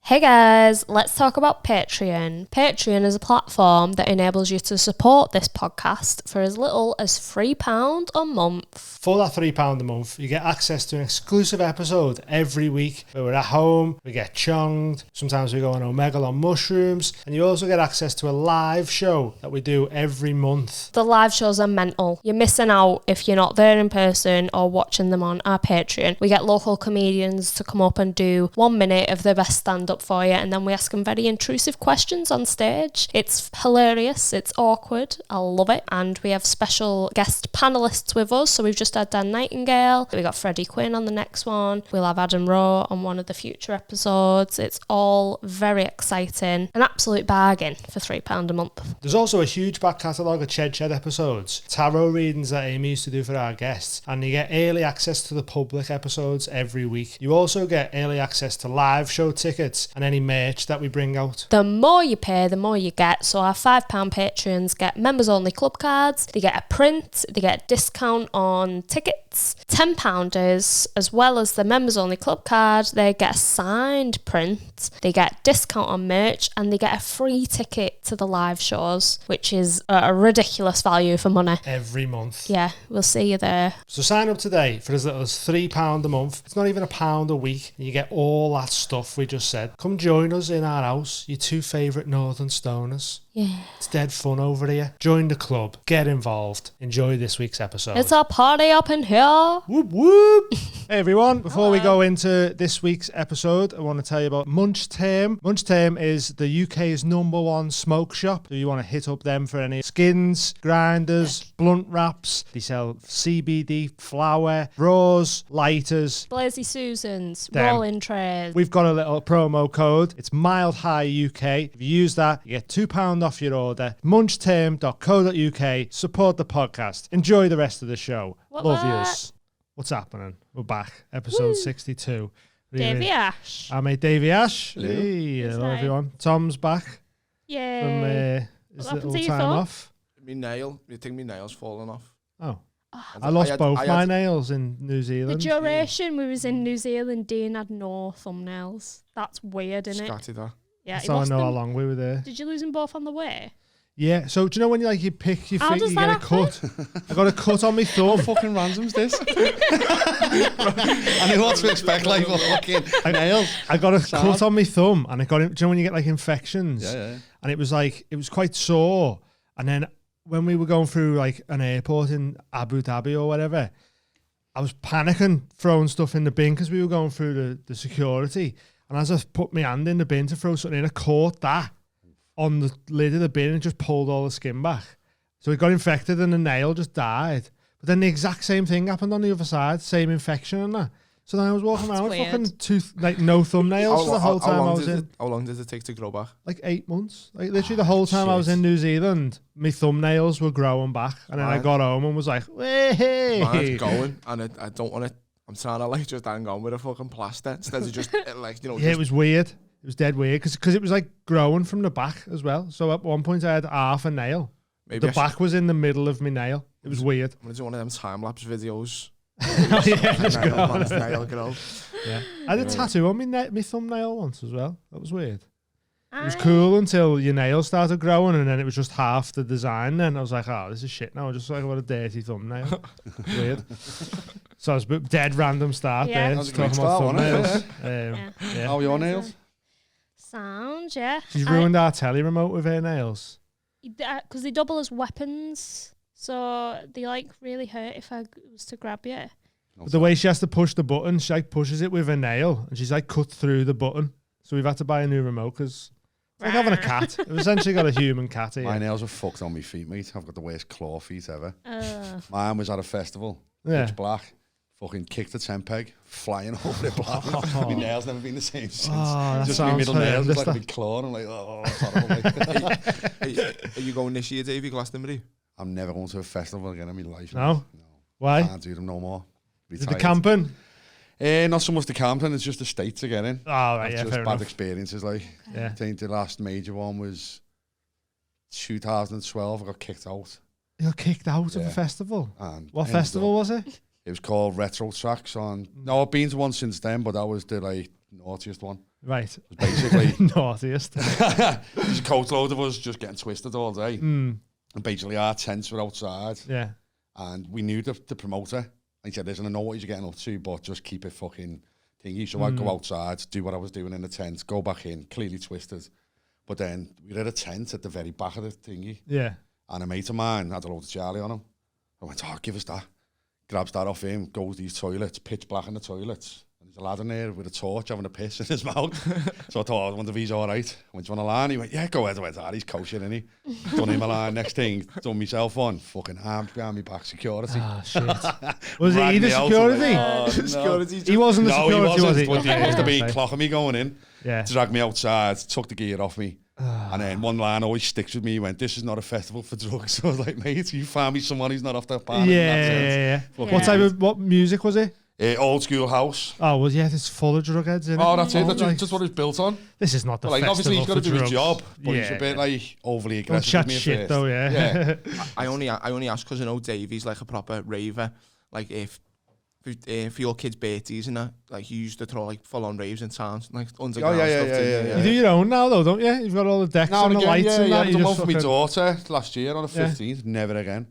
Hey guys, let's talk about Patreon. Patreon is a platform that enables you to support this podcast for as little as £3 a month. For that £3 a month, you get access to an exclusive episode every week where we're at home, we get chonged, sometimes we go on Omegle on mushrooms, and you also get access to a live show that we do every month. The live shows are mental. You're missing out if you're not there in person or watching them on our Patreon. We get local comedians to come up and do 1 minute of their best stand-up for you, and then we ask them very intrusive questions on stage. It's hilarious, it's awkward, I love it, and we have special guest panellists with us. So we've just had Dan Nightingale, we got Freddie Quinn on the next one, we'll have Adam Rowe on one of the future episodes. It's all very exciting, an absolute bargain for £3 a month. There's also a huge back catalogue of Shed episodes, tarot readings that Amy used to do for our guests, and you get early access to the public episodes every week. You also get early access to live show tickets and any merch that we bring out. The more you pay, the more you get. So our £5 patrons get members only club cards, they get a print, they get a discount on tickets. £10 as well as the members only club card, they get a signed print, they get discount on merch, and they get a free ticket to the live shows, which is a ridiculous value for money. Every month. Yeah, we'll see you there. So sign up today for as little as £3 a month. It's not even £1 a week. You get all that stuff we just said. Come join us in our house, your two favourite northern stoners. Yeah. It's dead fun over here. Join the club. Get involved. Enjoy this week's episode. It's a party up in here. Whoop whoop. Hey everyone, before we go into this week's episode, I want to tell you about Munch Tame. Munch Tame is the UK's #1 smoke shop. So you want to hit up them for any skins, grinders, blunt wraps. They sell CBD, flour, raws, lighters. Blazy Susans, Them. rolling trays. We've got a little promo code. It's Mild High UK. If you use that, you get £2 off your order. Munchtame.co.uk. Support the podcast. Enjoy the rest of the show. Love yous. What's happening? We're back. Episode 62. Davey Ash. I'm Davey Ash. Hello. Hey, hello Hi. everyone. Tom's back Yay. from his What happened little to your time thumb? off. Me nail. You think my nail's falling off? Oh. I lost both I my had- nails in New The Zealand. duration we was in New Zealand, Dean had no thumbnails. That's weird, isn't it? Scatty that. Yeah, So I know how long we were there. Did you lose them both on the way? Yeah, so do you know when you pick your How finger, does you that get a cut? I got a cut on my thumb. Fucking random's this. I knew what to expect, like fucking nails. I got a cut on my thumb, and it got. Do you know when you get like infections? Yeah. And it was quite sore. And then when we were going through like an airport in Abu Dhabi or whatever, I was panicking, throwing stuff in the bin because we were going through the security. And as I put my hand in the bin to throw something in, I caught that on the lid of the bin and just pulled all the skin back. So it got infected and the nail just died. But then the exact same thing happened on the other side, same infection and that. So then I was walking around with fucking no thumbnails the whole time I was in. How long does it take to grow back? Like 8 months. Like literally the whole time I was in New Zealand, my thumbnails were growing back. And then I got home and was like, hey. Mine's going, and I don't want to. I'm trying to like just hang on with a fucking plaster instead of just like, you know. Yeah, it was weird. It was dead weird because it was like growing from the back as well. So at one point I had half a nail. Maybe the back was in the middle of my nail. It was weird. I'm gonna do one of them time-lapse videos. Nail grow. Yeah. I had a tattoo on my thumbnail once as well. That was weird. It was cool until your nails started growing, and then it was just half the design. Then I was like, oh, this is shit now. Just like what a dirty thumbnail. Weird. So I was a dead random start there. That was Just a great talking about start, wasn't thumbnails. Yeah. How are your nails? Sound, yeah. She's ruined our telly remote with her nails. Because they double as weapons, so they like really hurt if I was to grab you. But the way she has to push the button, she like pushes it with a nail, and she's like cut through the button. So we've had to buy a new remote because it's like having a cat. We've essentially got a human cat here. My nails are fucked on my feet, mate. I've got the worst claw feet ever. Mine was at a festival. Yeah. Pitch black. Fucking kicked a tent peg, flying over the black. My nails never been the same since. Oh, that just my sounds middle nails, horrendous, just like a that. big claw. And I'm like, oh, it's horrible. Like. Are you going this year, Davey, Glastonbury? I'm never going to a festival again in my life. No? No. Why? Can't do them no more. Is it the Retired. camping? Not so much the camping, it's just the states again. In. Oh, right, That's yeah, just fair bad enough. experiences. Like, Yeah. I think the last major one was 2012. I got kicked out. You got kicked out of Yeah. a festival? And What ended festival up- was it? It was called Retro Tracks on. No, I've been to one since then, but that was the like naughtiest one. Right. Basically, naughtiest. there's a coachload of us just getting twisted all day. Mm. And basically our tents were outside. Yeah. And we knew the promoter. And he said, listen, I know what you're getting up to, but just keep it fucking thingy. So I'd go outside, do what I was doing in the tent, go back in, clearly twisted. But then we had a tent at the very back of the thingy. Yeah. And a mate of mine had a load of Charlie on him. I went, oh, give us that. Grabs that off him, goes to these toilets, pitch black in the toilets. And there's a lad in there with a torch having a piss in his mouth. So I thought, I wonder if he's all right. I went, do you want a line? He went, yeah, go ahead. I went, he's kosher, isn't he? Done him a line. Next thing, done myself on. Fucking arms behind me back, security. Ah, shit. Was he the security? No. Security. He wasn't the security, he wasn't. was he? But he must have been Okay. clocking me going in. Yeah. Dragged me outside, took the gear off me. And then one line always sticks with me. He went, this is not a festival for drugs. So I was like, mate, you find me someone who's not off that planet. Yeah. What music was it? Old school house. Oh, well, yeah, it's full of drug heads, isn't it? Oh, that's it. Like, That's just what it's built on. this is not the Like, festival obviously, he's got to for do his drugs. job, but he's Yeah. a bit like overly Don't aggressive chat with me at shit, first. though, yeah. I only ask because I know Davey's like a proper raver. Like if for your kids' birthdays and that, like you used to throw like full on raves in towns, like underground stuff. You do your own now, though, don't you? You've got all the decks Now and and the again, lights and yeah, that. I You done one just for my fucking... daughter last year on the Yeah. 15th. Never again.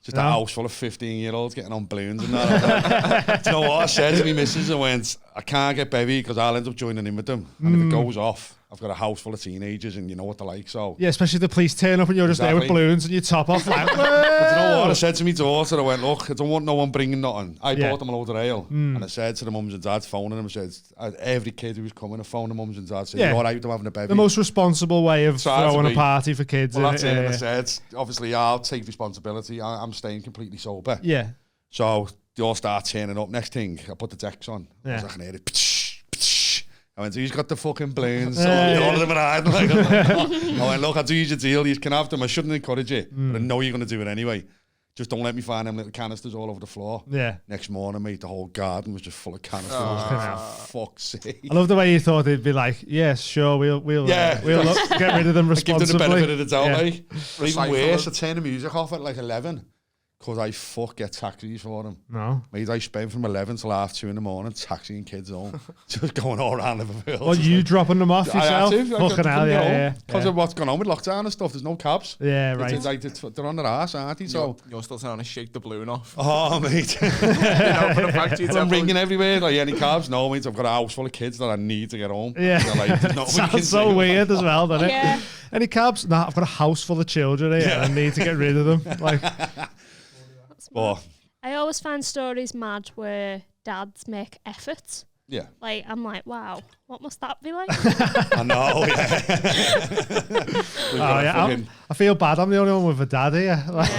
Just No. a house full of 15-year-olds getting on balloons and that. Do you know what I said to my missus? I went, I can't get Bevy because I'll end up joining in with them. And if it goes off, I've got a house full of teenagers and you know what they're like. So Yeah, especially if the police turn up and you're just there with Exactly. balloons and you top off like, But you know what I said to my daughter? I went, look, I don't want no one bringing nothing. I Yeah. bought them a load of ale. And I said to the mums and dads, phoning them, I said, every kid who was coming, I phoned the mums and dads, said, Yeah. you're all right with them having a Bevy? the most responsible way of So I had to throwing a be- party for kids. Well, innit? that's it. And I Yeah. said, obviously, I'll take responsibility. I'm staying completely sober. Yeah. So they all start turning up. Next thing, I put the decks on. Yeah. I can hear it. Psh, psh. I went, who's got the fucking balloons? Yeah. All of them are hiding. Like, I went, look, I'll do you your deal. You can have them. I shouldn't encourage it. But I know you're going to do it anyway. Just don't let me find them little canisters all over the floor. Yeah. Next morning, mate, the whole garden was just full of canisters. Fuck's sake. I love the way you thought they'd be like, yes, sure, we'll Yeah. get rid of them I give them responsibly. the benefit of the doubt, Yeah. like. Or even Recycle worse, I them. turn the music off at like 11 because I get taxis for them. No. Mate, I spend from 11 till 2:30 in the morning taxiing kids home. Just going all around Liverpool. Well, you dropping them off I had yourself? to. Fucking hell, yeah. Because Yeah, of what's going on with lockdown and stuff, there's no cabs. yeah right. It's like they're on their ass, aren't they? So, You're still trying to shake the balloon off. oh, mate. You know, for the fact you I'm ringing everywhere. Like, any cabs? No, mate. I've got a house full of kids that I need to get home. Yeah. They're like, there's no Sounds so weird as well, doesn't it? Yeah. Any cabs? Nah, I've got a house full of children here and I need to get rid of them. Like, But, I always find stories mad where dads make efforts. yeah. Like, I'm like, wow, what must that be like? I know, yeah. We've oh, got a yeah, fucking- I feel bad. I'm the only one with a dad here. Like,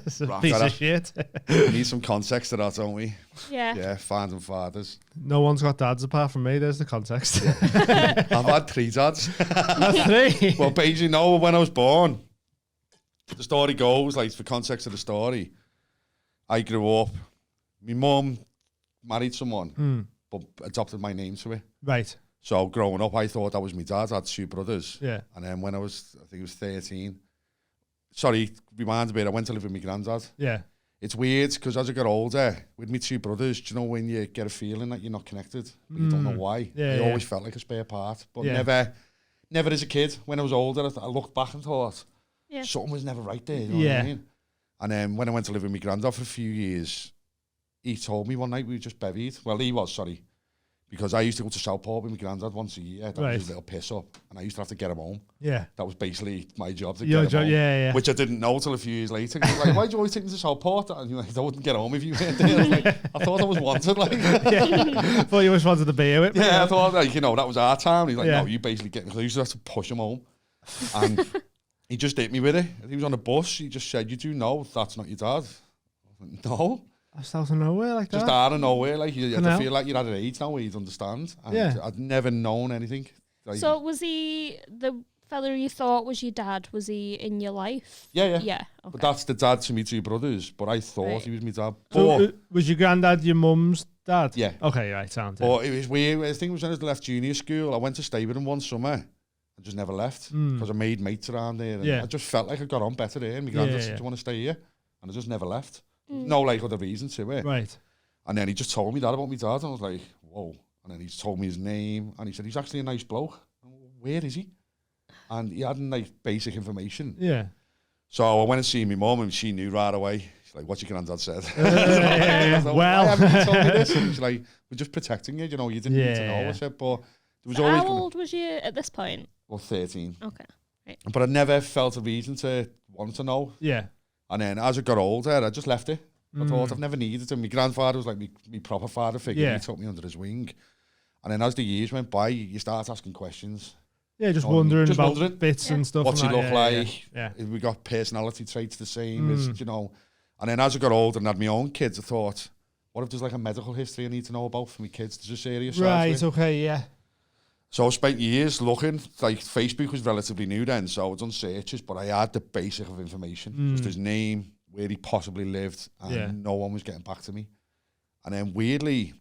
it's a Right. piece Gotta- of shit. we need some context to that, don't we? Yeah. Yeah, fans and fathers. No one's got dads apart from me. There's the context. I've had 3 dads. 3. Well, basically, no, when I was born, the story goes, like, for context of the story, I grew up, my mum married someone, but adopted my name to it. Right. So growing up, I thought that was my dad. I had 2 brothers. Yeah. And then when I think it was 13, sorry, reminds me, I went to live with my granddad. Yeah. It's weird because as I got older, with my 2 brothers, do you know when you get a feeling that you're not connected, but you don't know why? Yeah, I yeah. always felt like a spare part, but Yeah. never as a kid. When I was older, I looked back and thought, Yeah. something was never right there. You know what Yeah. I mean? And then when I went to live with my granddad for a few years, he told me one night we were just bevied. Well, he was, sorry. Because I used to go to Southport with my granddad once a year. That Right. was his little piss up. And I used to have to get him home. Yeah. That was basically my job to Your get him job, home. yeah. Which I didn't know till a few years later. 'Cause like, why do you always take me to Southport? And you're like, I wouldn't get home if you weren't there. I was like, I thought I was wanted. Like, Yeah. Thought you always wanted to be with me. yeah, I thought, like, you know, that was our time. He's like, Yeah. no, you basically get me. I used to have to push him home. And he just hit me with it. He was on a bus. He just said, you do know that's not your dad. I went, no. That's out of nowhere like Just that. out of nowhere. Like, you had No. to feel like you're at an age now where you'd understand. And Yeah. I'd never known anything. Like, So was he the fella you thought was your dad? Was he in your life? yeah. Yeah. Okay. But that's the dad to me 2 brothers. But I thought Right. he was my dad. So, But, was your granddad your mum's dad? Yeah. Okay, right, sound. but it was weird. I think it was when I left junior school. I went to stay with him one summer. I just never left because I made mates around there. And Yeah. I just felt like I got on better there. And my granddad said, do you want to stay here? And I just never left. No, like, other reason to it. Right. And then he just told me that about my dad. And I was like, whoa. And then he's told me his name, and he said, he's actually a nice bloke. Where is he? And he hadn't like basic information. Yeah. So I went and seen my mum, and she knew right away. She's like, "What's your granddad said?" Well, why haven't you told me this? And she's like, "We're just protecting you. You know, you didn't need to know." I said, "But there was always." How old was you at this point? Well, 13. Okay. Right. But I never felt a reason to want to know. Yeah. And then as I got older, I just left it. I thought I've never needed him. My grandfather was like my proper father figure. He took me under his wing. And then as the years went by, you start asking questions. Yeah, just wondering just about wondering. bits and stuff. What's he look like? Yeah. If we got personality traits the same, as, you know. And then as I got older and had my own kids, I thought, what if there's like a medical history I need to know about for my kids? There's a serious side to it. Okay, yeah. So I spent years looking, like Facebook was relatively new then, so I done searches, but I had the basic of information. Just his name, where he possibly lived, and no one was getting back to me. And then weirdly,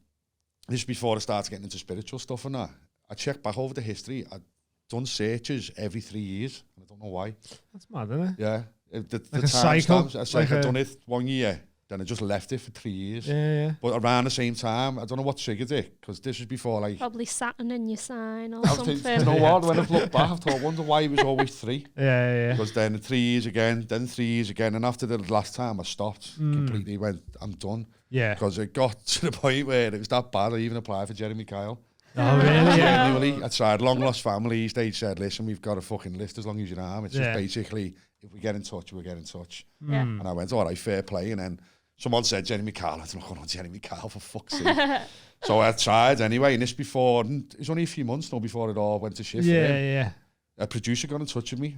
this is before I started getting into spiritual stuff and that, I checked back over the history. I'd done searches every 3 years, and I don't know why. That's mad, isn't it? Yeah. The Like a cycle. I said I'd done it 1 year, then I just left it for 3 years. Yeah. But around the same time, I don't know what triggered it, because this was before like... Probably Saturn in your sign or I was something. thinking, you know what, when I've looked back, I've thought, I wonder why it was always 3. Yeah. Because then 3 years again, then 3 years again, and after the last time I stopped, completely went, I'm done. Yeah. Because it got to the point where it was that bad, I even applied for Jeremy Kyle. Oh, really? Yeah. Genuinely, I tried long lost families. They said, listen, we've got a fucking list as long as your arm. It's just basically, if we get in touch, we'll get in touch. Yeah. And I went, all right, fair play. And then someone said, Jeremy Kyle. I said, oh, no, Jeremy Kyle, for fuck's sake. So I tried anyway. And this before, it was only a few months now before it all went to shit. Yeah. A producer got in touch with me.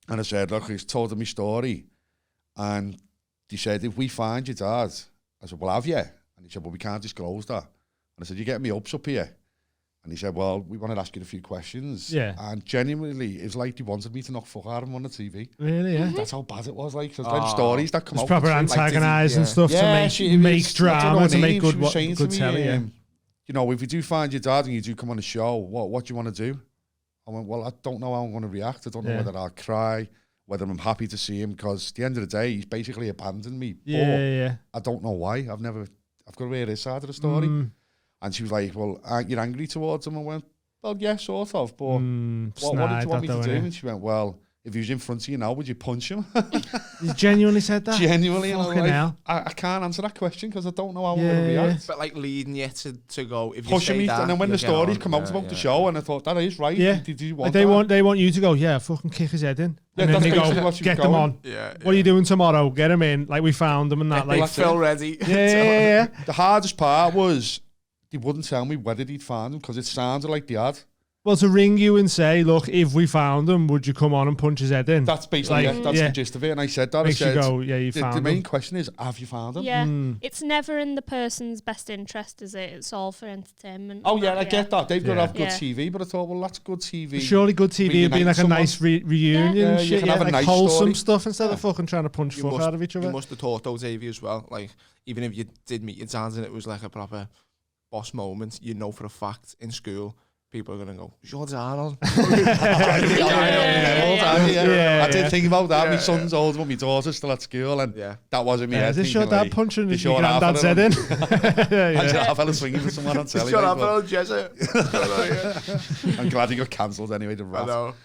And I said, look, he's told them my story. And he said, if we find your dad, I said, well, have you? And he said, well, we can't disclose that. And I said, you get me ups up here. And he said, well, we want to ask you a few questions. Yeah. And genuinely, it was like he wanted me to knock fuck out of him on the TV. Really, yeah. That's how bad it was. Like, there's them stories that come It's out. proper antagonised and stuff to make drama, to make good telly. You know, if you do find your dad and you do come on the show, what do you want to do? I went, well, I don't know how I'm going to react. I don't know whether I'll cry, whether I'm happy to see him, because at the end of the day, he's basically abandoned me. Yeah. I don't know why. I've got to hear his side of the story. And she was like, well, aren't you angry towards him? I went, well, yeah, sort of, but what did you want me to do? And she went, well, if he was in front of you now, would you punch him? You genuinely said that? Genuinely. And Fucking hell. I can't answer that question because I don't know how I'm going to react. But like leading you to go, if you pushing say me, that, and then when the stories come out about the show, and I thought, that is right. Yeah. Did you want like that? they want you to go, yeah, fucking kick his head in. Yeah, and then that's they basically go, what she was get them going. on. Yeah. What are you doing tomorrow? Get him in. Like, we found them and that. Like, feel ready. Yeah. The hardest part was they wouldn't tell me whether they'd found him because it sounded like they had. Well, to ring you and say, look, if we found him, would you come on and punch his head in? That's basically the gist of it. And I said that. Makes I said, you go, yeah, you found him. The main question is, have you found him? Yeah, it's never in the person's best interest, is it? It's all for entertainment. Oh yeah, I get that. They've got to have good Yeah. TV, but I thought, well, that's good TV. Surely good TV would be like a nice reunion Yeah, and you shit. can have a Like nice wholesome story. stuff instead of fucking trying to punch fuck out of each other. You must have taught those Davey as well. Like, even if you did meet your dad and it was like a proper boss moment, you know for a fact in school, people are going to go, is your dad on? I did think about that. My son's old, but my daughter's still at school, and that wasn't me. Is this your dad punching his granddad's head in? I fell swinging for someone on telly. Shut up, Jesse. I'm glad he got cancelled anyway, the rat. I know.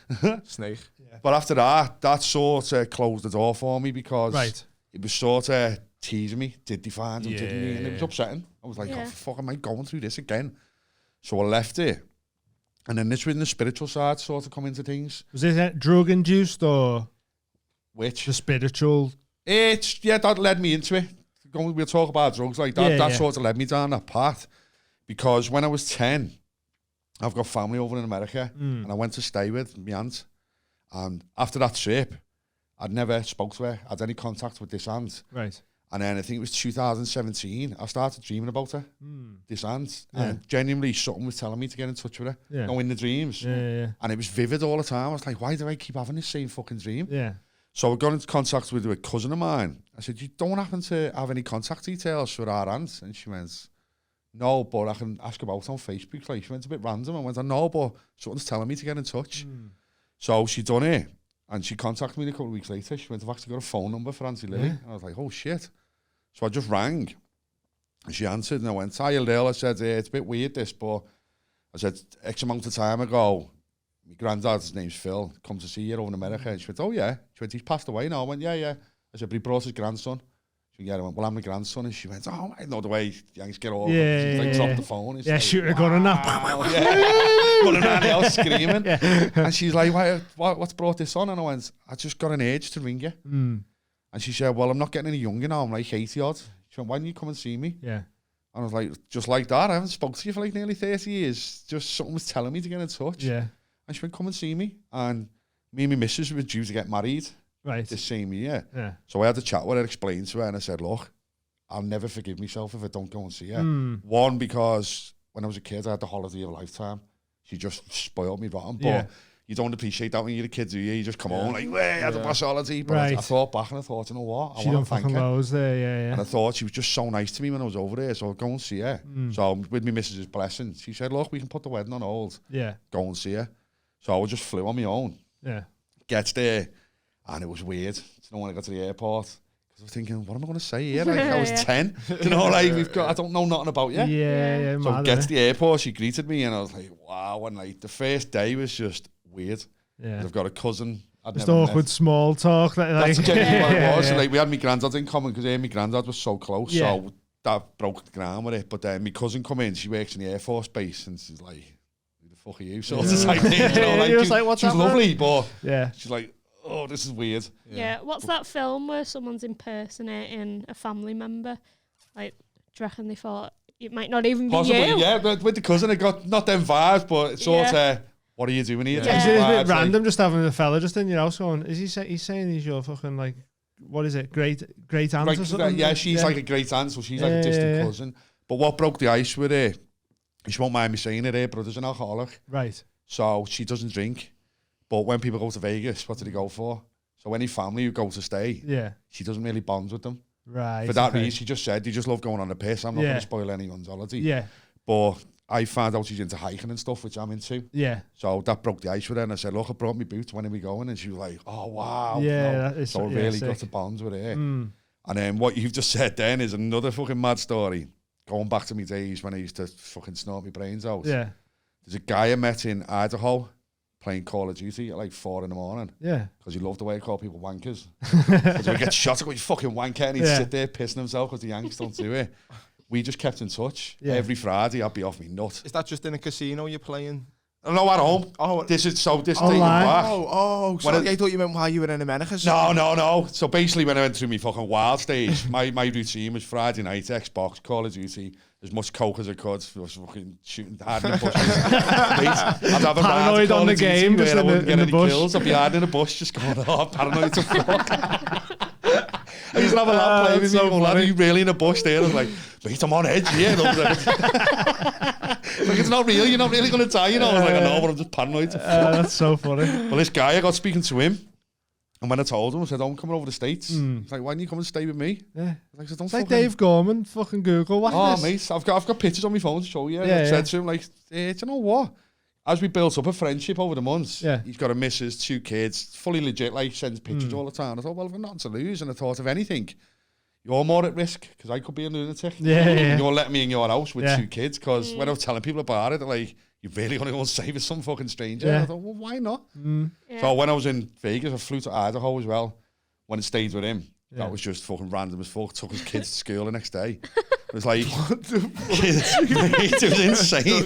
Snake. But after that sort of closed the door for me because it was sort of teasing me. Did they find him? Didn't he? And it was upsetting. I was like, oh, fuck, am I going through this again? So I left it. And then this was in the spiritual side sort of come into things. Was this drug induced or which? The spiritual? That led me into it. We'll talk about drugs like that. That sort of led me down that path. Because when I was 10, I've got family over in America and I went to stay with my aunt. And after that trip, I'd never spoke to her, had any contact with this aunt. Right. And then I think it was 2017, I started dreaming about her, this aunt. And genuinely something was telling me to get in touch with her. Yeah. In the dreams. And it was vivid all the time. I was like, why do I keep having this same fucking dream? Yeah. So I got into contact with a cousin of mine. I said, you don't happen to have any contact details for our aunt? And she went, no, but I can ask about on Facebook. Like, she went a bit random. I went, no, but something's telling me to get in touch. So she done it. And she contacted me a couple of weeks later. She went, I've actually got a phone number for Auntie Lily. And I was like, oh shit. So I just rang. And she answered, and I went, "Hi, Lil." I said, "It's a bit weird, this, but," I said, "X amount of time ago, my granddad, his name's Phil, come to see you over in America." And she went, "Oh, yeah." She went, "He's passed away now." I went, "Yeah." I said, "But he brought his grandson." She went, "Yeah." I went, "Well, I'm the grandson." And she went, "Oh, I know the way Yanks get over." She's like, dropped the phone. It's yeah, like, shooting a gun on that. Running around the house screaming. And she's like, what's brought this on? And I went, "I just got an urge to ring you." And she said, "Well, I'm not getting any younger now. I'm like 80 odd. She went, "Why don't you come and see me?" Yeah. And I was like, just like that. I haven't spoken to you for like nearly 30 years. Just something was telling me to get in touch. Yeah. And she went, "Come and see me." And me and my missus were due to get married this same year. Yeah. So I had to chat with her, explain to her, and I said, "Look, I'll never forgive myself if I don't go and see her." One, because when I was a kid, I had the holiday of a lifetime. She just spoiled me rotten. But you don't appreciate that when you're a kid, do you? You just come home like, "Way, I had the best holiday." But I thought back and I thought, you know what? She don't fucking lows there, yeah. And I thought she was just so nice to me when I was over there, so I'd go and see her. So with me missus's blessing, she said, "Look, we can put the wedding on hold. Yeah. Go and see her." So I just flew on my own. Yeah. Gets there, and it was weird. You know, when I got to the airport, because I was thinking, what am I going to say here? Like, I was 10. You know, like, I don't know nothing about you. Yeah. So get to the airport, she greeted me, and I was like, wow. And like, the first day was just weird. Yeah. I've got a cousin I'd just never awkward met. small talk. That's genuinely what it was. So, like, we had my granddad in common because my granddad was so close. Yeah. So that broke the ground with it. But then my cousin come in, she works in the Air Force Base, and she's like, "Who the fuck are you?" So it's like, you know, like, He was like, "What's she's happening?" lovely, but Yeah. she's like, "Oh, this is weird." Yeah. What's that film where someone's impersonating a family member? Like, do you reckon they thought it might not even be Possibly, you? yeah. But with the cousin, it got not them vibes, but it's sort of, "What are you doing here?" Yeah. Is Type it a vibes, bit random just having a fella just in your house going, he's saying he's your fucking, like, what is it, great aunt or something? Yeah, she's like a great aunt, so she's like a distant cousin. But what broke the ice with her, she won't mind me saying it, her brother's an alcoholic. Right. So she doesn't drink. But when people go to Vegas, what do they go for? So any family who go to stay, she doesn't really bond with them. Right. For that reason, she just said, they just love going on the piss. I'm not going to spoil anyone's holiday. Yeah. But I found out she's into hiking and stuff, which I'm into. Yeah. So that broke the ice with her, and I said, "Look, I brought me boots. When are we going?" And she was like, "Oh, wow." Yeah, No. that is so I really got to bond with her. And then what you've just said then is another fucking mad story. Going back to my days when I used to fucking snort my brains out. Yeah. There's a guy I met in Idaho playing Call of Duty at like 4 a.m. Yeah. Because he loved the way I call people wankers. Because we get shot, I go, "You fucking wanker," and he'd sit there pissing himself because the Yanks don't do it. We just kept in touch. Yeah. Every Friday, I'd be off me nut. Is that just in a casino you're playing? No, at home. Oh, This is dating Online? back. Sorry, I thought you meant while you were in America. No. So basically, when I went through my fucking wild stage, my routine was Friday night, Xbox, Call of Duty, as much coke as I could. I was fucking shooting hard in the bushes. I'd have a Paranoid on the game, just I in wouldn't the get any bush. kills. I'd be hiding in a bush, just going, "Oh, paranoid to fuck." I used to have a lad play with me, going, "Lad, are you really in a bush there?" I was like, "Mate, I'm on edge here." Like, "It's not real, you're not really going to die, you know." I was like, "I know, but I'm just paranoid to fuck." That's so funny. Well, this guy, I got speaking to him, and when I told him, I said, "Oh, I'm coming over the States." He's like, "Why don't you come and stay with me?" Yeah. I said, "Don't It's like fucking-" Dave Gorman, fucking Google. What's Oh, this? mate, I've got pictures on my phone to show you. Yeah, I said to him, like, do you know what? As we built up a friendship over the months, he's got a missus, 2 kids, fully legit, like, sends pictures all the time. I thought, well, I've nothing to lose. And I thought, if anything, you're more at risk, because I could be a lunatic. Yeah. You're letting me in your house with 2 kids, because when I was telling people about it, they're like, "You're really going to go and stay with some fucking stranger?" Yeah. I thought, well, why not? So when I was in Vegas, I flew to Idaho as well. When I stayed with him, that was just fucking random as fuck. Took his kids to school the next day. It was like, what the fuck? It was insane.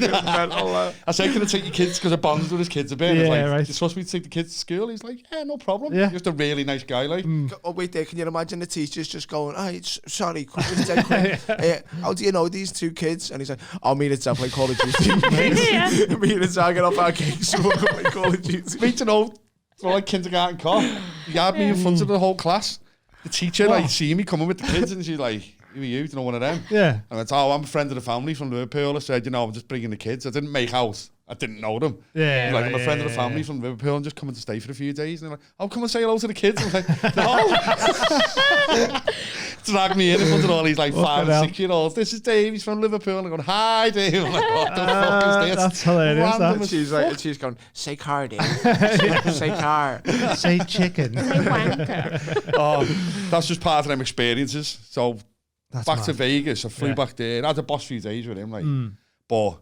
I said, "Can I take your kids?" Because I bonded with his kids a bit. Yeah, I was like, right. "You trust me to take the kids to school?" He's like, "Yeah, no problem." Yeah. Just a really nice guy, like. Oh, wait there, can you imagine the teachers just going, sorry, quick. How do you know these 2 kids? And he's like, "Oh, me and it's definitely Call of Duty." Me and it's hanging up our cakes and we're going Call of Duty. Me to know, for like kindergarten cop, he had me in front of the whole class. The teacher, like, see me coming with the kids, and she's like, "Who are you? Do you know one of them?" Yeah. I went, "Oh, I'm a friend of the family from Liverpool." I said, "I'm just bringing the kids." I didn't make out. I didn't know them. Yeah. Like, "I'm a friend of the family from Liverpool. I'm just coming to stay for a few days." And they're like, "Oh, come and say hello to the kids." I'm like, "No." Drag me in front of all these like 5 and 6 year olds. "This is Dave. He's from Liverpool." And I'm going, "Hi, Dave." I'm like, "What the fuck is this?" That's hilarious. Random That. She's like, she's going, "Say car, Dave." Say car. Say chicken. Say wanker. Oh, that's just part of them experiences. So back to Vegas. I flew back there. I had a boss few days with him, like. But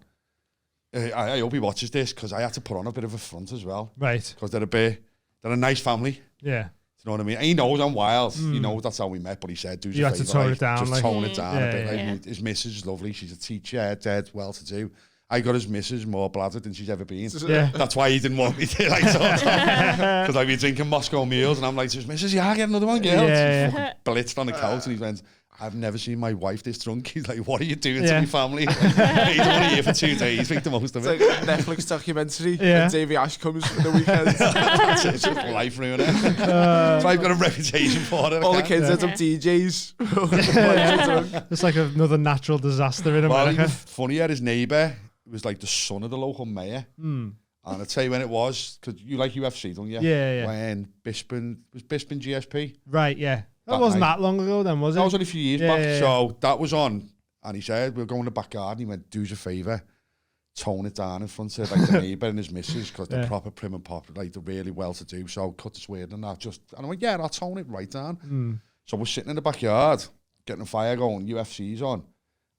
I hope he watches this because I had to put on a bit of a front as well. Right. Because they're a nice family. Yeah. Do you know what I mean? And he knows I'm wild. He knows that's how we met, but he said, do us a favour. You had to tone it down. Just like, tone it down a bit. Yeah. Like, his missus is lovely. She's a teacher, dead well-to-do. I got his missus more bladdered than she's ever been. Yeah. That's why he didn't want me to, like, because I'd be drinking Moscow meals, and I'm like, his missus, yeah, get another one, girl. Yeah. Blitzed on the couch, and he went, I've never seen my wife this drunk. He's like, what are you doing to my family? Like, he's only here for 2 days. Think the most of it. It's like a Netflix documentary. Yeah. And Davey Ash comes for the weekend. It's just life ruiner. So I've got a reputation for it. All the kids end up DJs. It's like another natural disaster in America. Well, funny, his neighbour was like the son of the local mayor. And I'll tell you when it was, because you like UFC, don't you? Yeah. When Bisping GSP? Right, yeah. That wasn't that long ago then, was it? That was only a few years back. Yeah. So that was on, and he said, we'll go in the backyard, and he went, do us a favour, tone it down in front of like the neighbour and his missus, because they're proper prim and proper, like they're really well-to-do, so cut the swearing and that. And I went, yeah, I'll tone it right down. So we're sitting in the backyard, getting a fire going, UFC's on,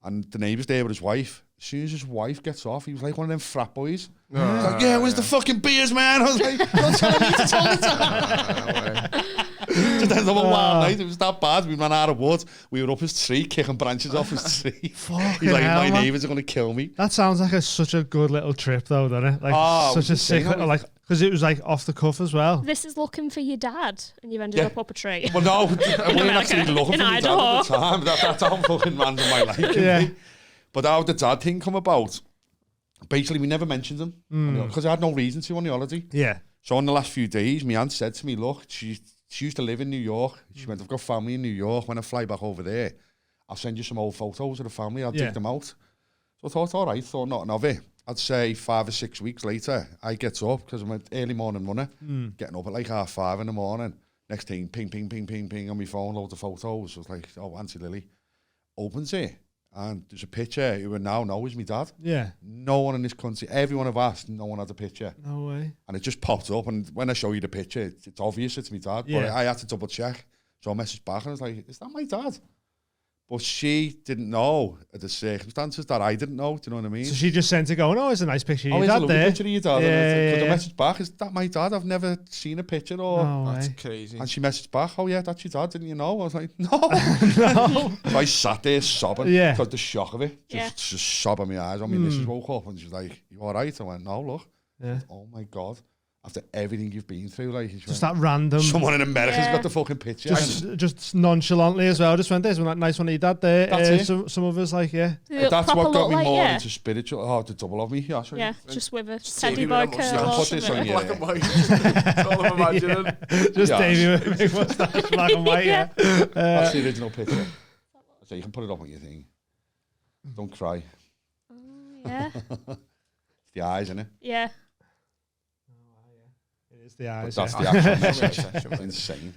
and the neighbour's there with his wife. As soon as his wife gets off, he was like one of them frat boys. He's like, yeah, where's the fucking beers, man? I was like, don't tell me to tone it down. Just ended up a wild night. It was that bad. We ran out of wood. We were up his tree, kicking branches off his tree. He's like, my neighbours are going to kill me. That sounds like such a good little trip, though, doesn't it? Like such a sick little, like, because it was like off the cuff as well. This is looking for your dad, and you've ended up a tree. Well, no, I wasn't actually looking for my dad at the time. That's how fucking random my life can be. But how the dad thing come about, basically we never mentioned him because I had no reason to on the holiday. Yeah. So in the last few days, my aunt said to me, look, she used to live in New York. She went, I've got family in New York. When I fly back over there, I'll send you some old photos of the family. I'll dig them out. So I thought, all right, thought nothing of it. I'd say 5 or 6 weeks later, I get up because I'm an early morning runner, getting up at like 5:30 in the morning. Next thing, ping, ping, ping, ping, ping on my phone, loads of photos. I was like, oh, Auntie Lily. Opens it. And there's a picture who I now know is my dad. Yeah. No one in this country, everyone I've asked, no one had a picture. No way. And it just popped up. And when I show you the picture, it's obvious it's my dad. Yeah. But I had to double check. So I messaged back and I was like, is that my dad? But she didn't know the circumstances that I didn't know. Do you know what I mean? So she just sent it going, oh, it's a nice picture of your dad there. Oh, it's a lovely picture of your dad. Because I messaged back, is that my dad? I've never seen a picture. Or no that's crazy. And she messaged back, oh yeah, that's your dad, didn't you know? I was like, no. No. So I sat there sobbing because the shock of it. Just sobbing my eyes. I mean, missus woke up and she's like, you all right? I went, no, look. Yeah. Oh my God. After everything you've been through, like just that random. Someone in America's got the fucking picture. Just nonchalantly as well. Just went, there's one nice one of your dad there. That's it. Some of us like, that's what got me more into spiritual. Oh, the double of me. Yeah, sorry. Yeah, just with a teddy bear curl. Put this on black and white. That's all I'm imagining. Just Davey with a big mustache, black and white. Yeah. That's the original picture. So you can put it up on your thing. Don't cry. Yeah. It's the eyes, isn't it? Yeah. It's the eyes. But that's the actual message. Insane.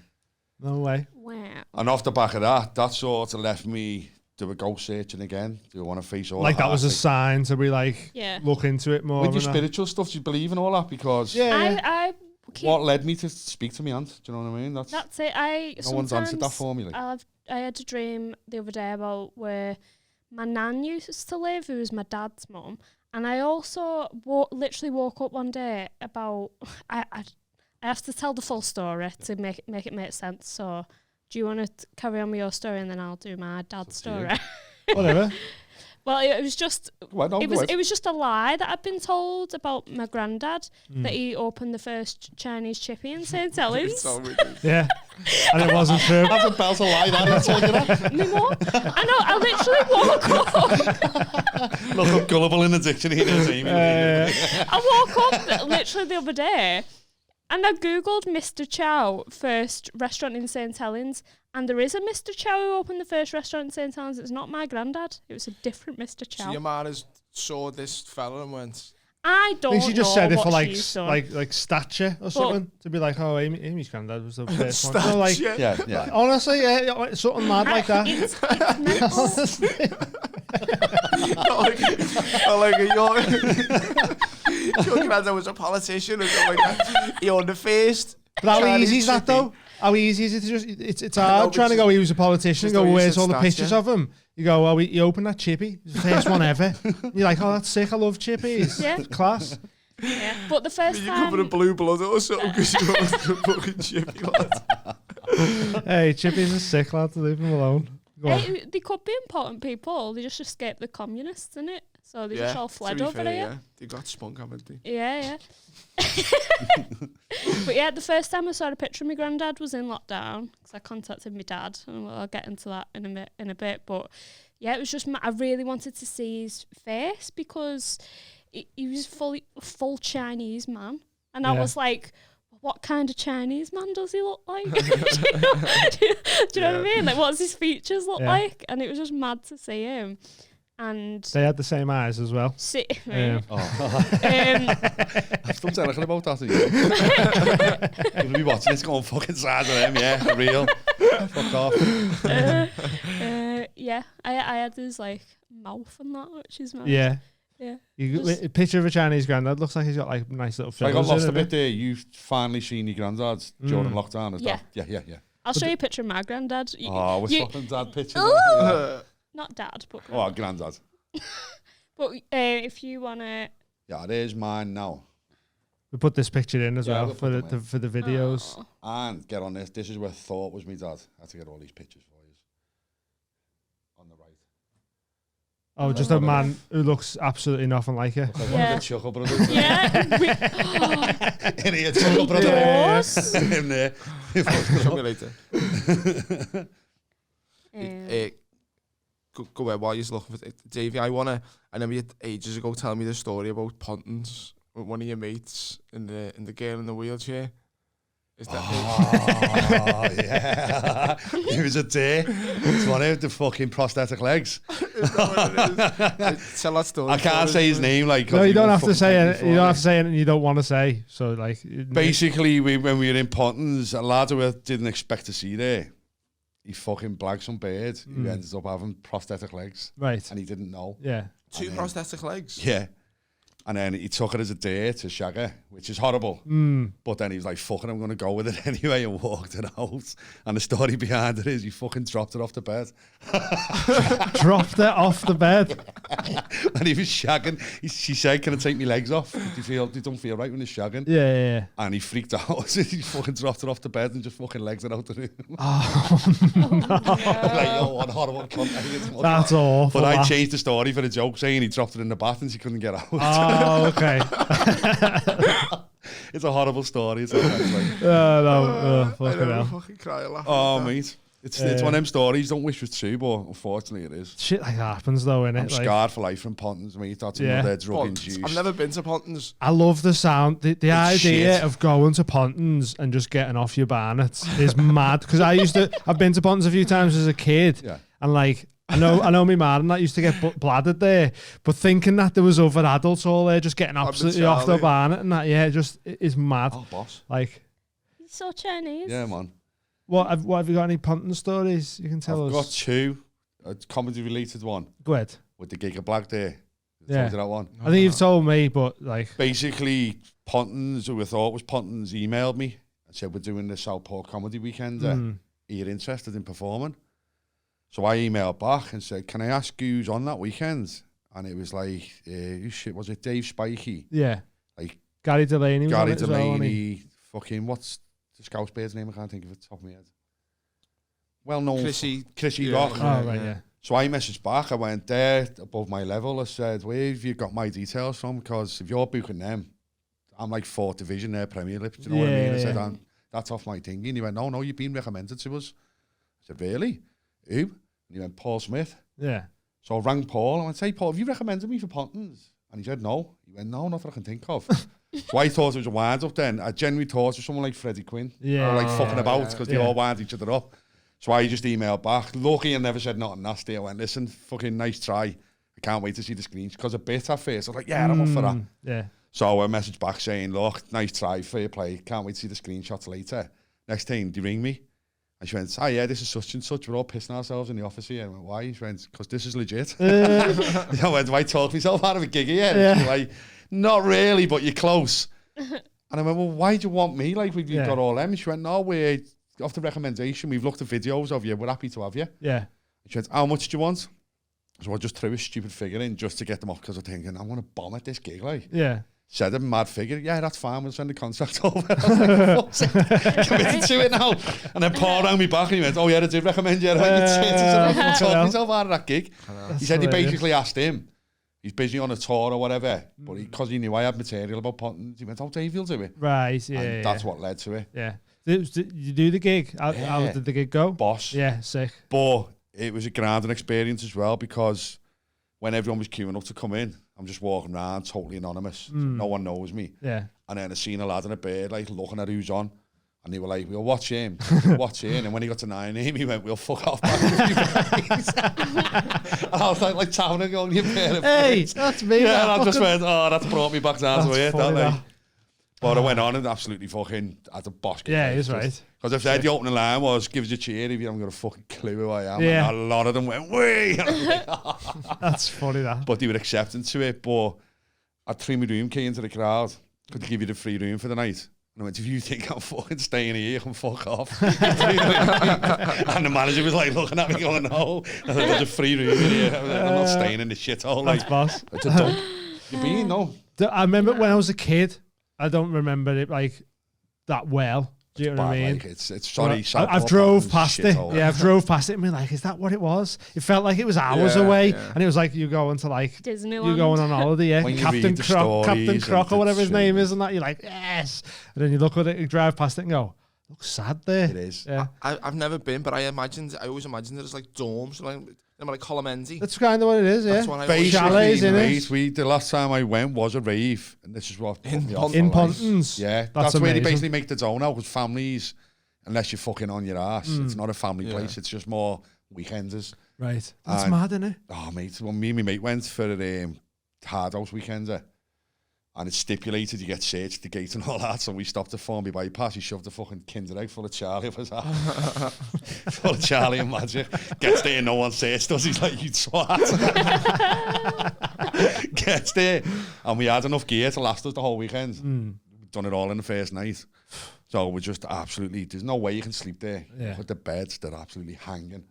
No way. Wow. And off the back of that sort of left me do a ghost searching again. Do I want to face all like that was a sign to be like look into it more. With your spiritual stuff, do you believe in all that? Because what led me to speak to my aunt? Do you know what I mean? That's it. No one's answered that for me. Like. I had a dream the other day about where my nan used to live, who was my dad's mum. And I also literally woke up one day about I have to tell the full story to make it make sense. So, do you want to carry on with your story and then I'll do my dad's story? Whatever. Well, it was just it was just a lie that I'd been told about my granddad that he opened the first Chinese chippy in St. Helens. Yeah, and it wasn't true. That's a belt of lie, that I told you that. Me more. I know. I literally woke up. Look up gullible in the dictionary. I woke up literally the other day. And I googled Mr. Chow first restaurant in St. Helens, and there is a Mr. Chow who opened the first restaurant in St. Helens. It's not my granddad. It was a different Mr. Chow. So your man has saw this fella and went. I don't know. She just said it for like stature or but something to be like, oh, Amy's granddad was the first one. So like, yeah. Honestly, something mad like that. It's your granddad was a politician or something like that. He owned the first. But how easy is that though? How easy is it to just? It's I know, hard but trying to just- go. He was a politician. just Go, the way you where's said all the stats, pictures yeah. of him? You go, oh, you open that chippy. It's the first one ever. You're like, oh, that's sick. I love chippies. Yeah. Class. Yeah. But the first You time, covered in blue blood or something because you were the fucking chippy lad. Hey, chippies are sick, lad. Leave them alone. Go on. hey, they could be important people. They just escaped the communists, innit? So they just all fled over here. Yeah. They got spunk, haven't they? Yeah. But yeah, the first time I saw a picture of my granddad was in lockdown because I contacted my dad, and I'll get into that in a bit. But yeah, it was just I really wanted to see his face because he was full Chinese man, and I Yeah. was like, what kind of Chinese man does he look like? do you know what I mean? Like, what does his features look like? And it was just mad to see him. And They had the same eyes as well. Yeah. I'm still telling about that. You'll be watching this going fucking sad of them, yeah, for real. Fuck off. Yeah, I had his like mouth and that, which is mad. Yeah. Yeah. A picture of a Chinese granddad looks like he's got like nice little I got fillers lost in a bit it. there. You've finally seen your granddads during lockdown, is that? Yeah. I'll show you a picture of my granddad. Oh, we're swapping dad pictures. Ooh! Not dad, but Oh, granddad. but if you wanna, Yeah, there's mine now. We put this picture in as Yeah, well we'll for put them in. the videos. Oh. And get on this. This is where thought was me dad. I had to get all these pictures for you. On the right. Oh, just a man who looks absolutely nothing like you. Looks like one Yeah. of the Chuckle Brothers. Yeah. In here, Chuckle Brother. Yes. In there. Show me later. Um, Go ahead while you're looking for Davey. I remember you ages ago telling me the story about Pontins with one of your mates in the girl in the wheelchair. Is that Oh, yeah. It was a day. It's one of the fucking prosthetic legs. is that what it is? Tell that story. I can't say his name, like. 'cause No, he you don't won't have to fucking say take me it. for You don't it. have to say anything you don't want to say. So, like, Basically, when we were in Pontins, a lad who I didn't expect to see there, he fucking blagged some bird who ended up having prosthetic legs, right? and he didn't know. Yeah. Two prosthetic legs. Yeah. And then he took it as a date to shag her, which is horrible. But then he was like, fucking, I'm going to go with it anyway, and walked it out. And the story behind it is he fucking dropped it off the bed. Dropped it off the bed. And he was shagging. She said, can I take my legs off? You don't feel right when you're shagging. Yeah. And he freaked out. He fucking dropped it off the bed and just fucking legs it out the room. Like, yo, what horrible cunt. That's awful. But I that. changed the story for a joke, saying he dropped it in the bath and she couldn't get out. Oh, okay. It's a horrible story. It's like, No, I fucking never hell. fucking cry laughing. oh, at that. mate. It's one of them stories. Don't wish it was true, but unfortunately it is. Shit like that happens though, innit? I'm scarred for life from Pontins, mate. That's Yeah. another drug Pontins. induced. I've never been to Pontins. I love the sound. The idea shit. of going to Pontins and just getting off your bannets is mad. Because I've been to Pontins a few times as a kid, Yeah. and like I know my man and that used to get bladdered there, but thinking that there was other adults all there just getting absolutely off the bannet and that, it is mad. Oh, boss. Like, he's so Chinese. Yeah, man. what have you got? Any Pontins stories you can tell I've us? got two. A comedy-related one Go ahead. with the gig of Black there. Yeah. Told you that one. I think you've told me, but like, Basically, Pontins, who I thought was Pontins, emailed me and said, we're doing the Southport Comedy Weekend. Are you interested in performing? So I emailed back and said, can I ask who's on that weekend? And it was like, who shit was it? Dave Spikey. yeah, Like Gary Delaney. Was Gary on it as well, wasn't he? Delaney. Fucking, what's the Scouse Beard's name? I can't think of it off the top of my head. Well known. Chrissy yeah, Rock. Oh right, yeah. So I messaged back. I went there above my level. I said, where have you got my details from? Because if you're booking them, I'm like 4th division there, Premier League. Do you know what I mean? I said, that's off my thing. And he went, no, you've been recommended to us. I said, really? Who? And he went, Paul Smith. Yeah. So I rang Paul. I went, hey, Paul, have you recommended me for Pontins? And he said, no. He went, no, not that I can think of. So I thought it was a wind up then. I genuinely thought it was someone like Freddie Quinn. Yeah. Or like fucking about because they Yeah. all wind each other up. So I just emailed back. Lucky I never said nothing nasty. I went, listen, fucking nice try. I can't wait to see the screens. Because a bit at first, I was like, yeah, I'm up for that. Yeah. So I messaged back saying, look, nice try, fair play. Can't wait to see the screenshots later. Next thing, they ring me. And she went, yeah, this is such and such. We're all pissing ourselves in the office here. I went, why? She went, because this is legit. I went, do I talk myself out of a gig here? Yeah. She's like, not really, but you're close. And I went, well, why do you want me? Like, we've got all them. And she went, no, we're off the recommendation, we've looked at videos of you, we're happy to have you. Yeah. She went, how much do you want? So I just threw a stupid figure in just to get them off because I'm thinking, I want to bomb at this gig, like. Yeah. Said a mad figure, yeah, that's fine, we'll send the contract over. I was like, fuck's sake, committed to it now. And then Paul rang me back and he went, oh yeah, I did recommend you. I went, you tit. I said, I told myself out of that gig. He said he basically asked him, he's busy on a tour or whatever, but because he knew I had material about Pontins, he went, oh, Davey will do it. Right, yeah. And that's what led to it. Yeah. Did you do the gig? How did the gig go? Boss. Yeah, sick. But it was a grounding experience as well because when everyone was queuing up to come in, I'm just walking around totally anonymous. So no one knows me. Yeah. And then I seen a lad in a beard like looking at who's on. And they were like, we'll watch him. Watch him. And when he got to 9 name, he went, we'll fuck off back. And I was like tapping and going, you pair of hey, that's me. Yeah, and I just went, oh, that's brought me back down to earth, that that. But I went on and absolutely fucking had a boss. Yeah, he's right. Because if the opening line was, give us a cheer if you haven't got a fucking clue who I am. Yeah. And a lot of them went, wee! That's funny, that. But they were accepting to it. But I threw my room key into the crowd. Could give you the free room for the night. And I went, if you think I'm fucking staying here, you can fuck off. And the manager was like looking at me going, no. I said, there's a free room in here. I'm not staying in this shithole. That's Like, boss. it's a dump. You've been, no. I remember when I was a kid, I don't remember it like that well. Do you know what I mean? Like, it's sorry. I've drove past it. Yeah, I've drove past it and been like, is that what it was? It felt like it was hours away. Yeah. And it was like you going to like Disneyland. You're going on holiday, yeah. When you Captain read the Captain Croc or whatever his shit. name is, and that you're like, yes. And then you look at it, you drive past it and go, looks sad there. It is. Yeah. I've never been, but I always imagined it as like dorms, like Colomenzi. That's kind of what it is, yeah. That's what I always Chalets, in mate, the last time I went was a rave, and this is what put me off. In Pontins. Yeah, that's where they basically make the dough now, because families, unless you're fucking on your ass, it's not a family place, it's just more weekenders. Right. That's mad, isn't it? Oh, mate, well, me and my mate went for Hard House Weekender, and it's stipulated you get searched at the gate and all that, so we stopped at Formby bypass, he shoved a fucking Kinder Egg full of Charlie up his ass. Full of Charlie and magic. Gets there, no one searched us, he's like, you twat. Gets there, and we had enough gear to last us the whole weekend. We've done it all in the first night. So we're just absolutely, there's no way you can sleep there. Yeah. But the beds, they're absolutely hanging.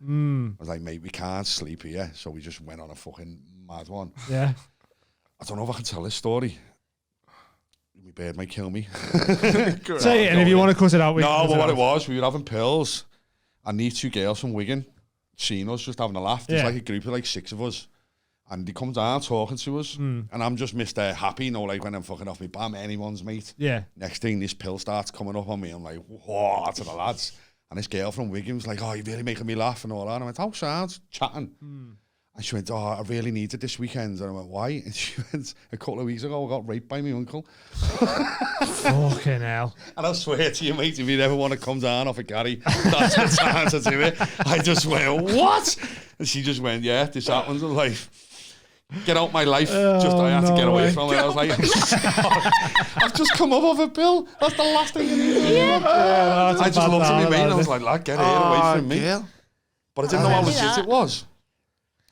I was like, mate, we can't sleep here. So we just went on a fucking mad one. Yeah. I don't know if I can tell this story. My beard might kill me. Say it, and if you want to cut it out, we no, but what it was, we were having pills, and these two girls from Wigan seen us just having a laugh. There's like a group of like 6 of us. And they come down talking to us, and I'm just Mr. Happy, you know, like when I'm fucking off my bam, anyone's mate. Yeah. Next thing, this pill starts coming up on me. I'm like, what to the lads? And this girl from Wigan was like, oh, you're really making me laugh and all that. And I went, oh, sounds chatting. And she went, oh, I really need it this weekend. And I went, why? And she went, a couple of weeks ago, I got raped by my uncle. Fucking hell. And I swear to you, mate, if you ever want to come down off a Gary, that's the time to do it. I just went, what? And she just went, yeah, this happens in life. Get out my life. I had to get away from it. I was like, I've just come up off a pill. That's the last thing you need to do. I just looked at me, mate, and I was like, lad, get away from me. Girl. But I didn't know how legit it was.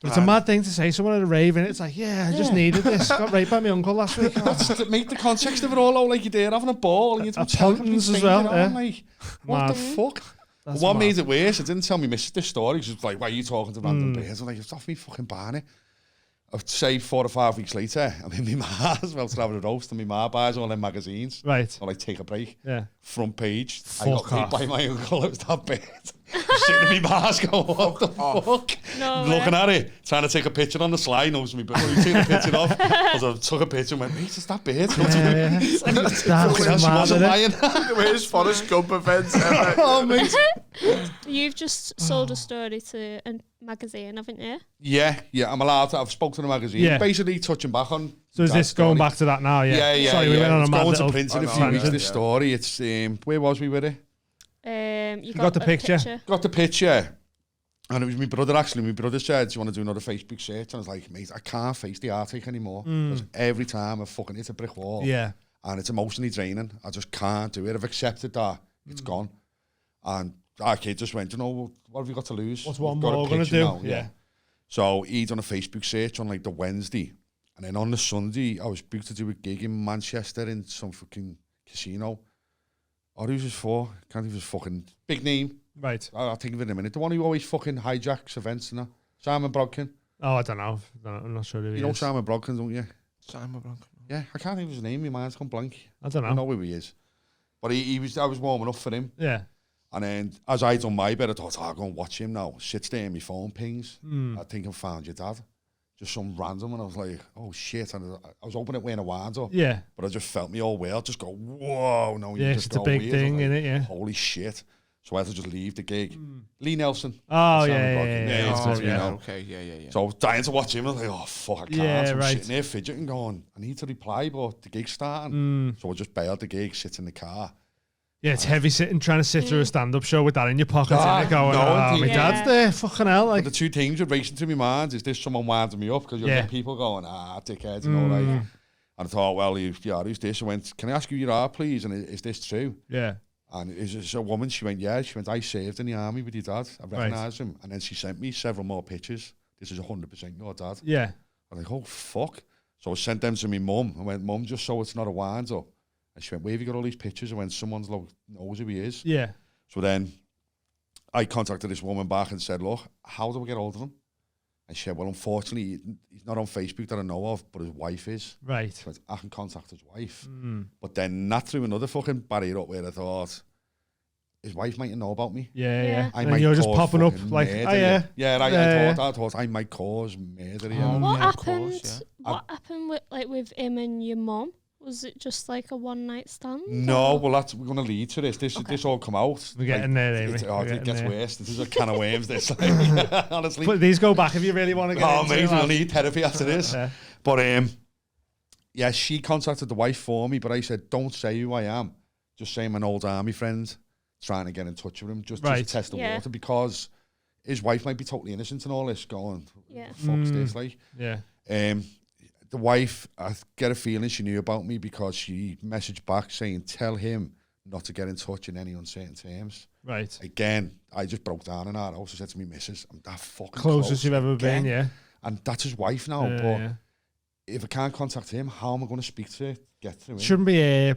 But it's a mad thing to say. Someone at a rave, and it's like, yeah, I just needed this. Got raped by my uncle last week. That's to make the context of it all out like you're there having a ball. And you're Pontins as well. Like, what the fuck? What made it worse, I didn't tell me missus this story. She was like, why are you talking to random bears? I'm like, it's off me fucking Barney. I'd say 4 or 5 weeks later, I'm in my ma's about to have a roast, and my ma buys all them magazines. Right. Or like take a break. Yeah. Front page. Fuck I got raped by my uncle. It was that bad. Sitting in my ma's going, what the fuck? No Looking at it, trying to take a picture on the slide. Knows me, but when you take the picture off, I took a picture and went, mate, it's that bad. Yeah. That's mad, wasn't lying. Where's Forrest Gump events ever? Oh, mate. You've just sold a story to a magazine, haven't you? Yeah, I'm allowed to. I've spoken to the magazine. Yeah. Basically touching back on. So is this going back to that now? Yeah. Yeah. Sorry, we went on a it's mad going little to print in a few weeks, this story. It's, where was we with it? You got the a picture? Got the picture. And it was my brother, actually. My brother said, do you want to do another Facebook search? And I was like, mate, I can't face the heartache anymore. Because every time I fucking hit a brick wall. Yeah. And it's emotionally draining. I just can't do it. I've accepted that. It's gone. And our kid just went, you know, what have you got to lose? What's one We've got a more going to picture do? now. Yeah. So he done a Facebook search on like the Wednesday. And then on the Sunday, I was booked to do a gig in Manchester in some fucking casino. Oh, who's this for? Can't even fucking big name. Right. I'll think of it in a minute. The one who always fucking hijacks events and that. Simon Brodkin. Oh, I don't know. I'm not sure who he is. You know Simon Brodkin, don't you? Simon Blanc. Yeah, I can't think of his name. My mind's gone blank. I don't I know. know who he is. But I was warming up for him. Yeah. And then as I done my bit, I thought, I'll go and watch him now. Sits there and my phone pings. I think I found your dad. Just some random, and I was like, oh shit. And I was hoping it wearing a wind up. Yeah. But I just felt me all world just go, whoa. No, Yeah, you it's just a go big weird. thing, Like, innit? Yeah. holy shit. So I had to just leave the gig. Lee Nelson. Oh, Simon yeah, Brodkin. yeah. Oh, you yeah, know. okay, yeah. So I was dying to watch him. I was like, oh, fuck, I can't. Yeah, So I'm right. sitting there fidgeting going, I need to reply, but the gig's starting. So I just bailed the gig, sit in the car. Yeah, it's heavy trying to sit through a stand-up show with that in your pocket, Ah, innit? Going, no, oh, my indeed. dad's there, fucking hell. But Like, the two things are racing through my mind. Is this someone winding me up? Because you'll Yeah. get people going, dickheads, you know, like. And I thought, well, who's this? I went, can I ask who you are, please? And is this true? yeah. And is this a woman? She went, yeah. She went, I served in the army with your dad. I recognised him. And then she sent me several more pictures. This is 100% your dad. Yeah. I'm like, oh, fuck. So I sent them to my mum. I went, Mum, just so it's not a wind up. And she went, where have you got all these pictures? I went, someone's knows who he is. Yeah. So then I contacted this woman back and said, look, how do I get hold of him? And she said, well, unfortunately, he's not on Facebook that I know of, but his wife is. Right. She went, I can contact his wife. But then that threw another fucking barrier up where I thought, his wife might know about me. Yeah, Yeah. yeah. I And might you're just cause popping up fucking like, murder oh, yeah. here. Yeah, Yeah. I thought I might cause murder here. Oh, What yeah, of happened? course, What happened with him and your mum? Was it just like a one night stand? No, well, we're going to lead to this. This all come out. We're getting there, Amy. It We're getting gets there. worse. This is a can of worms, this. Like, honestly. But these go back if you really want to get Oh, into mate, it. we'll lads. need therapy after this. Yeah. But, yeah, she contacted the wife for me, but I said, don't say who I am. Just say I'm an old army friend trying to get in touch with him, just Right. to test the Yeah. water, because his wife might be totally innocent in all this, going, Yeah. fuck's this, like. Yeah. The wife, I get a feeling she knew about me because she messaged back saying, tell him not to get in touch in any uncertain terms. Right. Again, I just broke down in our house. I said to me missus, I'm that fucking Closest you've ever again. been, yeah. And that's his wife now. But Yeah. if I can't contact him, how am I going to speak to her, get through him? Shouldn't be a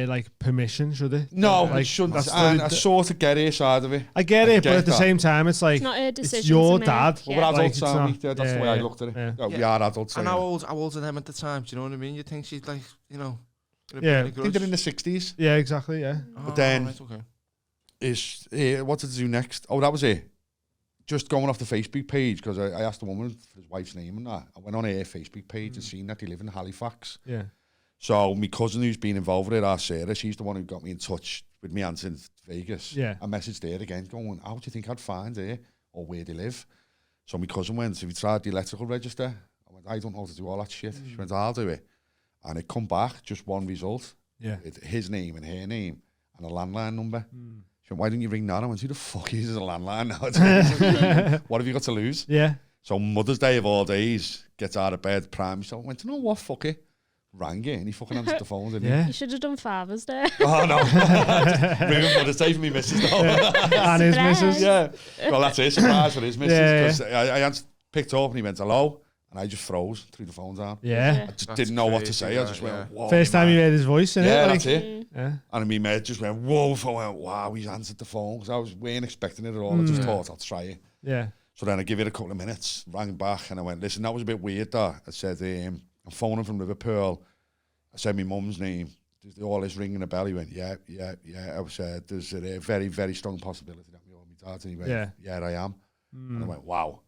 like permission, should it? No, like, it shouldn't. that's And the- I sort of get her side of it. I get it, but at the that. same time, it's like It's not her decision. it's your to dad. make. Well, Yeah. we're Like, adults, it's aren't we? not- Yeah, that's the yeah, way I yeah, looked at it. yeah. Yeah, we Yeah. are adults. And yeah. how old are them at the time? Do you know what I mean? You think she's like, you know, Yeah. I think they're in the 60s. Yeah, exactly, yeah. But then- right, okay. What did I do next? Oh, that was it. Just going off the Facebook page, because I asked the woman for his wife's name and that. I went on her Facebook page and seen that they live in Halifax. Yeah. So my cousin who's been involved with it, our Sarah, she's the one who got me in touch with me aunt in Vegas. Yeah. I messaged her again going, how do you think I'd find her or where they live? So my cousin went, have you tried the electrical register? I went, I don't know how to do all that shit. She went, I'll do it. And it come back, just one result. Yeah. With his name and her name and a landline number. She went, why didn't you ring that? I went, who the fuck uses a landline now? What have you got to lose? Yeah. So Mother's Day of all days, gets out of bed, prime yourself. I went, you know what, fuck it. Rang it, and he fucking answered the phone, didn't Yeah. You should have done Father's Day. he? Oh, no. Ring Mother's Day for me missus, though. And his Surprise. missus. Yeah. Well, that's it, surprise for his missus. Yeah. Because I picked up, and he went, hello, and I just froze, threw the phone down. Yeah. I just That's didn't know what to crazy, say. I that, just yeah. went, whoa. First time you heard his voice, innit? Yeah, like, that's it. Yeah. And my mate just went, whoa. I went, wow, he's answered the phone. Because I weren't expecting it at all. I just thought, I'll try it. Yeah. So then I give it a couple of minutes, rang back, and I went, listen, that was a bit weird, that. I said, I'm phoning from Liverpool. I said my mum's name. There's all this ringing a bell. He went, yeah. I said, there's a very, very strong possibility that you're my dad. And he went, yeah, I am. And I went, wow.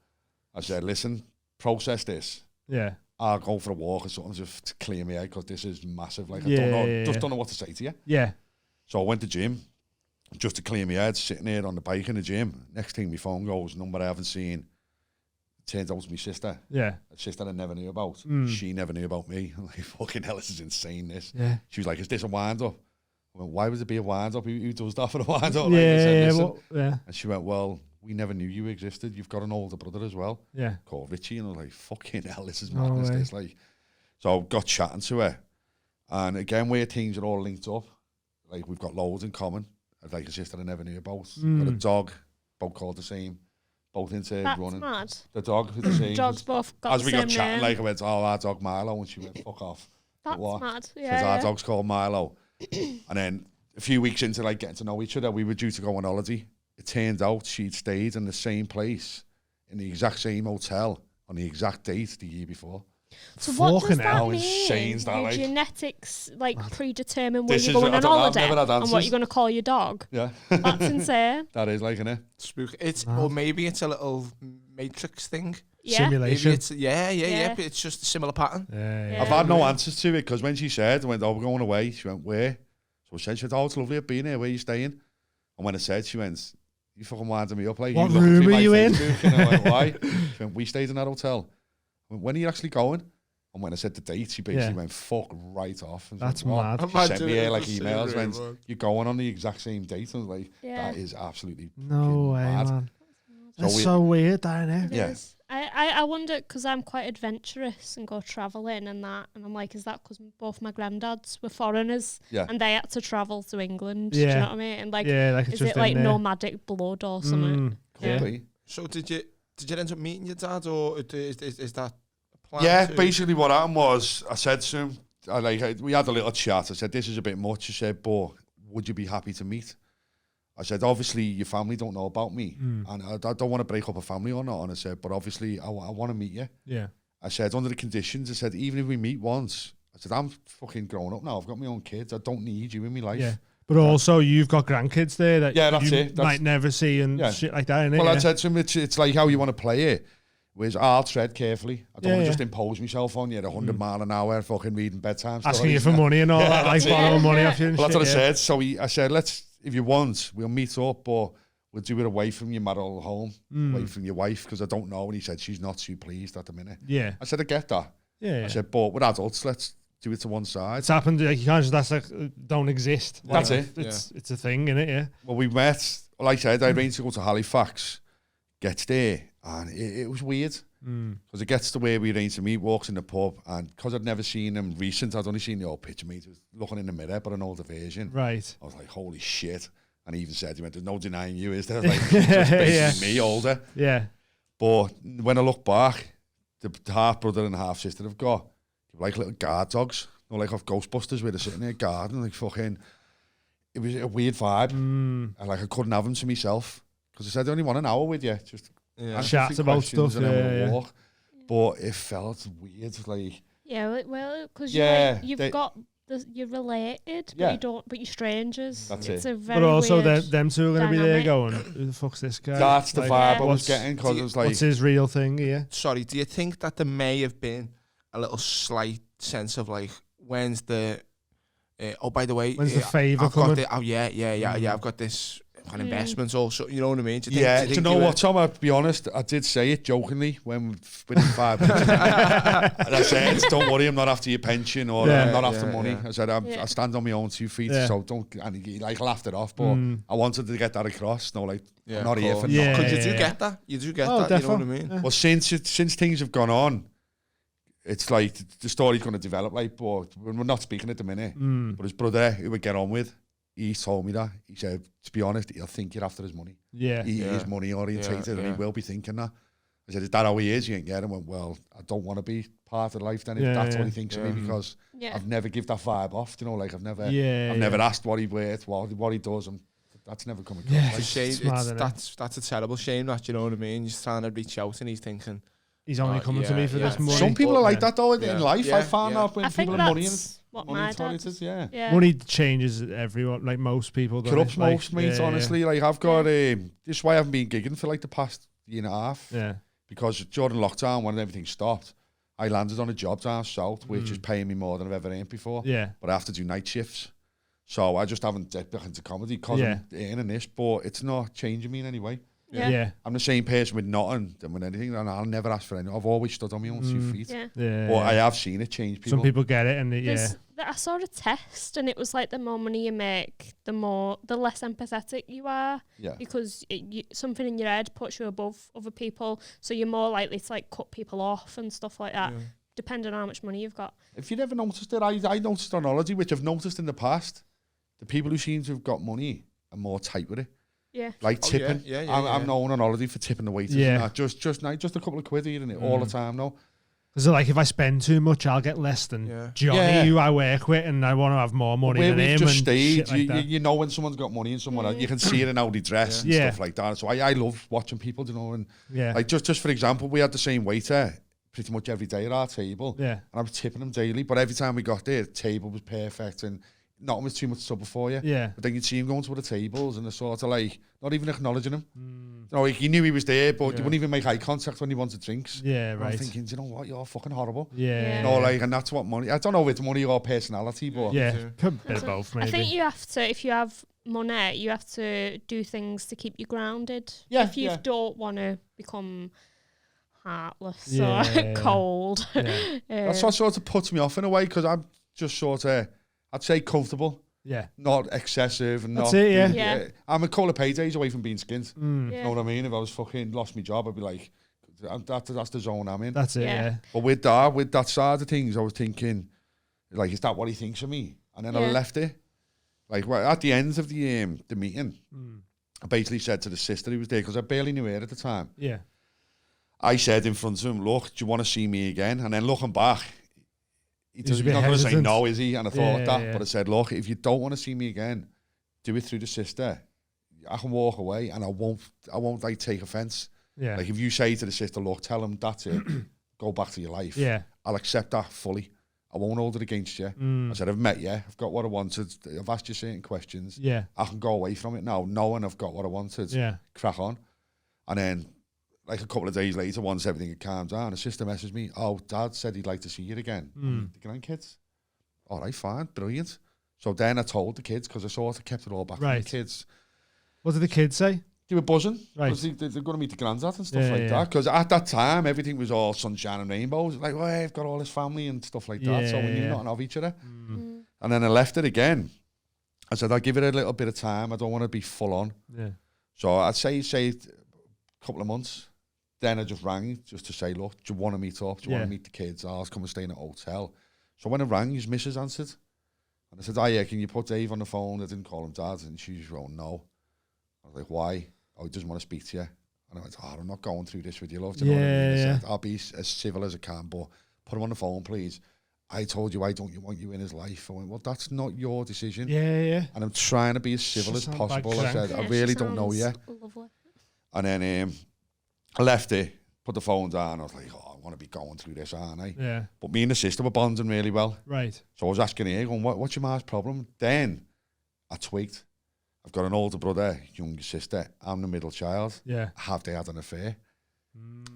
I said, listen, process this. Yeah. I'll go for a walk or something just to clear me out, because this is massive. Like, I Yeah, don't know, yeah, just yeah. don't know what to say to you. Yeah. So I went to gym just to clear my head, sitting there on the bike in the gym. Next thing my phone goes, number I haven't seen. Turns out it's my sister. Yeah. A sister I never knew about. She never knew about me. I'm like, fucking hell, this is insane, this. Yeah. She was like, is this a wind-up? I went, why would it be a wind-up? Who does that for a wind-up? Like, I Yeah. said, "Listen." Well, yeah. And she went, well, we never knew you existed. You've got an older brother as well, Yeah. called Richie. And I was like, fucking hell, this is No madness, way. this. Like, so I got chatting to her. And again, where things are all linked up, like, we've got loads in common. I'd like a sister I never knew about. Got a dog, both called the same, both into That's running. mad. The dog was the same. Dogs both got As the we same got chatting, name. like, I went, oh, our dog Milo, and she went, fuck off. That's What? mad. Because Yeah. our yeah. dog's called Milo. And then a few weeks into like getting to know each other, we were due to go on holiday. It turned out she'd stayed in the same place, in the exact same hotel, on the exact date the year before. So what does that How mean? insane is that, Your like? genetics like predetermine where This you're is- going I on don't know, I've holiday never had and what answers. you're going to call your dog. Yeah. That's insane. That is like, innit? Spook. It's or maybe it's a little Matrix thing. Yeah. Maybe Simulation. it's yeah. Yeah. But it's just a similar pattern. Yeah. I've had no answers to it because when she said, I went, oh, we're going away. She went, where? So I said, oh, it's lovely being here. Where are you staying? And when I said, she went, you fucking winding me up. Like, What looked room through are my you in? Facebook, and I went, why? She went, we stayed in that hotel. I went, when are you actually going? And when I said the date, she basically went, fuck right off. And That's said, what? mad. She sent me Imagine like it was emails, so went, real, man. you're going on the exact same date. I was like, Yeah. that is absolutely No way, mad. man. So That's we- so weird, that, innit? It Yeah. is. I wonder because I'm quite adventurous and go travelling and that, and I'm like, is that because both my granddads were foreigners Yeah. and they had to travel to England? Do you Yeah. know what I mean? And like, Yeah, like it's is just it like in there. nomadic blood or something? Could Yeah. be. So did you end up meeting your dad, or is that a plan? Yeah, to- basically what happened was I said to him, we had a little chat. I said, this is a bit much. I said, but would you be happy to meet? I said, obviously your family don't know about me and I don't want to break up a family or not. And I said, but obviously I want to meet you. Yeah. I said, under the conditions, I said, even if we meet once, I said, I'm fucking grown up now. I've got my own kids. I don't need you in my life. Yeah. But also, you've got grandkids there that Yeah, that's you it. might never see and Yeah. shit like that, innit? Well, yeah. I said to him, it's like how you want to play it. Whereas I'll tread carefully. I don't want to Yeah. just impose myself on you at 100 mile an hour, fucking reading bedtime stories. Asking you for money and all that, like borrowing money off you and Well, that's shit. what I said. So I said, if you want, we'll meet up, but we'll do it away from your marital home, away from your wife, because I don't know. And he said, she's not too pleased at the minute. Yeah. I said, I get that. Yeah. I said, but we're adults, let's do it to one side. It's happened, like, you can't just, that's like, don't exist. That's Like, it. It's a thing, innit? Yeah. Well, we met, like I said, I arranged to go to Halifax, gets there, and it was weird. Because it gets to where we arranged to meet, walks in the pub, and because I'd never seen him recent, I'd only seen the old picture, mate. He was looking in the mirror, but an older version. Right. I was like, holy shit. And he even said, he went, there's no denying you, is there? I was like, it's just basically me, older. Yeah. But when I look back, the half brother and half sister I've got, like little guard dogs, you know, like off Ghostbusters where they're sitting there guarding, like fucking, it was a weird vibe. And like I couldn't have them to myself. Because I said, I only want an hour with you. Just answer a Chats few about questions stuff, and then yeah, we'll walk. But it felt weird, like, Yeah, well, because Yeah, you've they- got you're related, but Yeah. you're strangers. That's it's it. a very But also, weird them two are going to be there dynamic. going, who the fuck's this guy? that's the Like, vibe I was what's- getting, because it was like, What's his real thing, yeah? Sorry, do you think that there may have been a little slight sense of like, when's the oh, by the way, When's the favour I've got coming? the, oh yeah, I've got this kind of investments also, you know what I mean? Do you think, yeah, do do you think know were- what, Tom? I'll be honest, I did say it jokingly when within 5 minutes. And I said, don't worry, I'm not after your pension or Yeah. I'm not after Yeah, money. yeah. I said, Yeah. I stand on my own 2 feet, Yeah. so don't, and he like laughed it off, but I wanted to get that across. No, like, Yeah, I'm not here cool. for Yeah. nothing. Because you do yeah. get that. You do get Oh, that, you know what I defo. mean? Yeah. Well, since things have gone on, it's like the story's going to develop, like, but we're not speaking at the minute. But his brother, who we get on with, he told me that. He said, to be honest, he'll think you're after his money. Yeah. He Yeah. is money orientated and he yeah. will be thinking that. I said, is that how he is? You ain't get him. Went, well, I don't want to be part of life then if Yeah, that's what yeah. he thinks of Yeah. me, because Yeah. I've never give that vibe off, you know, like I've never Yeah, I've yeah. never asked what he wears, what he does, and that's never come across. Yeah. Like, It's a shame. It's mad, It's, innit? that's a terrible shame, that, you know what I mean? He's trying to reach out and he's thinking, He's only coming to yeah, me for yeah. this money. some people are like that though in Yeah. life. Yeah, I found yeah. out when I think people are money that's what money my dad. oriented, yeah. Yeah. Money changes everyone, like most people. don't Corrupts it? Like, most, mate, yeah, honestly. Like I've got this is why I haven't been gigging for like the past year and a half. Yeah. Because during lockdown, when everything stopped, I landed on a job down south, which is paying me more than I've ever earned before. Yeah. But I have to do night shifts. So I just haven't dipped back into comedy because Yeah. I'm earning this, but it's not changing me in any way. Yeah. Yeah. I'm the same person with nothing than with anything, and I'll never ask for anything. I've always stood on my own 2 feet. Yeah. Yeah. But I have seen it change people. Some people get it, and yeah. I saw a test, and it was like the more money you make, the less empathetic you are, Yeah. because something in your head puts you above other people, so you're more likely to like cut people off and stuff like that, depending on how much money you've got. If you never noticed it, I noticed on holiday, which I've noticed in the past, the people who seem to have got money are more tight with it. Yeah. Like Oh, yeah, tipping. yeah, I'm known on holiday for tipping the waiters. Yeah. And that. Just a couple of quid here and it all the time now. Because like if I spend too much, I'll get less than Johnny, who I work with, and I want to have more money than him. Just and stayed, shit like that. you know when someone's got money and someone else, you can see it in how they dress and stuff like that. So I love watching people, you know, and like just for example, we had the same waiter pretty much every day at our table, and I was tipping him daily. But every time we got there, the table was perfect and nothing was too much trouble for you. Yeah. But then you'd see him going to other tables and they're sort of like not even acknowledging him. You know, like he knew he was there, but they wouldn't even make eye contact when he wanted drinks. Yeah, right. I'm thinking, you know what, you're fucking horrible. Yeah. You know, like, and that's what money. I don't know if it's money or personality, but a bit of both. Maybe. I think you have to, if you have money, you have to do things to keep you grounded. Yeah. If you don't want to become heartless or cold. That's what sort of puts me off in a way, because I'm just sort of, I'd say comfortable. Yeah. Not excessive. And that's not it, I'm a couple of paydays away from being skinned. You know what I mean? If I was fucking lost my job, I'd be like, that's the zone I'm in. That's it, yeah. But with that side of things, I was thinking, like, is that what he thinks of me? And then I left it. Like, at the end of the meeting, I basically said to the sister who was there, because I barely knew her at the time. Yeah. I said in front of him, look, do you want to see me again? And then looking back, he's not going to say no, is he? And I thought but I said, look, if you don't want to see me again, do it through the sister. I can walk away and I won't like take offence. Yeah. Like if you say to the sister, look, tell him that's it, go back to your life. Yeah. I'll accept that fully. I won't hold it against you. I said, I've met you. I've got what I wanted. I've asked you certain questions. Yeah. I can go away from it now, knowing I've got what I wanted. Yeah. Crack on. And then, like a couple of days later, once everything had calmed down, the sister messaged me, oh, Dad said he'd like to see you again. The grandkids. All right, fine, brilliant. So then I told the kids, because I sort of kept it all back from the kids. What did the kids say? They were buzzing. Right. They're going to meet the granddad and stuff like that. Because at that time, everything was all sunshine and rainbows. Like, well, I've got all this family and stuff like that. So we knew nothing of each other. And then I left it again. I said, I'll give it a little bit of time. I don't want to be full on. Yeah. So I'd say a couple of months. Then I just rang just to say, look, do you want to meet up? Do you want to meet the kids? I'll come and stay in a hotel. So when I rang, his missus answered. And I said, oh yeah, can you put Dave on the phone? I didn't call him Dad. And she was going, no. I was like, why? Oh, he doesn't want to speak to you. And I went, oh, I'm not going through this with you, love. Do you know what I mean? I said, I'll be as civil as I can, but put him on the phone, please. I told you I don't want you in his life. I went, well, that's not your decision. Yeah. And I'm trying to be as civil as possible. I said, I really don't know you. Lovely. And then I left it, put the phone down. I was like, oh, I want to be going through this, aren't I? Yeah. But me and the sister were bonding really well. Right. So I was asking her, going, what's your ma's problem? Then I twigged. I've got an older brother, younger sister. I'm the middle child. Yeah. Have they had an affair?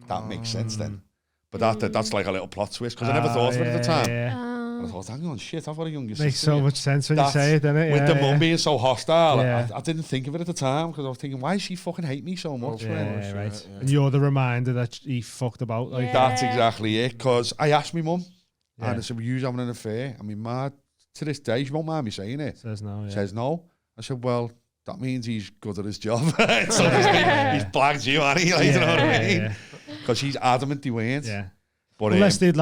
That makes sense then. But that's like a little plot twist, because I never thought of it at the time. And I thought, hang on, shit, I've got a younger sister. Makes so much sense when you say it, doesn't it? With the mum being so hostile, I didn't think of it at the time, because I was thinking, why does she fucking hate me so much? Right. And you're the reminder that he fucked about. Like That's exactly it, because I asked my mum, and I said, were you having an affair? And my ma, to this day, she won't mind me saying it. Says no, Says no. I said, well, that means he's good at his job. So he's blagged you, hasn't he? Like, you know what I mean? Because he's adamant they weren't. Yeah. But unless they'd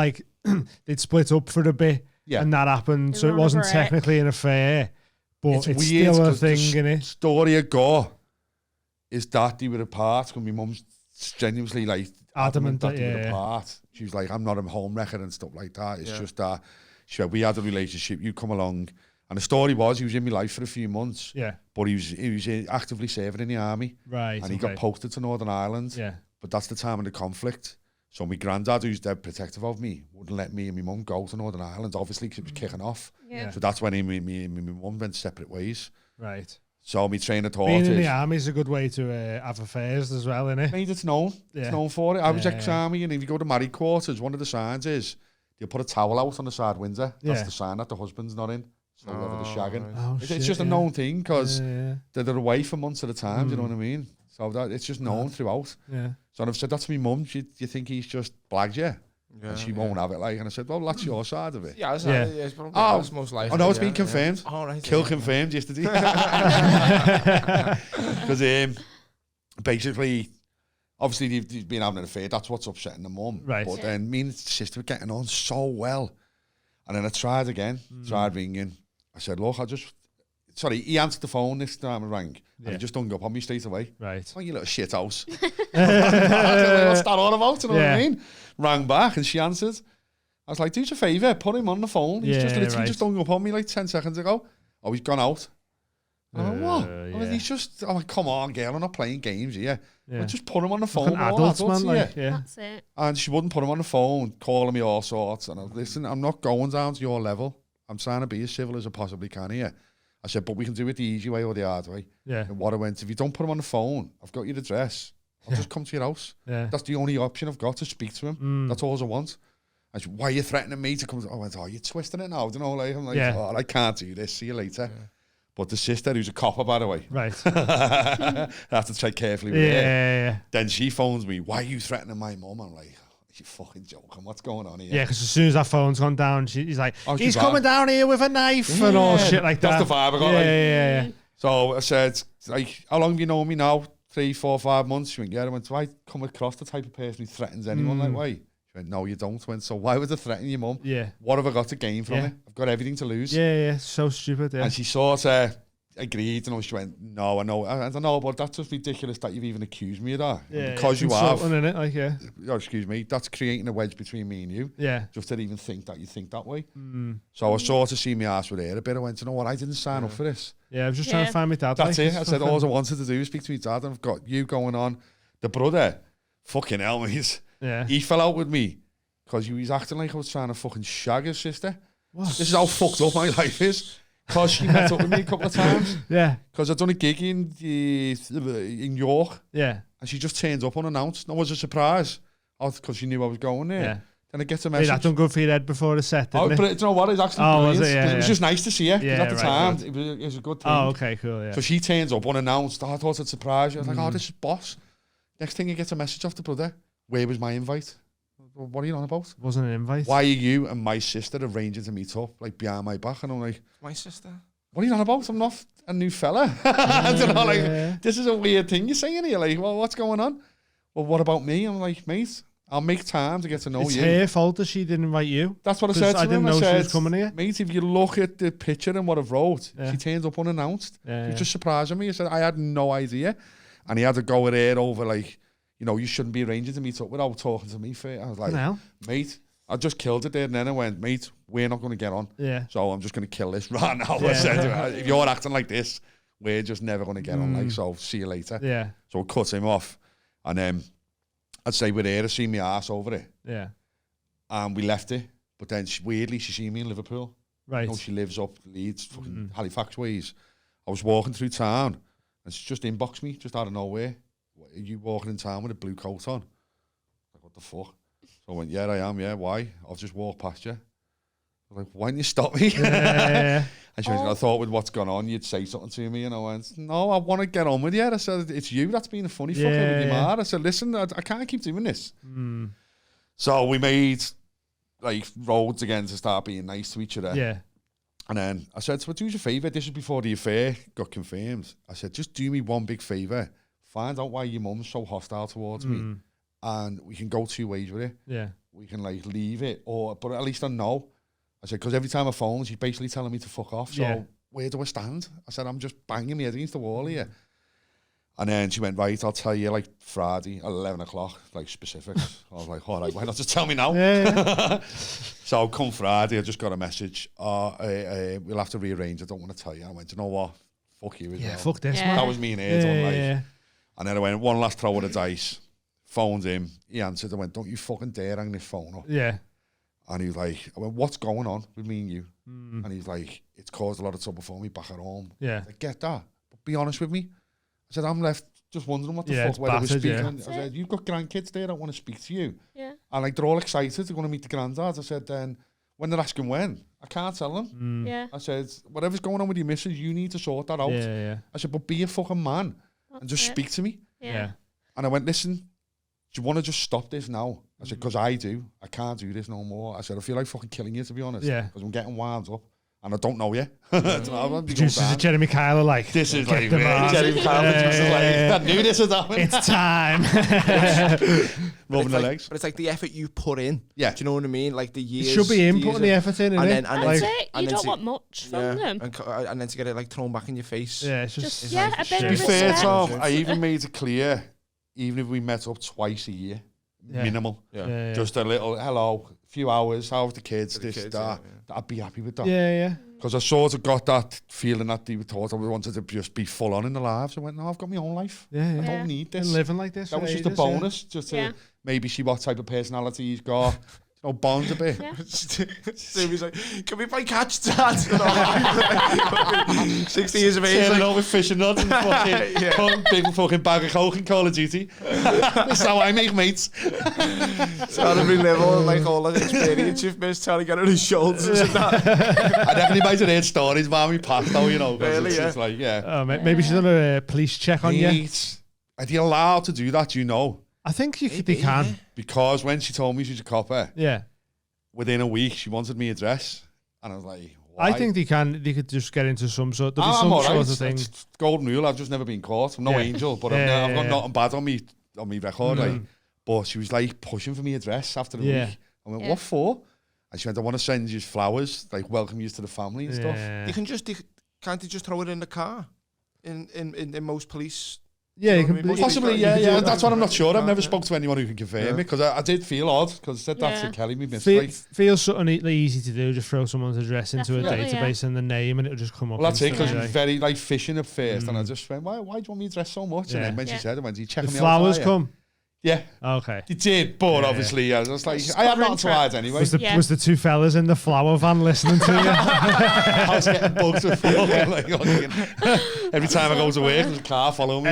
split up for a bit, and that happened, so it wasn't technically an affair, but it's weird, still a thing, innit? Story I got is that they were apart, because my mum's strenuously like adamant that they were apart. She was like, I'm not a home wrecker and stuff like that. It's just that she said, we had a relationship, you come along. And the story was, he was in my life for a few months. Yeah. But he was actively serving in the army. Right. And he got posted to Northern Ireland. Yeah. But that's the time of the conflict. So my granddad, who's dead protective of me, wouldn't let me and my mum go to Northern Ireland, obviously, because it was kicking off. Yeah. So that's when me and my mum went separate ways. Right. So my trainer taught being in the army is a good way to have affairs as well, isn't it? Mate, it's known. Yeah. It's known for it. I was ex-army, and if you go to married quarters, one of the signs is you'll put a towel out on the side window. That's the sign that the husband's not in. So whether they're shagging. Oh, it's just a known thing, because they're away for months at a time, do you know what I mean? So it's just known throughout. Yeah. So I've said that to my mum, do you think he's just blagged you? Yeah, and she won't have it, like, and I said, well, that's your side of it. Yeah, it's probably that's most likely. Oh no, it's been confirmed. Oh, right, Kill confirmed yesterday. Because basically, obviously they've been having an affair, that's what's upsetting the mum. Right. But then me and the sister were getting on so well. And then I tried again, tried ringing. I said, look, sorry, he answered the phone this time and rang. And he just hung up on me straight away. Right. Oh, you little shit house. What's that all about? You know what I mean? Rang back and she answered. I was like, do you a favour, put him on the phone. He's just literally just hung up on me like 10 seconds ago. Oh, he's gone out. I'm like, what? I mean, he's just, I'm like, come on, girl, I'm not playing games here. Well, just put him on the phone. Adults, man, like, That's it. And she wouldn't put him on the phone, calling me all sorts. And I was, listen, I'm not going down to your level. I'm trying to be as civil as I possibly can here. I said, but we can do it the easy way or the hard way. Yeah. And what I went, if you don't put him on the phone, I've got your address. I'll just come to your house. Yeah. That's the only option I've got, to speak to him. That's all I want. I said, why are you threatening me to come? I went, oh, you're twisting it now. You know, like, I'm like, oh, I can't do this. See you later. Yeah. But the sister, who's a copper, by the way. Right. I have to tread carefully with her. Yeah. Then she phones me, why are you threatening my mum? I'm like, you fucking joking. What's going on here? Yeah, because as soon as that phone's gone down, he's like, oh, he's coming down here with a knife and all shit like that. That's the vibe I got. Yeah. So I said, like, how long have you known me now? 3, 4, 5 months? She went, yeah. I went, do I come across the type of person who threatens anyone that way? She went, no, you don't. I went, so why would I threaten your mum? Yeah. What have I got to gain from it? I've got everything to lose. Yeah. So stupid, yeah. And she sort of agreed, and she went, no, I know. I don't know, but that's just ridiculous that you've even accused me of that. Yeah, because you have. Innit? Like, oh, excuse me, that's creating a wedge between me and you. Yeah. Just to even think that you think that way. So I sort of see me ass with her a bit. I went, you know what, I didn't sign up for this. Yeah, I was just trying to find my dad. That's it. I said, all I wanted to do was speak to my dad, and I've got you going on. The brother, fucking hell, mate. Yeah. He fell out with me because he was acting like I was trying to fucking shag his sister. What? This is how fucked up my life is. Because she met up with me a couple of times. Yeah. Because I'd done a gig in York. Yeah. And she just turned up unannounced. And it was a surprise. Because she knew I was going there. Yeah. Then I get a message. Hey, that done good for your head before the set, didn't it? But you know what? It was actually brilliant. Was it? Yeah, it was just nice to see her. Yeah, at the time, right. it was a good thing. Oh, okay, cool, yeah. So she turns up unannounced. I thought I'd surprise you. I was like, oh, this is boss. Next thing you get a message off the brother. Where was my invite? What are you on about? Wasn't an invite. Why are you and my sister arranging to meet up, like, behind my back? And I'm like, My sister? what are you on about? I'm not a new fella. I don't know, like, this is a weird thing you're saying here. Like, well, what's going on? Well, what about me? I'm like, mate, I'll make time to get to know it's you. It's her fault that she didn't invite you. That's what I said to him. I didn't know she was coming here. Mate, if you look at the picture and what I've wrote, she turns up unannounced. She's just surprising me. I said, I had no idea. And he had to go with her over, like, you know, you shouldn't be arranging to meet up without talking to me first. I was like, mate, I just killed it there. And then I went, mate, we're not going to get on. Yeah. So I'm just going to kill this right now. I said, if you're acting like this, we're just never going to get on. Like, so see you later. Yeah. So I cut him off. And I'd say with her, I seen my ass over it. Yeah. And we left it. But then weirdly, she seen me in Liverpool. Right. You know, she lives up Leeds, fucking Halifax ways. I was walking through town and she just inboxed me, just out of nowhere. Are you walking in town with a blue coat on? Like, what the fuck? So I went, yeah, I am, yeah, why? I've just walked past you. I was like, why didn't you stop me? And she went, I thought with what's gone on, you'd say something to me. And I went, no, I want to get on with you. I said, it's you that's being a funny fucker with your mad. I said, listen, I can't keep doing this. So we made, like, roads again to start being nice to each other. Yeah. And then I said, so do us a favour. This is before the affair got confirmed. I said, just do me one big favour. Find out why your mum's so hostile towards me, and we can go two ways with it. Yeah, we can like leave it, but at least I know. I said, because every time I phone, she's basically telling me to fuck off. So where do I stand? I said, I'm just banging my head against the wall here. And then she went, right, I'll tell you like Friday at 11 o'clock, like specifics. I was like, all right, why not just tell me now? So come Friday, I just got a message. We'll have to rearrange. I don't want to tell you. I went, you know what? Fuck you. Yeah, fuck this, man. That was me and her. And then I went, one last throw of the dice, phoned him, he answered, I went, don't you fucking dare hang this phone up. Yeah. And he was like, I went, what's going on with me and you? And he's like, it's caused a lot of trouble for me back at home. Yeah. I get that, but be honest with me. I said, I'm left just wondering what the fuck, whether we're speaking. I said, you've got grandkids there that want to speak to you. Yeah. And like, they're all excited, they're going to meet the granddads. I said, then, when they're asking when, I can't tell them. Yeah. I said, whatever's going on with your missus, you need to sort that out. Yeah. I said, but be a fucking man. And just speak to me. Yeah. And I went, listen, do you want to just stop this now? I said, because I do. I can't do this no more. I said, I feel like fucking killing you, to be honest. Yeah. Because I'm getting wound up. And I don't know you. Producers of Jeremy Kyle like, this is like, Jeremy Kyle is like, I knew this was happening. It's time. rubbing the legs. But it's like the effort you put in. Yeah. Do you know what I mean? Like the years. It should be him putting the effort in, innit? That's it. You don't want much from them. And then to get it like thrown back in your face. Yeah, it's just a bit To of be fair, respect. Tom, I even made it clear, even if we met up twice a year, minimal, just a little hello, few hours, how's the kids, I'd be happy with that. Yeah. Because I sort of got that feeling that they thought I wanted to just be full on in their lives. I went, no, I've got my own life. I don't need this. Been living like this. That was just a bonus, just to maybe see what type of personality he's got. Bonds a bit. He's like, can we play catch, Dad? 60 years of age. Turning over fishing rods and fucking big fucking bag of coke in Call of Duty. That's how I make mates. Trying to relive all the experience you've missed, trying to get on his shoulders and that. I definitely might have heard stories about me past though, you know. Really, it's like, Oh, maybe she's done a police check on you. Are you allowed to do that, you know? I think they can. Because when she told me she's a copper, yeah, within a week she wanted me address, and I was like, why? I think they can. They could just get into some sort. There'll be I'm some all sort right. of thing. It's golden rule. I've just never been caught. I'm no angel, but I've got nothing bad on me record. Like, but she was like pushing for me address after the week. I went, what for? And she went, I want to send you flowers, like welcome you to the family and stuff. Can't they just throw it in the car? In most police. Yeah, you can possibly. Yeah. That's what I'm not sure. I've never spoke to anyone who can confirm it because I did feel odd because I said that to Kelly. Me feels something easy to do. Just throw someone's address into a database and the name, and it'll just come up. Well, that's it because it was very like fishing at first, and I just went, why do you want me to address so much? And then when she said, "When you checking the me flowers out?" come. Yeah. Okay. It did, but obviously, I was like, I had nothing to hide anyway. Was the two fellas in the flower van listening to you? I was getting bugs with fucking, like, every time I go to work, there's a car following me.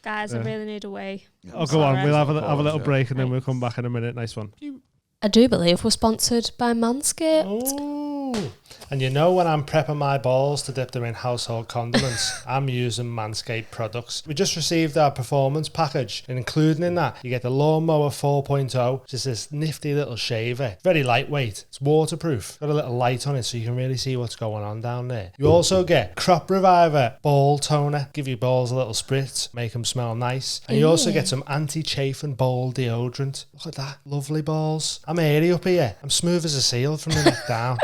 Guys, I really need a way. Oh, go on. We'll have a little break and then we'll come back in a minute. Nice one. I do believe we're sponsored by Manscaped. Oh. And you know when I'm prepping my balls to dip them in household condiments, I'm using Manscaped products. We just received our performance package, and including in that, you get the Lawnmower 4.0, which is this nifty little shaver. Very lightweight. It's waterproof. Got a little light on it so you can really see what's going on down there. You also get Crop Reviver Ball Toner. Give your balls a little spritz, make them smell nice. And you also get some anti-chafing ball deodorant. Look at that. Lovely balls. I'm airy up here. I'm smooth as a seal from the neck down.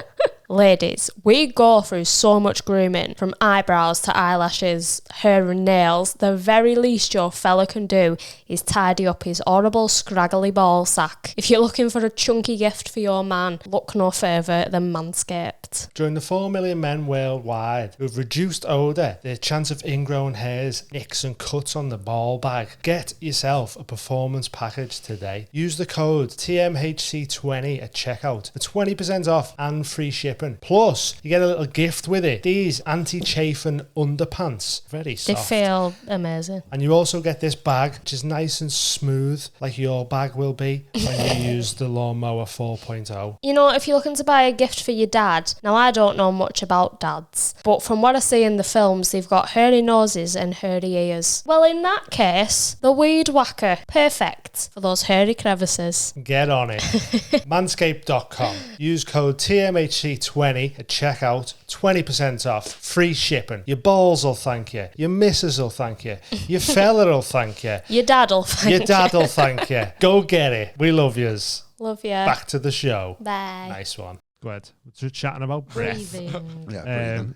Ladies, we go through so much grooming, from eyebrows to eyelashes, hair and nails. The very least your fella can do is tidy up his horrible scraggly ball sack. If you're looking for a chunky gift for your man, look no further than Manscaped. During the 4 million men worldwide who've reduced odour, their chance of ingrown hairs, nicks and cuts on the ball bag, get yourself a performance package today. Use the code TMHC20 at checkout for 20% off and free shipping. Plus, you get a little gift with it. These anti-chafing underpants. Very soft. They feel amazing. And you also get this bag, which is nice and smooth, like your bag will be when you use the Lawnmower 4.0. You know, if you're looking to buy a gift for your dad, now I don't know much about dads, but from what I see in the films, they've got hairy noses and hairy ears. Well, in that case, the Weed Whacker. Perfect for those hairy crevices. Get on it. Manscaped.com. Use code TMHC20 at checkout, 20% off, free shipping. Your balls will thank you. Your missus will thank you. Your fella will thank you. Your dad'll thank you. Your dad'll thank you. Go get it. We love yous. Love you. Back to the show. Bye. Nice one. Go ahead. We're chatting about breath. Breathing.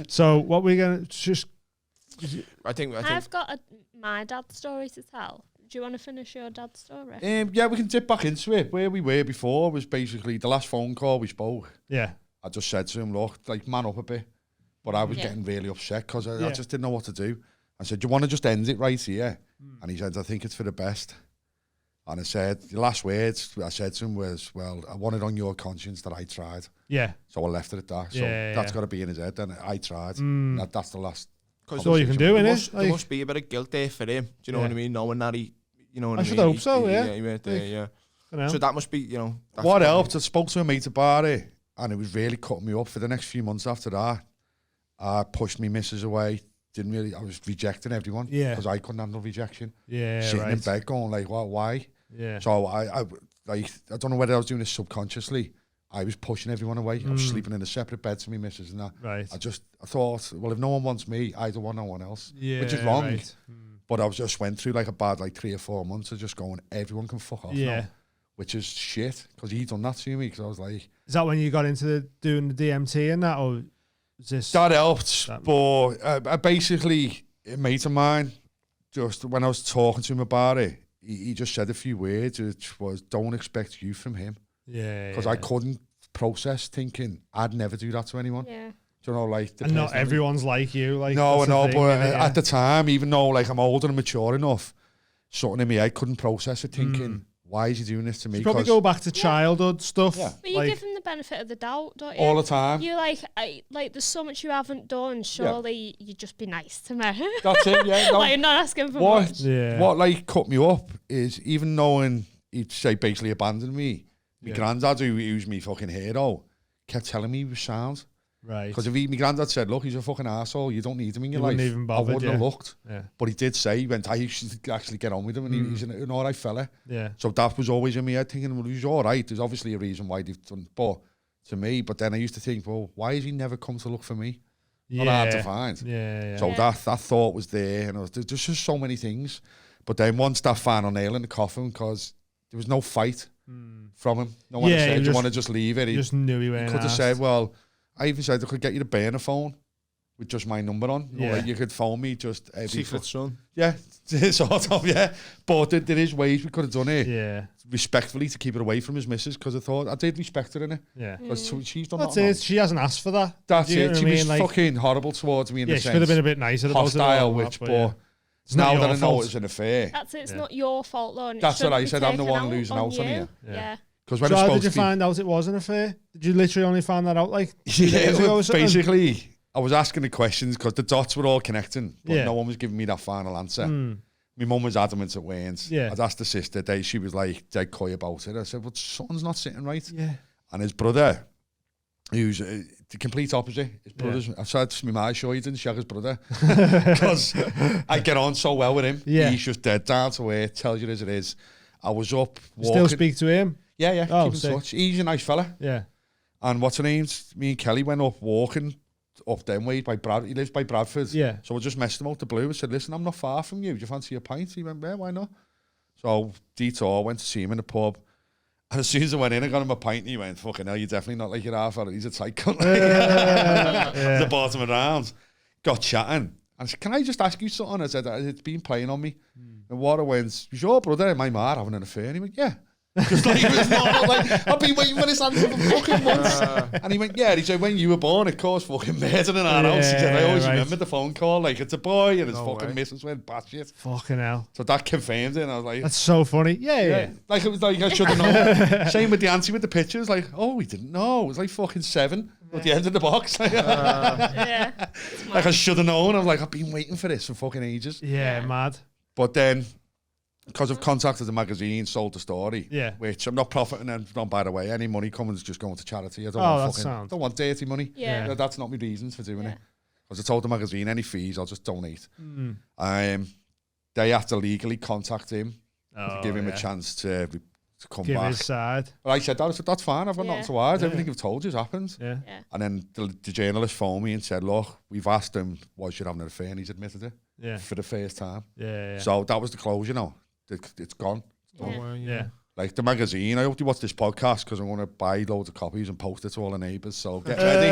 So what we're going to just... I think I've got my dad's story to tell. Do you want to finish your dad's story? Yeah, we can dip back into it. Where we were before was basically the last phone call we spoke. Yeah. I just said to him, look, like, man up a bit. But I was getting really upset because I just didn't know what to do. I said, do you want to just end it right here? And he said, I think it's for the best. And I said, the last words I said to him was, well, I want it on your conscience that I tried. Yeah. So I left it at that. So that's got to be in his head. And I tried. That's the last. That's all you can do, innit? There must be a bit of guilt there for him. Do you know what I mean? Knowing that he, you know what I mean? I should hope so, He went there, So that must be, you know. What helped? I spoke to a mate about it, and it was really cutting me up for the next few months after that. I pushed me missus away. I was rejecting everyone. Yeah. Because I couldn't handle rejection. Yeah, Sitting in bed going like, well, why? Yeah. So I don't know whether I was doing this subconsciously. I was pushing everyone away. I was sleeping in a separate bed to me missus and that. Right. I thought, well, if no one wants me, I don't want no one else. Yeah. Which is wrong. Right. But I just went through like a bad 3 or 4 months of just going, everyone can fuck off now. Which is shit, because he done that to me, because I was like... Is that when you got into doing the DMT and that, or is this... That helped, but I basically, a mate of mine, just when I was talking to him about it, he just said a few words, which was, don't expect you from him. Yeah. Because I couldn't process thinking, I'd never do that to anyone. Yeah. Do you know, like... And not everyone's like you. Like, no, thing, but at the time, even though like I'm older and mature enough, something in me, I couldn't process it, thinking... Why is he doing this to me? You probably go back to childhood stuff. Yeah. But you give him the benefit of the doubt, don't you? All the time. You're like, there's so much you haven't done. Surely you'd just be nice to me. That's it, yeah. No. Like, you're not asking for much. What like cut me up is, even knowing he'd say basically abandoned me, my granddad, who was me fucking hero, kept telling me he was sound. Right. Because if my granddad said, look, he's a fucking arsehole, you don't need him in your life. Wouldn't even bother, I wouldn't have looked. Yeah. But he did say, he went, I should actually get on with him, and he's an alright fella. Yeah. So that was always in my head, thinking, well, he's alright. There's obviously a reason why they've done, but to me, but then I used to think, well, why has he never come to look for me? Not hard to find. Yeah. So that thought was there, and there's just so many things. But then once that final nail in the coffin, because there was no fight from him. No one said, you want to just leave it. He just knew he went. He could have said, well, I even said I could get you to burn a phone with just my number on. Yeah. Or you could phone me just every... Secret son. Yeah, sort of, yeah. But there is ways we could have done it. Yeah. Respectfully, to keep it away from his missus, because I thought I did respect her in it. Yeah. Because she's done That's that. it. She hasn't asked for that. That's it. She was like, fucking horrible towards me in the sense. She could have been a bit nicer about it. Hostile, which, but now that I know it's an affair. That's it. It's not your fault, though. That's what I said. I'm the one losing out on you. Yeah. Because so how did you find out it was an affair? Did you literally only find that out like 2 days days ago or something? Basically, I was asking the questions because the dots were all connecting, but no one was giving me that final answer. My mum was adamant at OWENS. I'd asked the sister, she was like dead coy about it. I said, well, something's not sitting right. Yeah. And his brother, who's the complete opposite, his brother's, I said to my mum, sure you didn't shag his brother. Because I get on so well with him. Yeah. He's just dead down to earth, tells you as it is. I was up walking. Still speak to him? Yeah, keep in touch. He's a nice fella. Yeah. And what's her name? Me and Kelly went up walking up them way by he lives by Bradford. Yeah. So I just messed him out the blue and said, listen, I'm not far from you. Do you fancy a pint? He went, yeah, why not? So detour, went to see him in the pub. And as soon as I went in, I got him a pint and he went, fucking hell, you're definitely not like your half fella. He's a tight cunt. The bottom of the round. Got chatting. I said, can I just ask you something? I said, it's been playing on me. And what I went, was your brother and my ma having an affair? And he went, yeah. Just like, it was not, like, I've been waiting for this answer for fucking months. And he went, yeah. And he said, when you were born, it caused fucking murder in our house. He said, I always remember the phone call, like, it's a boy, and his fucking missus went batshit. Fucking hell. So that confirmed it, and I was like... That's so funny. Yeah. Like, it was like, I should have known. Same with the auntie with the pictures, like, oh, we didn't know. It was like fucking 7 at the end of the box. Like, like I should have known. I was like, I've been waiting for this for fucking ages. Yeah, mad. But then... because I've contacted the magazine, sold the story, which I'm not profiting on, by the way. Any money coming is just going to charity. I don't want dirty money. Yeah. That's not my reasons for doing it. Because I told the magazine, any fees, I'll just donate. They have to legally contact him to give him a chance to come give back. His side. But I said, that's fine. I've got nothing to hide. Everything you've told you has happened. Yeah. And then the journalist phoned me and said, look, we've asked him, was you having an affair? And he's admitted it. Yeah. For the first time. Yeah. So that was the close, you know. It's gone. Yeah. Like the magazine, I hope you watch this podcast because I'm going to buy loads of copies and post it to all the neighbours. So get ready.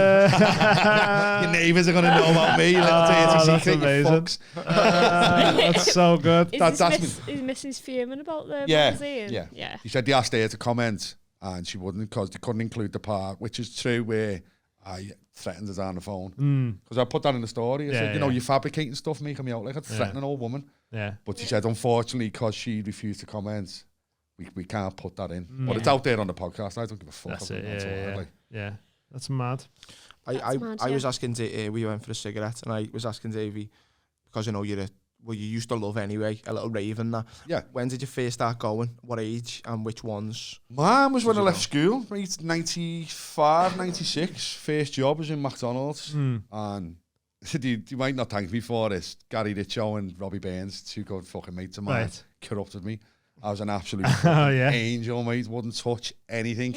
Your neighbours are going to know about me. That's amazing. That's so good. Is Mrs. fuming about the magazine? Yeah. He said they asked her to comment and she wouldn't because they couldn't include the part, which is true, where I threatened her on the phone. Because I put that in the story. I said, you know, you're fabricating stuff, making me out like a threatening old woman. Yeah. But she said, unfortunately, because she refused to comment, we can't put that in. But it's out there on the podcast. I don't give a fuck. That's it. Yeah. That's mad. I was asking, we went for a cigarette, and I was asking Davey, because I know you used to love anyway, a little rave and that. Yeah. When did you first start going? What age and which ones? Mine was when I left school, 95, 96. First job was in McDonald's. And you might not thank me for this. Gary Richo and Robbie Burns, 2 good fucking mates of mine, corrupted me. I was an absolute angel, mate. Wouldn't touch anything.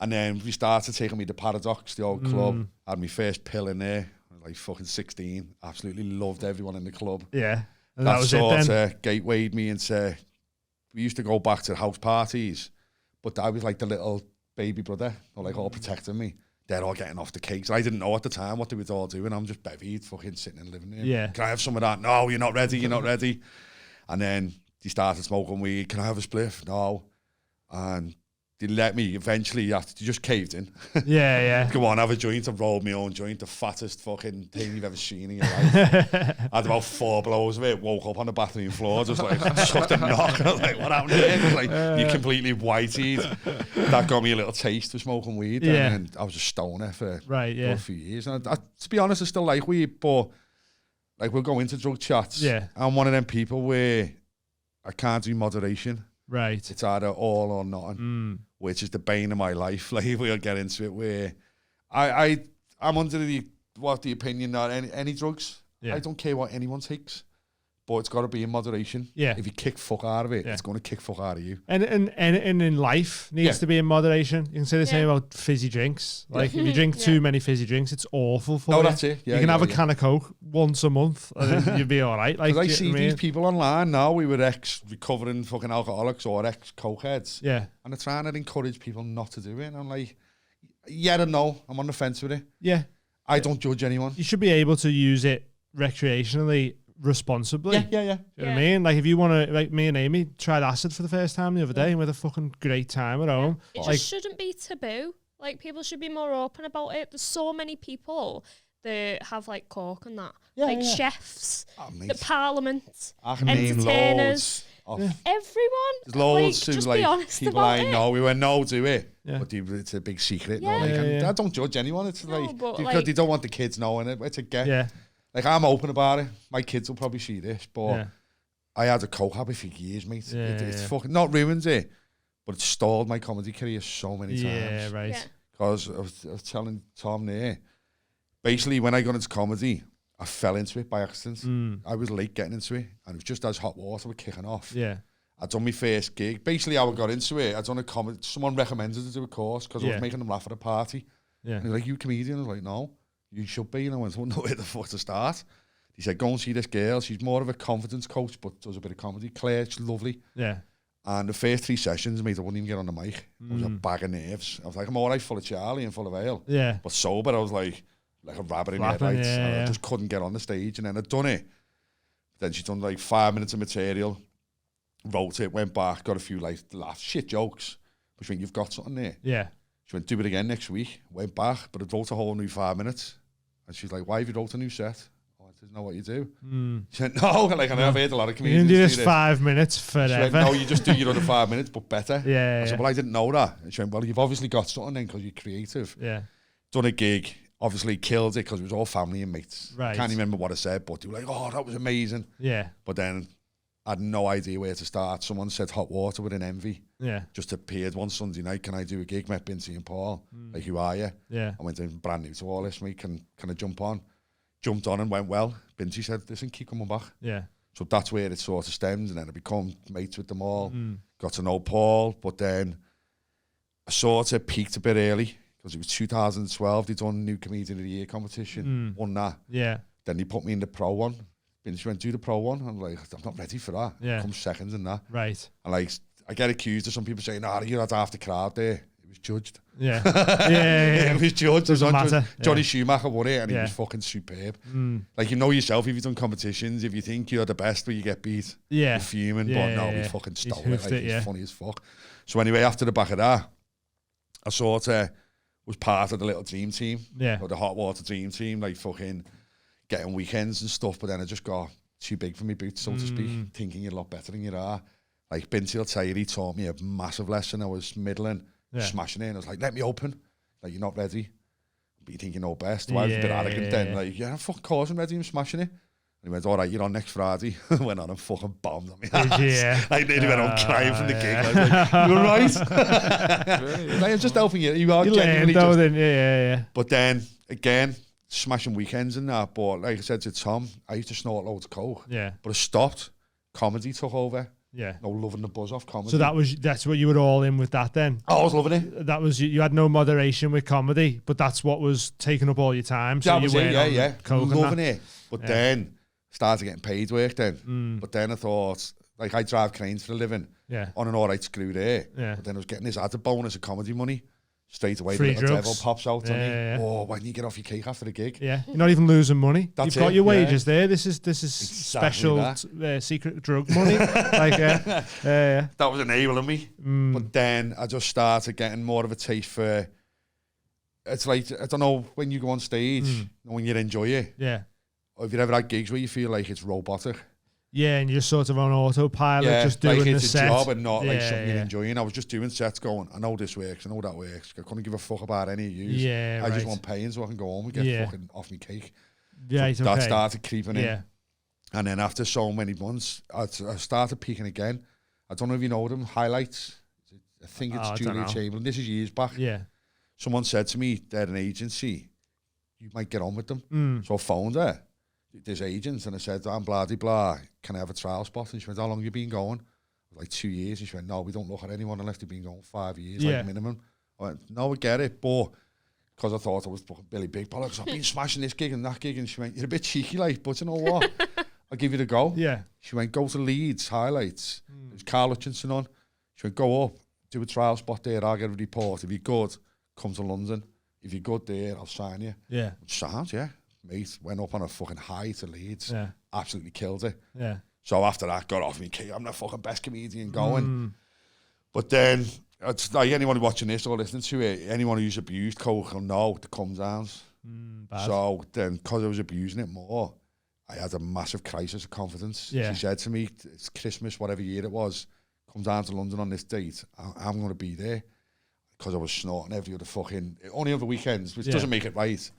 And then we started taking me to Paradox, the old club. I had my first pill in there. I was like fucking 16. Absolutely loved everyone in the club. Yeah. And that was it sort then. of gatewayed me into. We used to go back to house parties, but I was like the little baby brother, or like all protecting me. They're all getting off the cakes. I didn't know at the time what they were all doing. I'm just bevied, fucking sitting in the living room. Yeah. Can I have some of that? No, you're not ready. You're not ready. And then they started smoking weed. Can I have a spliff? No. And they let me eventually, after they just caved in. Yeah. Come on, have a joint. I rolled my own joint, the fattest fucking thing you've ever seen in your life. I had about 4 blows of it, woke up on the bathroom floor, just like, sucked a knock. I was like, what happened here? It was like, you're completely whitey. That got me a little taste of smoking weed. Yeah. And I was a stoner for Right, a few years. And to be honest, I still like weed, but like we'll go into drug chats. Yeah. I'm one of them people where I can't do moderation. Right. It's either all or nothing, which is the bane of my life. Like we'll get into it where I'm under the opinion that any drugs, I don't care what anyone takes, but it's got to be in moderation. Yeah. If you kick fuck out of it, it's going to kick fuck out of you. And in life needs to be in moderation. You can say the same about fizzy drinks. Like if you drink too many fizzy drinks, it's awful for you. That's it. Yeah, you can have a can of Coke once a month and you'll be all right. Like I see these people online now, we were ex-recovering fucking alcoholics or ex-cokeheads. Yeah. And they're trying to encourage people not to do it. And I'm like, yeah and no. I'm on the fence with it. Yeah. I don't judge anyone. You should be able to use it recreationally, responsibly. Yeah. You know what I mean? Like if you want to, like me and Amy tried acid for the first time the other day and we had a fucking great time at home. It like, just shouldn't be taboo. Like people should be more open about it. There's so many people that have like coke and that. Chefs, the parliament, entertainers, everyone. There's loads just of be honest people about I it. know. We went no do it, Yeah. but it's a big secret. Yeah. I don't judge anyone. It's but because they don't want the kids knowing it. It's a get. Yeah. Like I'm open about it. My kids will probably see this, but Yeah. I had a coke habit for years, mate. Yeah, It's fucking not ruined it, but it stalled my comedy career so many times. Yeah, right. Yeah. Because I was telling Tom there, basically when I got into comedy, I fell into it by accident. I was late getting into it, and it was just as hot water were kicking off. Yeah. I'd done my first gig. Basically, how I got into it, I'd done a comedy. Someone recommended to do a course because I was making them laugh at a party. Yeah. And he was like, "You a comedian?" I was like, "No, you should be." And I went, "I don't know where the fuck to start." He said, "Go and see this girl. She's more of a confidence coach, but does a bit of comedy. Claire, she's lovely." Yeah. And the first 3 sessions, mate, I wouldn't even get on the mic. I was a bag of nerves. I was like, I'm all right full of Charlie and full of ale. Yeah. But sober, I was like a rabbit in Flapping, headlights. yeah, And I yeah. just couldn't get on the stage. And then I'd done it. Then she'd done like 5 minutes of material, wrote it, went back, got a few like laughs, shit jokes. But she went, "You've got something there." Yeah. She went, "Do it again next week." Went back, but I wrote a whole new 5 minutes. And she's like, "Why have you wrote a new set?" I didn't know what you do. She went, "No," like I've heard a lot of You comedians can do this this. 5 minutes She went, forever. "No, you just do your other 5 minutes, but better." Yeah, I said, "Well, I didn't know that." And she went, "Well, you've obviously got something then because you're creative." Yeah. Done a gig, obviously killed it because it was all family and mates. Right. Can't remember what I said, but they were like, "Oh, that was amazing." Yeah. But then I had no idea where to start. Someone said hot water with an envy. Yeah. Just appeared one Sunday night. "Can I do a gig?" Met Binty and Paul. Like, "Who are you?" Yeah. I went in brand new to all this, mate. Can I jump on? Jumped on and went well. Binty said, "Listen, keep coming back." Yeah. So that's where it sort of stemmed, and then I become mates with them all. Got to know Paul, but then I sort of peaked a bit early because it was 2012. They done New Comedian of the Year competition, won that. Yeah. Then they put me in the pro one. Binty went, "Do the pro one." I'm like, "I'm not ready for that." Yeah. Come seconds in that. Right. And like, I get accused of some people saying, "Nah, you had half the crowd there." It was judged. Yeah. Yeah. It was judged. Doesn't matter. Johnny Yeah. Schumacher won it, and he Yeah. was fucking superb. Like, you know yourself, if you've done competitions, if you think you're the best but you get beat, Yeah. you're fuming. Yeah, But no, yeah, he yeah. fucking He's stole it. hoofed Like, it, he's yeah. funny as fuck. So anyway, after the back of that, I sort of was part of the little dream team. Yeah. Or the hot water dream team, like fucking getting weekends and stuff. But then I just got too big for me boots, so to speak, thinking you're a lot better than you are. Like, Binty will tell you, he taught me a massive lesson. I was middling, smashing it, and I was like, "Let me open." Like, "You're not ready, but you think you know best." So I was a bit arrogant then. Like, "Yeah, of course I'm ready, I'm smashing it." And he went, "All right, you're on next Friday." Went on and fucking bombed on me. Yeah. I nearly went on crying from the gig. I was like, "You're right." Like, I'm just helping you. You are You genuinely learned though, just... didn't you? Yeah. But then, again, smashing weekends and that. But like I said to Tom, I used to snort loads of coke. Yeah. But I stopped. Comedy took over. Yeah. No, loving the buzz off comedy. So that's what you were all in with that then? I was loving it. That was, you had no moderation with comedy, but that's what was taking up all your time. So That you was weren't it, on yeah. coke and Loving that. it. But then started getting paid work then. But then I thought, like, I drive cranes for a living. Yeah. On an alright screw there. Yeah. But then I was getting this added bonus of comedy money. Straight away, Free the little drugs. devil pops out on me. Yeah. Oh, why don't you get off your cake after the gig? Yeah, you're not even losing money. That's You've got it, your yeah. wages there. This is Exactly special secret drug money. Like, That was enabling me. But then I just started getting more of a taste for. It's like, I don't know, when you go on stage, when you enjoy it. Yeah. Or if you ever had gigs where you feel like it's robotic. Yeah, and you're sort of on autopilot, Yeah, just doing like the it's set. a job and not like Yeah, something you're yeah. enjoying. I was just doing sets going, I know this works, I know that works. I couldn't give a fuck about any of you. Yeah, I just right. want paying so I can go home and get Yeah. fucking off my cake. Yeah, So that started creeping in. Yeah. And then after so many months, I started peaking again. I don't know if you know them, Highlights. I think it's I don't Julia know. Chamberlain. This is years back. Yeah. Someone said to me, they're an agency. You might get on with them. So I phoned her, this agent, and I said, I'm blah, blah. Can I have a trial spot? And she went, how long have you been going? I was like 2 years. And she went, no, we don't look at anyone unless they've been going 5 years, Yeah. like minimum. I went, no, I get it, but because I thought I was fucking Billy Big Bollocks, I've been smashing this gig and that gig. And she went, you're a bit cheeky, like, but you know what? I'll give you the go. Yeah. She went, go to Leeds, Highlights. There's Carl Hutchinson on. She went, go up, do a trial spot there, I'll get a report. If you're good, come to London. If you're good there, I'll sign you. Yeah. Sounds, yeah. Mate, went up on a fucking high to Leeds. Yeah. Absolutely killed it. Yeah. So after that, got off me cake. I'm the fucking best comedian going. But then, it's like anyone watching this or listening to it, anyone who's abused coke will know the come downs. Bad. So then, because I was abusing it more, I had a massive crisis of confidence. Yeah. She said to me, it's Christmas, whatever year it was, come down to London on this date. I'm going to be there. Because I was snorting every other fucking, only other weekends, which doesn't make it right.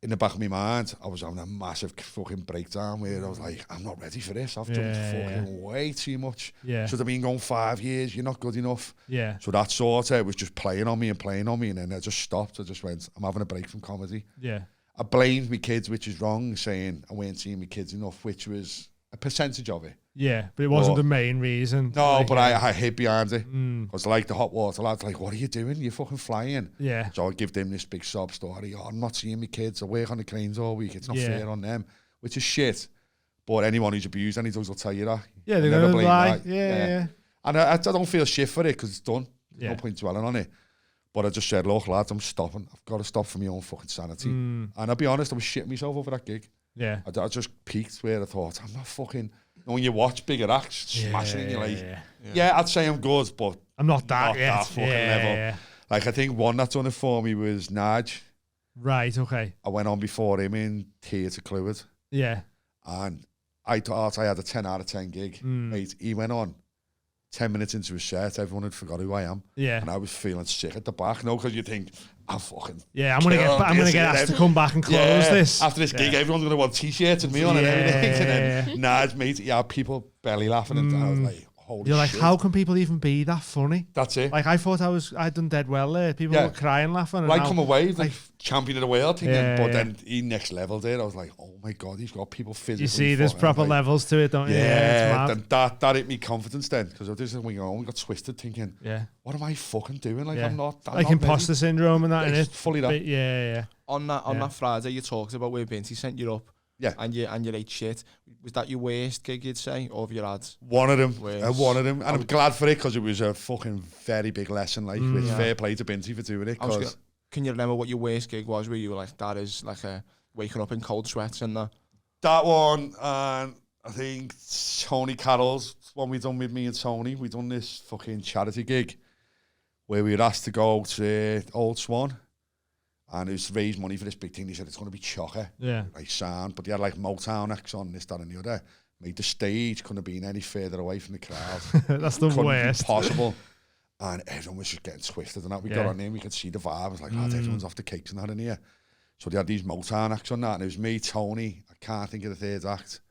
In the back of my mind, I was having a massive fucking breakdown where I was like, I'm not ready for this. I've jumped fucking way too much. Yeah. Should have been going 5 years. You're not good enough. Yeah. So that sort of was just playing on me. And then I just stopped. I just went, I'm having a break from comedy. Yeah. I blamed my kids, which is wrong, saying I weren't seeing my kids enough, which was a percentage of it. Yeah, but it wasn't the main reason. No, like, but I hid behind it. Because like the hot water lads, like, what are you doing? You're fucking flying. Yeah. So I give them this big sob story. Oh, I'm not seeing my kids. I work on the cranes all week. It's not fair on them, which is shit. But anyone who's abused any drugs will tell you that. Yeah, they're going to lie. Yeah. And I don't feel shit for it because it's done. Yeah. No point dwelling on it. But I just said, look, lads, I'm stopping. I've got to stop for my own fucking sanity. And I'll be honest, I was shitting myself over that gig. Yeah. I just peaked where I thought, I'm not fucking... When you watch bigger acts smashing it, you're like, yeah, I'd say I'm good, but I'm not that yet. That fucking level. Yeah. Like, I think one that's done it for me was Naj. Right, okay. I went on before him in Theatre Clywed. Yeah. And I thought I had a 10 out of 10 gig. Mate, he went on 10 minutes into his set, everyone had forgot who I am. Yeah. And I was feeling sick at the back. No, because you think, I'm fucking... Yeah, I'm gonna get asked to come back and close this. After this gig, everyone's going to want T-shirts and me on and everything. And then, Naj, mate, yeah, people belly laughing. And I was like, holy You're like, shit. how can people even be that funny? That's it. Like, I thought I'd done dead well there. People were crying, laughing. Like, come away, like, champion of the world thing. Yeah, but then he next level there, I was like, oh my God, he's got people physically. You see, there's proper levels to it, don't you? Yeah, it's mad. then that hit me confidence then. Because this is when you got twisted thinking, what am I fucking doing? Like, I'm not like imposter syndrome and that, it's innit? fully that. But yeah. On that Friday, you talked about where Binty sent you up. Yeah. And you ate shit. Was that your worst gig, you'd say? Or have you had? One of them. Worst? One of them. And I'm glad for it because it was a fucking very big lesson. Like, with fair play to Binty for doing it. Can you remember what your worst gig was where you were like, that is like a waking up in cold sweats and that? That one, and I think Tony Carroll's one we done with me and Tony. We done this fucking charity gig where we were asked to go to Old Swan. And it was to raise money for this big thing. He said, it's going to be chocker. Yeah. Like sound. But they had like Motown acts on, this, that and the other. Made the stage couldn't have been any further away from the crowd. That's the worst. Possible. And everyone was just getting twisted and that. We got on there, we could see the vibe. It was like, everyone's off the cakes and that in here. So they had these Motown acts on that. And it was me, Tony, I can't think of the third act.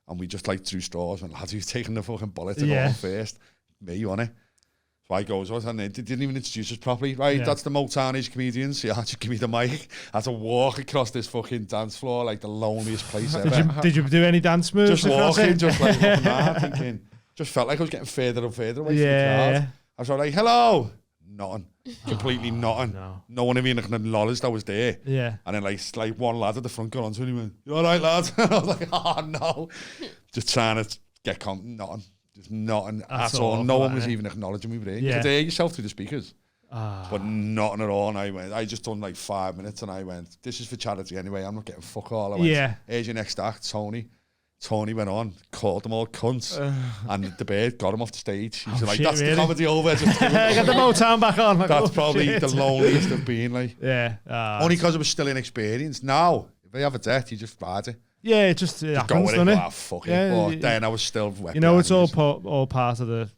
And we just like threw straws and lads, who's taking the fucking bullet to go on first. Me on it. So I goes, and they didn't even introduce us properly. Right, that's the Motown-age comedians. Yeah, just give me the mic. I had to walk across this fucking dance floor like the loneliest place ever. Did you do any dance moves? Just walking, just like looking around, thinking, just felt like I was getting further and further away from the crowd. I was like, hello, nothing. Completely nothing. No. No one even acknowledged I was there. Yeah. And then like one lad at the front got onto me and he went, "You all right, lad?" And I was like, "Oh no." Just trying to get nothing. Just nothing That's at all. awful, No one isn't was it? even acknowledging me there. Yeah. You could hear yourself through the speakers. Ah. But nothing at all. And I just done like 5 minutes and I went, "This is for charity anyway. I'm not getting fuck all." I went, Yeah. "Here's your next act, Tony." Tony went on, called them all cunts, and the bird got him off the stage. He was like, shit, "That's really? the comedy over." Just Get the Motown back on. Like, that's oh, probably shit. the loneliest I've been. Like, Yeah. only because it was still inexperienced. Now, if I have a debt, you just ride it. Yeah, it just Go happens, with doesn't it. it? Ah, fuck Yeah, it. But then I was still wet. You know, it's all behind all part of the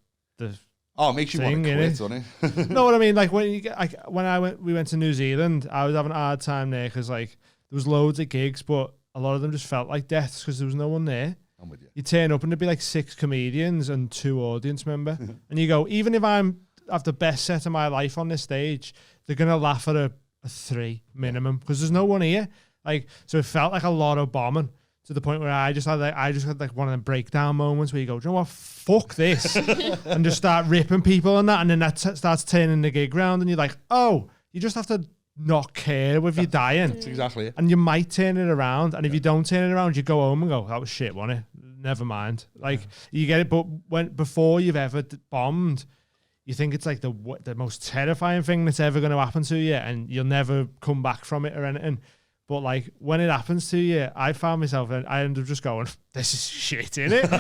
Oh, it makes you want thing, to quit, innit? doesn't it? know what I mean? Like when you get, like when we went to New Zealand, I was having a hard time there because like there was loads of gigs, but a lot of them just felt like deaths because there was no one there. I'm with you. You turn up and there'd be like 6 comedians and 2 audience member, and you go, even if I have the best set of my life on this stage, they're gonna laugh at a 3 minimum because there's no one here. Like, so it felt like a lot of bombing to the point where I just had like one of them breakdown moments where you go, "Do you know what? Fuck this," and just start ripping people and that, and then that starts turning the gig round, and you're like, "Oh, you just have to not care if you're dying." That's exactly it. And you might turn it around, and if you don't turn it around, you go home and go, "That was shit, wasn't it? Never mind." Like you get it, but before you've ever bombed, you think it's like the most terrifying thing that's ever going to happen to you, and you'll never come back from it or anything. But like when it happens to you, I found myself, and I ended up just going, "This is shit, innit?"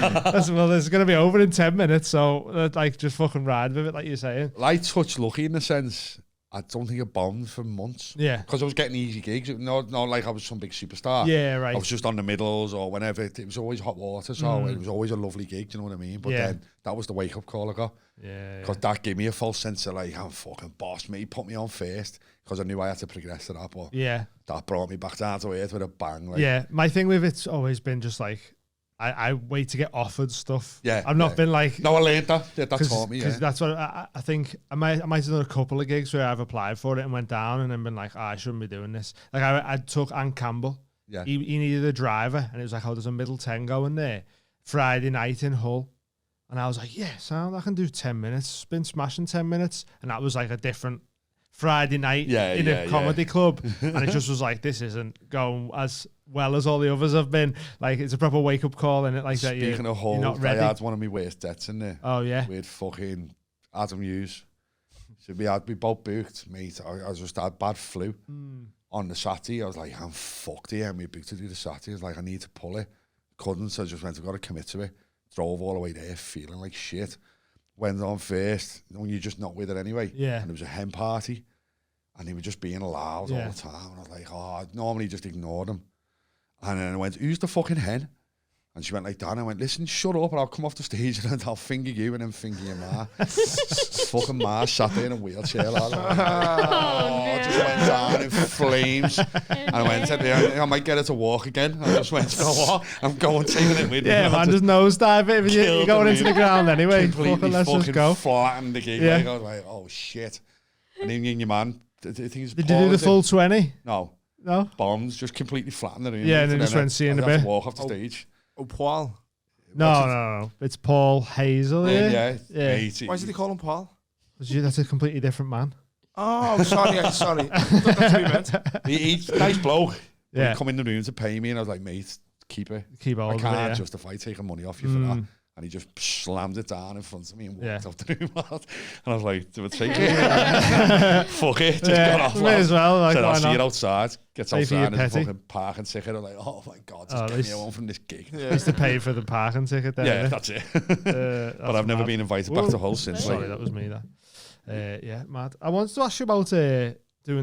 Well, this is going to be over in 10 minutes, so like just fucking ride with it, like you're saying. I touched lucky in the sense, I don't think I bombed for months. Yeah. Because I was getting easy gigs. Not like I was some big superstar. Yeah, right. I was just on the middles or whenever. It was always hot water, so it was always a lovely gig, do you know what I mean? But then that was the wake-up call I got. Yeah. Because that gave me a false sense of like, I'm fucking boss, mate. He put me on first because I knew I had to progress to that. But that brought me back down to earth with a bang. Like. Yeah, my thing with it's always been just like, I wait to get offered stuff. Yeah. I've not been like... No, I learned that. Yeah, that taught me, Because that's what I think. I might have done a couple of gigs where I've applied for it and went down and then been like, I shouldn't be doing this. Like I took Ann Campbell. Yeah. He needed a driver and it was like, oh, there's a middle 10 going there. Friday night in Hull. And I was like, yeah, sound, I can do 10 minutes. Been smashing 10 minutes. And that was like a different Friday night in a comedy club. And it just was like, this isn't going as well as all the others have been. Like, it's a proper wake-up call, and it like that. Speaking of Hull, not ready. I had one of my worst debts in there. Oh, yeah? With fucking Adam Hughes. So we both booked, mate. I just had bad flu on the Saturday. I was like, I'm fucked here. And we booked to do the Saturday. I was like, I need to pull it. Couldn't, so I just went, I've got to commit to it. Drove all the way there, feeling like shit. Went on first, when you're just not with it anyway. Yeah. And it was a hen party. And they were just being loud all the time. And I was like, oh, I'd normally just ignore them. And then I went, who's the fucking hen? And she went like that. And I went, listen, shut up, and I'll come off the stage and I'll finger you and then finger your ma. Fucking ma sat there in a wheelchair. Like, just went down in flames. And I went, I might get her to walk again. I just went, you know what? I'm going, taking it with me. Yeah, man, just nosedive it. You're going into the ground anyway. Completely let's just go. Flattened the gig. Yeah. Like, I was like, oh shit. And then your man, I think it's Did you do the full 20? No. No? Bombs, just completely flattened the room. Yeah, and then just went seeing a I bit. had to walk off the stage. Oh, Paul. No. It's Paul Hazel. Yeah. Why did they call him Paul? That's a completely different man. Oh, sorry. I thought that's what you meant. He's a nice bloke. Yeah. He come in the room to pay me, and I was like, mate, keep it. Keep all I of it, can't yeah. justify taking money off you for that. And he just slammed it down in front of me and walked off the room. And I was like, do I take it? Fuck it. Just got off. May as well. Like, said, I'll why see not? you outside. Gets Pay for your outside and petty. fucking parking ticket. I'm like, oh my God, just get me home from this gig. At least to pay for the parking ticket there. Yeah, that's it. But I've never been invited back to Hull since. Sorry, that was me, that. Yeah, mad. I wanted to ask you about doing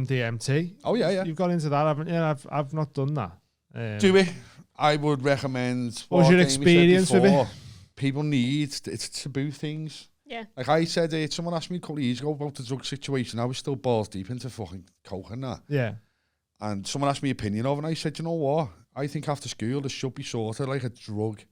DMT. Oh, yeah. You've got into that, haven't you? I've not done that. Do it. I would recommend. What was your experience with it? People need, it's taboo things. Yeah. Like I said, someone asked me a couple of years ago about the drug situation. I was still balls deep into fucking coke and that. Yeah. And someone asked me opinion of it, and I said, you know what? I think after school, there should be sort of like a drug.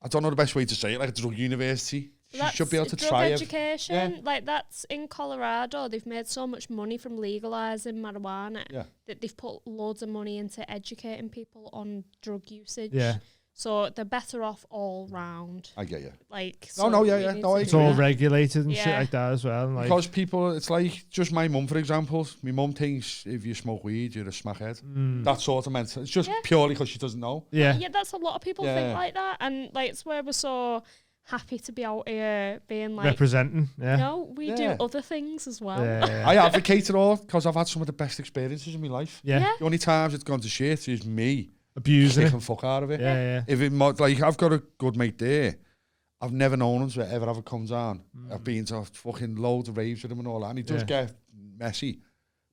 I don't know the best way to say it, like a drug university. You should be able to try education. it. Like that's in Colorado. They've made so much money from legalizing marijuana that they've put loads of money into educating people on drug usage. Yeah. So they're better off all round. I get you. Like, No, no, yeah, we yeah. need No, to It's do all that. regulated and shit Yeah. like that as well. And like, Because people, it's like, just my mum, for example. My mum thinks if you smoke weed, you're a smackhead. That sort of mental. It's just purely because she doesn't know. yeah. Yeah, that's a lot of people Yeah. think like that. And like, it's where we're so happy to be out here being like, Representing. Yeah. no, we do Yeah. other things as well. Yeah. I advocate it all because I've had some of the best experiences in my life. Yeah. Yeah. The only times it's gone to shit is me Abusing it. kicking fuck out of it. Yeah, yeah. If it like I've got a good mate there, I've never known him to ever have it come down. I've been to fucking loads of raves with him and all that, and he does get messy.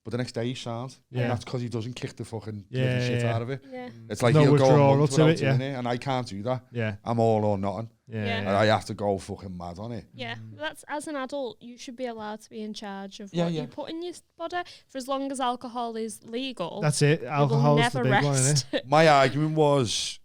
But the next day he's sound. Yeah. And that's because he doesn't kick the fucking Yeah, living shit yeah. out of it. Yeah. It's like No he'll go a withdrawal month to without it, yeah. doing it, and I can't do that. Yeah. I'm all or nothing. Yeah. Yeah. And I have to go fucking mad on it. Yeah, that's as an adult, you should be allowed to be in charge of Yeah, what yeah. you put in your body. For as long as alcohol is legal, That's it. you will Alcohol's the never big one, rest. isn't it? My argument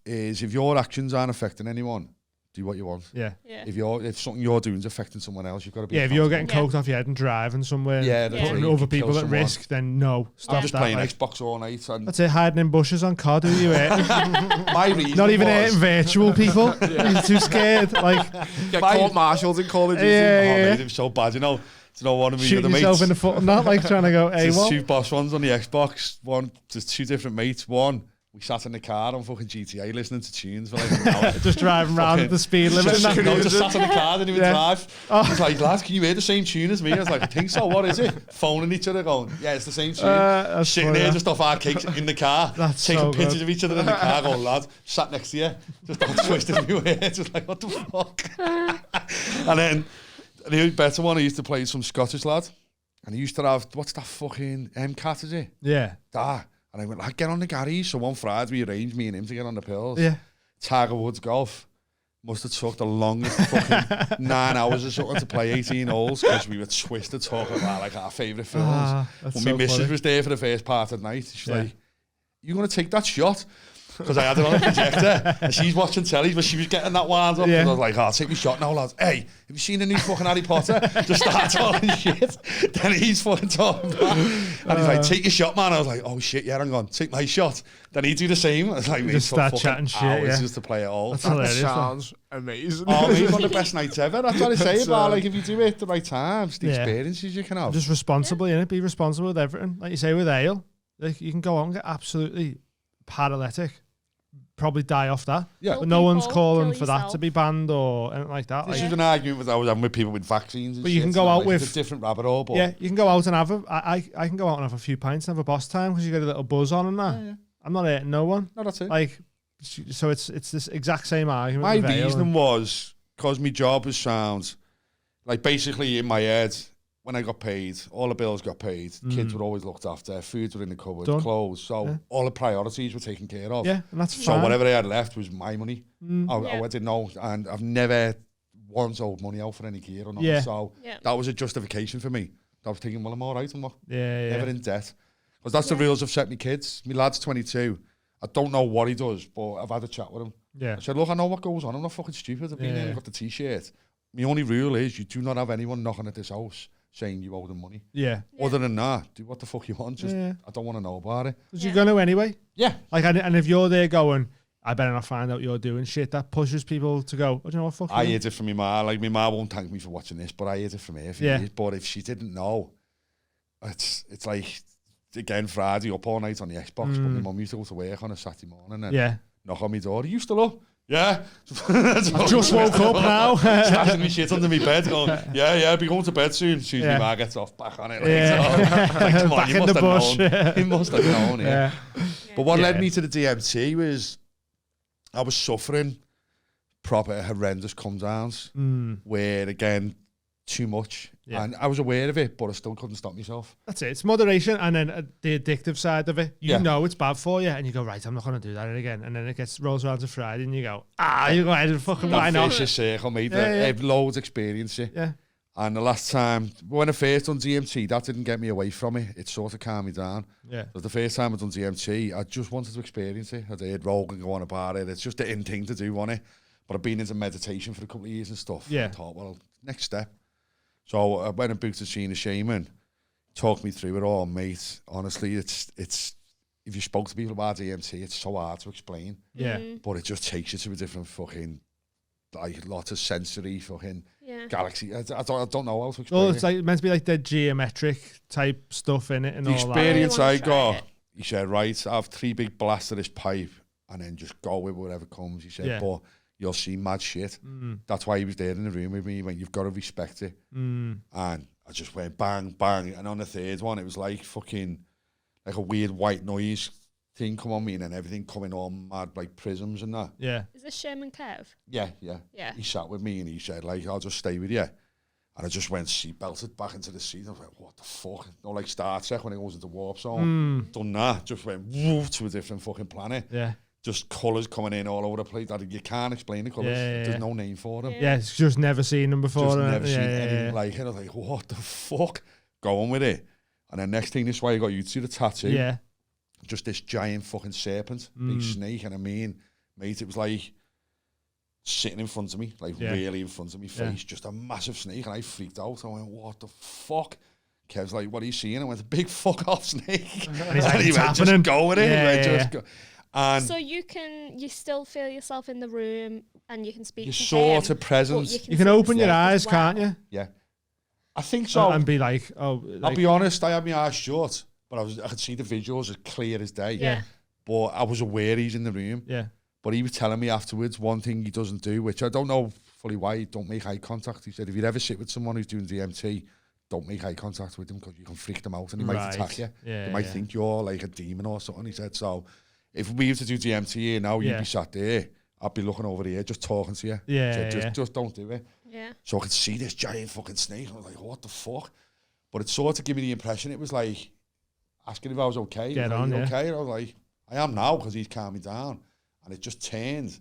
is if your actions aren't affecting anyone, do what you want. Yeah. Yeah. If something you're doing is affecting someone else, you've got to be. Yeah, if you're getting accountable. coked off your head and driving somewhere, Yeah, and that's putting right, you other could kill people at someone. risk, then no, I'm stop just that. playing Like, Xbox all night. And that's it, hiding in bushes on COD. Who you hurting? my reason Not even was, hurting virtual people. You're too scared. Like, Get My- court-martialed in Call of Duty. Yeah, Oh, yeah. mate, it was so bad, you know. Do you know one of me shooting with the yourself mates? in the foot and not like trying to go, hey, There's what? two boss ones on the Xbox. One, there's two different mates. One, we sat in the car on fucking GTA listening to tunes for like an hour. Just driving around at the speed limit. Just, and that. no, just sat in the car, didn't even Yeah. drive. He's like, lads, can you hear the same tune as me? I was like, I think so. What is it? Phoning each other, going, yeah, it's the same tune. That's Sitting funny, there that. just off our cakes in the car, That's taking so pictures good. of each other in the car, going, lad, sat next to you, just all twisted everywhere. Just like, what the fuck? And then the better one, I used to play some Scottish lad, and he used to have, what's that fucking MCAT, is it? Yeah. That. And I went, like, get on the garage. So one Friday we arranged me and him to get on the pills. Yeah. Tiger Woods golf. Must have took the longest fucking 9 hours or something to play 18 holes because we were twisted talking about like our favourite films. That's When so my missus funny. was there for the first part of the night, she's Yeah. like, you going to take that shot? Because I had it on a projector and she's watching telly, but she was getting that wound up. Yeah. And I was like, I'll take my shot now, lads. Hey, have you seen the new fucking Harry Potter? Just start talking shit. Then he's fucking talking back. And he's like, take your shot, man. I was like, oh shit, yeah, hang on, take my shot. Then he'd do the same. I was like, Just start chatting shit, hours yeah. just to play it all. That's That hilarious. that. sounds amazing. Oh, it's one of the best nights ever. That's what I say It's, about like if you do it at the right times, the Yeah. experiences you can have. Just responsible, innit? Be responsible with everything. Like you say with ale, like you can go out and get absolutely paralytic, probably die off that. Yeah. Kill But no one's people, calling kill for that yourself. to be banned or anything like that. This Like, is an argument that I was having with people with vaccines. And But you shit, can go and I'm out like, with- it's a different rabbit hole. But yeah, you can go out and have I can go out and have a few pints and have a boss time because you get a little buzz on and that. Yeah. I'm not hurting no one. no, that's it. Like, so it's this exact same argument. My with ale reasoning and- was because my job was sound. Like basically in my head, when I got paid, all the bills got paid. Kids were always looked after. Foods were in the cupboard, Done. clothes. So Yeah. all the priorities were taken care of. Yeah, and that's So fine. whatever I had left was my money. I Yeah. didn't know, and I've never once owed money out for any gear or nothing. Yeah. So Yeah. that was a justification for me. I was thinking, well, I'm all right. I'm not Yeah, never in debt. Because that's the rules I've set my kids. My lad's 22. I don't know what he does, but I've had a chat with him. yeah. I said, look, I know what goes on. I'm not fucking stupid. I've been Yeah. here, I've got the T-shirt. My only rule is you do not have anyone knocking at this house saying you owe them money. Yeah. Other than that, do what the fuck you want. Just Yeah. I don't want to know about it. Because you're going to anyway. Yeah. Like, and if you're there going, I better not find out you're doing shit, that pushes people to go, oh, do you know what, fuck I you. heard it from my ma. Like, my ma won't thank me for watching this, but I heard it from her for Yeah. years. But if she didn't know, it's like, again, Friday up all night on the Xbox, but my mum used to go to work on a Saturday morning and Yeah. knock on my door. Are you still up? Yeah. Just woke up now. Stashing me shit under my bed going, yeah, be going to bed soon. Soon as Yeah. my ma gets off, back on it. Like, Yeah. so, like, come on, Back you in must the have bush. known. You must have known, yeah. Yeah. But what Yeah. led me to the DMT was I was suffering proper horrendous come downs where, again, too much. Yeah. And I was aware of it, but I still couldn't stop myself. That's it. It's moderation, and then the addictive side of it. You Yeah. know it's bad for you, and you go, right, I'm not going to do that again. And then it rolls around to Friday, and you go, you go ahead and fucking why That not? vicious circle, mate. Yeah, yeah. I've loads of experience it. Yeah. And the last time, when I first done DMT, that didn't get me away from it. It sort of calmed me down. Yeah. But the first time I done DMT, I just wanted to experience it. I'd heard Rogan go on about it. It's just the in thing to do, wasn't it? But I've been into meditation for a couple of years and stuff. Yeah. I thought, well, next step. So I went and booked a seen a shaman, talked me through it all, mate. Honestly, it's if you spoke to people about DMT, it's so hard to explain. Yeah. But it just takes you to a different fucking, like, lot of sensory fucking galaxy. I don't know how to explain Oh, it's like meant to be like the geometric type stuff in it and the all that. experience I got, he said, right, I have 3 big blasts of this pipe and then just go with whatever comes. He said, but you'll see mad shit. That's why he was there in the room with me. When you've got to respect it. And I just went bang, bang. And on the 3rd one, it was like fucking, like a weird white noise thing come on me and then everything coming all mad, like prisms and that. Yeah. Is this Shaman Kev? Yeah. Yeah. He sat with me and he said, like, I'll just stay with you. And I just went seat belted back into the seat. I was like, what the fuck? No, like Star Trek when it goes into warp zone. Done that. Just went woof to a different fucking planet. Yeah. Just colours coming in all over the place. You can't explain the colours. There's no name for them. Yeah, it's just never seen them before. Just never seen anything like it. I was like, what the fuck? Go on with it. And then next thing, this is why I got you to the tattoo. Yeah. Just this giant fucking serpent, big snake. And I mean, mate, it was like sitting in front of me, like really in front of me face, just a massive snake. And I freaked out. I went, what the fuck? Kev's like, what are you seeing? I went, a big fuck off snake. And he's like, he went, just go with it. Just go. And so you still feel yourself in the room and you can speak you're to sort him, of presence. You can open your eyes, can't you? Yeah. I think so. And be like, oh. I'll be honest, I had my eyes shut, but I could see the visuals as clear as day. Yeah. But I was aware he's in the room. Yeah. But he was telling me afterwards one thing he doesn't do, which I don't know fully why, don't make eye contact. He said, if you ever sit with someone who's doing DMT, don't make eye contact with them because you can freak them out and he might attack you. They might think you're like a demon or something. He said, so if we used to do DMT here now, you'd be sat there. I'd be looking over here, just talking to you. Just don't do it. Yeah. So I could see this giant fucking snake. I was like, what the fuck? But it sort of gave me the impression it was like asking if I was okay. Get on, okay? And I was like, I am now because he's calmed me down. And it just turned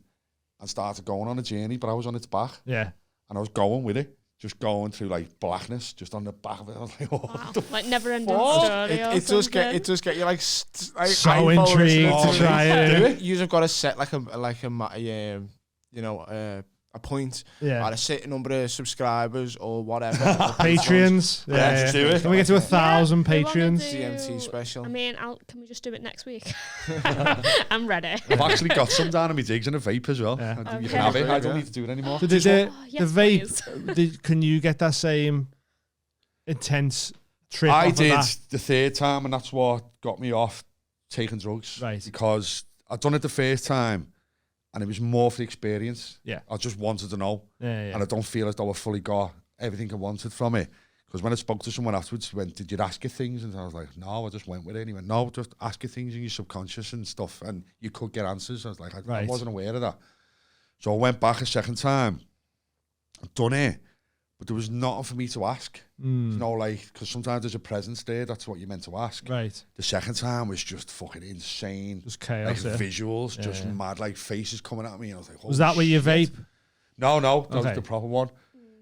and started going on a journey, but I was on its back. Yeah. And I was going with it. Just going through like blackness, just on the back of it. I was like, wow. Like never ending story. It does get you like so intrigued to try it. You've got to set like a point at a certain number of subscribers or whatever. Patreons. Just do it. Can we get to 1,000 Patreons? DMT special. I mean, can we just do it next week? I'm ready. I've actually got some down in my digs and a vape as well. Okay. You can have it. I don't need to do it anymore. So yes, the vape, can you get that same intense trip I off did of that? the 3rd time, and that's what got me off taking drugs. Right. Because I'd done it the 1st time, and it was more for the experience. Yeah. I just wanted to know. Yeah. And I don't feel as though I fully got everything I wanted from it. Because when I spoke to someone afterwards, he went, did you ask her things? And I was like, no, I just went with it. And he went, no, just ask her things in your subconscious and stuff, and you could get answers. I was like, I wasn't aware of that. So I went back a 2nd time. I'd done it, but there was nothing for me to ask. You know, like, because sometimes there's a presence there, that's what you're meant to ask. Right. The 2nd time was just fucking insane. Just chaos. Like visuals, just mad, like faces coming at me. And I was like, was that with your vape? No, that was the proper one.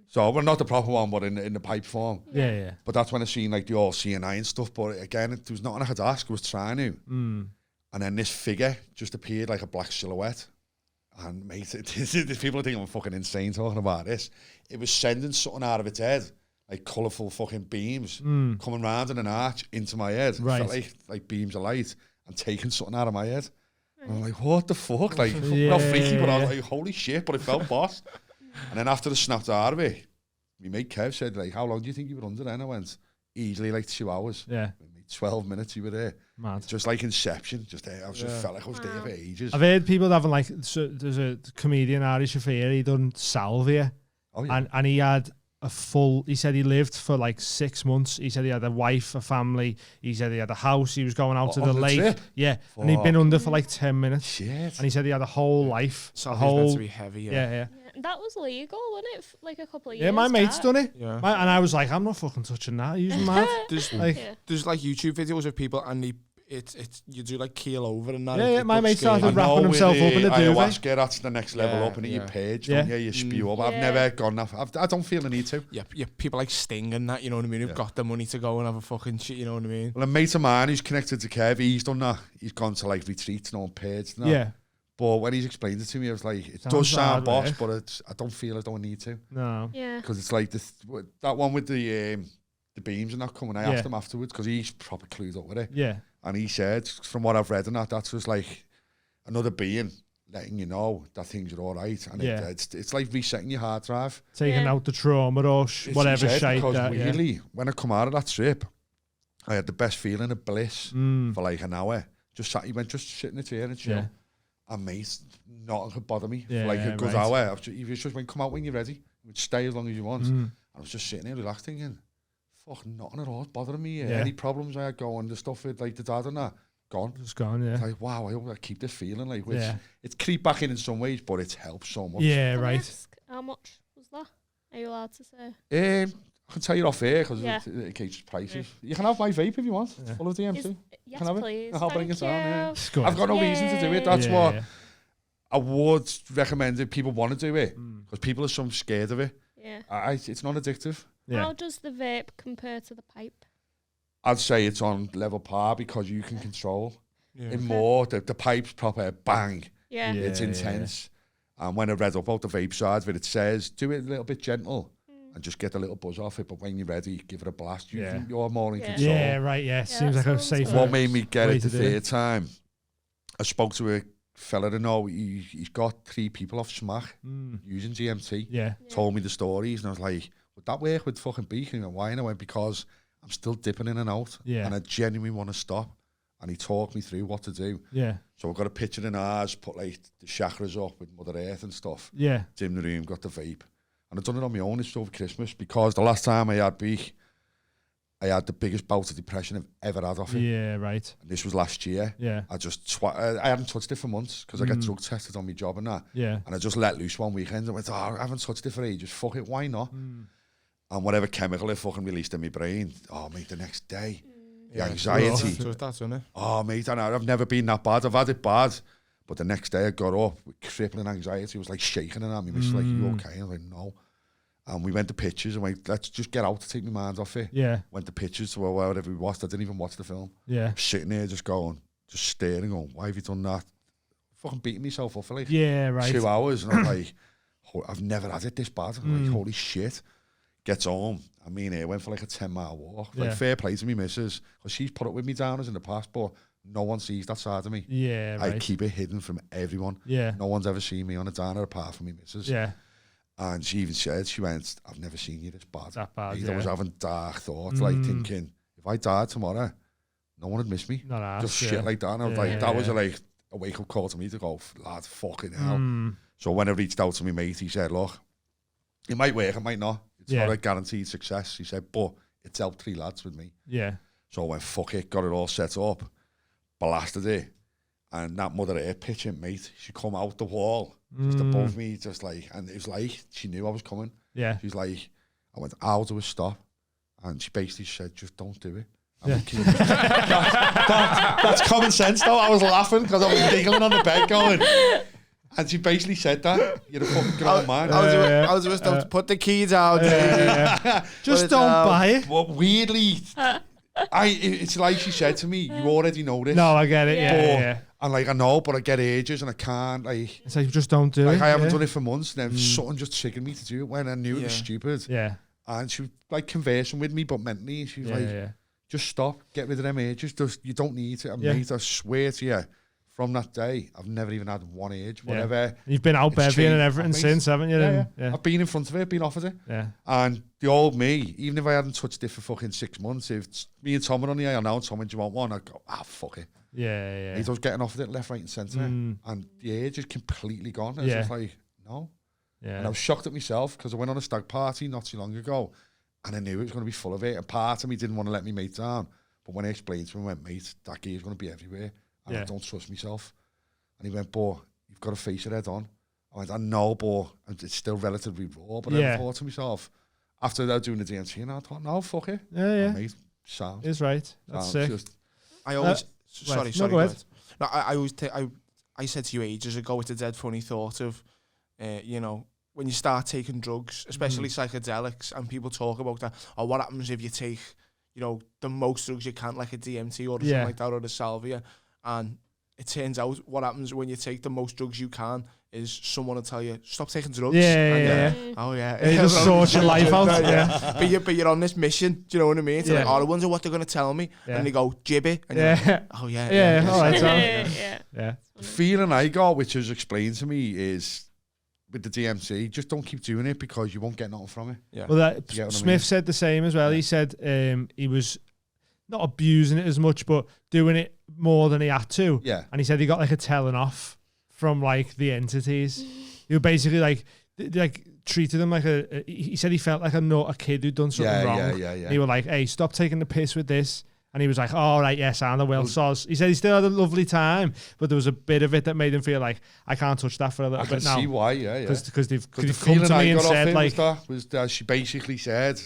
So, well, not the proper one, but in the pipe form. Yeah. But that's when I seen like the all CNI and stuff. But again, there was nothing I had to ask. I was trying to. And then this figure just appeared like a black silhouette. And mate, people are thinking I'm fucking insane talking about this. It was sending something out of its head, like colourful fucking beams coming round in an arch into my head. Right. It felt like beams of light and taking something out of my head. And I'm like, what the fuck? Like, not freaky, but I was like, holy shit, but it felt boss. And then after I snapped out of it, my mate Kev said, like, how long do you think you were under then? I went, easily like 2 hours. Yeah. 12 minutes you were there. Mad. Just like Inception. Just there. I just felt like I was there for ages. I've heard people having like, so there's a comedian, Ari Shafir, he done salvia. Oh, yeah. And he had he said he lived for like 6 months. He said he had a wife, a family. He said he had a house. He was going out to the lake. Trip? Yeah. And he'd been under for like 10 minutes. Shit. And he said he had a whole life. So a whole, meant to be heavy, yeah. That was legal, wasn't it? Like a couple of years. Yeah, my mate's done it. Yeah. And I was like, I'm not fucking touching that. He's mad. There's like YouTube videos of people and you do like keel over and that. Yeah, my mate started I wrapping know himself up in the duvet. ayahuasca, that's the next level up, and you page, don't you? You spew up. I've never gone that. I don't feel the need to. Yeah, people like Sting and that, you know what I mean, who've got the money to go and have a fucking shit, you know what I mean? Well, a mate of mine who's connected to Kev, he's done that. He's gone to like retreats and on page and that. Yeah. But when he's explained it to me, I was like, it Sounds does sound hard boss, work. but I don't feel I don't need to. No. Yeah. Because it's like that one with the beams and that coming. I asked him afterwards because he's proper clued up with it. Yeah. And he said, from what I've read, and that's just like another being letting you know that things are all right. And it's like resetting your hard drive. Taking out the trauma or whatever shite. Because weirdly, when I come out of that trip, I had the best feeling of bliss for like an hour. Just sit in the chair and chill. And mate, nothing could bother me for like a good hour. You just went, come out when you're ready. You would stay as long as you want. I was just sitting there relaxed thinking, fuck, nothing at all is bothering me. Any problems I had going, the stuff with like the dad and that, gone. It's gone, yeah. It's like, wow, I hope I keep this feeling. Like, it's creep back in some ways, but it's helped so much. Yeah, Can I right. ask, how much was that? Are you allowed to say? I can tell you off air because it keeps prices. You can have my vape if you want. It's full of DMT. Yes, can have please. I'll bring it down. I've got no reason to do it. That's what I would recommend if people want to do it, because people are so scared of it. Yeah. It's not addictive. How does the vape compare to the pipe? I'd say it's on level par because you can control it more. The pipe's proper bang. Yeah. It's intense. And when I read about the vape side of it, it says do it a little bit gentle and just get a little buzz off it. But when you're ready, give it a blast. You're more in control. Yeah, right. Yeah, seems like a safe. What made me get it the third time? I spoke to a fella I know. He's got 3 people off smack using DMT. Told me the stories, and I was like, would that work with fucking Beacon? And why? And I went, because I'm still dipping in and out, and I genuinely want to stop. And he talked me through what to do. So I've got a picture in ours, put like the chakras up with Mother Earth and stuff. In the room, got the vape. And I've done it on my own. It's over Christmas, because the last time I had Beak, I had the biggest bout of depression I've ever had off it. Yeah, right. And this was last year. I just I hadn't touched it for months because I get drug tested on my job and that. And I just let loose one weekend. I went, I haven't touched it for ages. Fuck it, why not? And whatever chemical it fucking released in my brain, oh mate, the next day, the anxiety. That's on it. Oh mate, I've never been that bad. I've had it bad, but the next day I got up with crippling anxiety. It was like shaking and at me. It's like, you okay? I was like, no. And we went to pictures and went, let's just get out to take my mind off it. Went to pictures to wherever we watched. I didn't even watch the film. I'm sitting there just staring, going, why have you done that? Fucking beating myself up for like 2 hours. And I'm like, I've never had it this bad. I'm like, holy shit. Gets home. I mean, I went for like a 10-mile walk. Like, fair play to me missus, because she's put up with me downers in the past, but no one sees that side of me. I keep it hidden from everyone. No one's ever seen me on a downer apart from me missus. And she even said, she went, I've never seen you this bad. That bad, I was having dark thoughts, like thinking, if I died tomorrow, no one would miss me. Just shit like that. And I was like, that was like a wake-up call to me to go, lad, fucking hell. So when I reached out to my mate, he said, look, it might work, it might not. It's not a guaranteed success. He said, but it's helped 3 lads with me. So I went, fuck it, got it all set up, blasted it. And that Mother Earth pitching, mate, she come out the wall, just above me, just like, and it was like, she knew I was coming. She was like, I went, how do I stop? And she basically said, just don't do it. That's common sense though. I was laughing because I was giggling on the bed going, and she basically said that, you're a fucking grown man. I was just to put the key down. Just don't buy it. Well, weirdly, it's like she said to me, you already know this. No, I get it. And like, I know, but I get ages and I can't. Like, it's like, just don't do it. I haven't done it for months, and then something just triggered me to do it when I knew it was stupid. And she was like conversing with me, but mentally, she was like, just stop, get rid of them ages. You don't need it. Mate, I swear to you, from that day, I've never even had one age, whatever. You've been out beviing and everything since, haven't you? I've been in front of it, been offered it. And the old me, even if I hadn't touched it for fucking 6 months, if me and Tom were on the air now, Tom, do you want one? I'd go, fuck it. He was getting offered it left, right and centre. And the age is completely gone. It's just like, no. And I was shocked at myself because I went on a stag party not too long ago and I knew it was going to be full of it. And part of me didn't want to let me mate down. But when I explained to him, I went, mate, that gear is going to be everywhere. And I don't trust myself. And he went, but you've got to face it head on. I went, I know, but it's still relatively raw. But I thought to myself, after they're doing the DMT, and I thought, no, fuck it. Mate, sound. Is right. That's sick. I always... Sorry. Go ahead. No, I always... I said to you ages ago, it's a dead funny thought of, you know, when you start taking drugs, especially psychedelics, and people talk about that, or what happens if you take, you know, the most drugs you can, like a DMT or something like that, or the salvia, and it turns out what happens when you take the most drugs you can is someone will tell you, stop taking drugs. Yeah. Oh, yeah. You just sort your life out. Yeah. But you're on this mission, do you know what I mean? It's like, oh, I wonder what they're going to tell me. Yeah. And they go, jibby. And Yeah. you're like, oh, yeah. Yeah, all right, Tom. Yeah. The feeling I got, which was explained to me, is with the DMC, just don't keep doing it because you won't get nothing from it. Yeah. Well, You get what I Smith mean? said the same as well. He said he was not abusing it as much, but doing it more than he had to. Yeah. And he said he got like a telling off from like the entities. He would basically like treated him like he said he felt like a kid who'd done something wrong. Yeah. He was like, hey, stop taking the piss with this. And he was like, all right, yes, I know, well, soz. He said he still had a lovely time, but there was a bit of it that made him feel like, I can't touch that for a little I bit can now. see why, yeah. Because they've The come feeling to I me and got off said, him like, was that she basically said,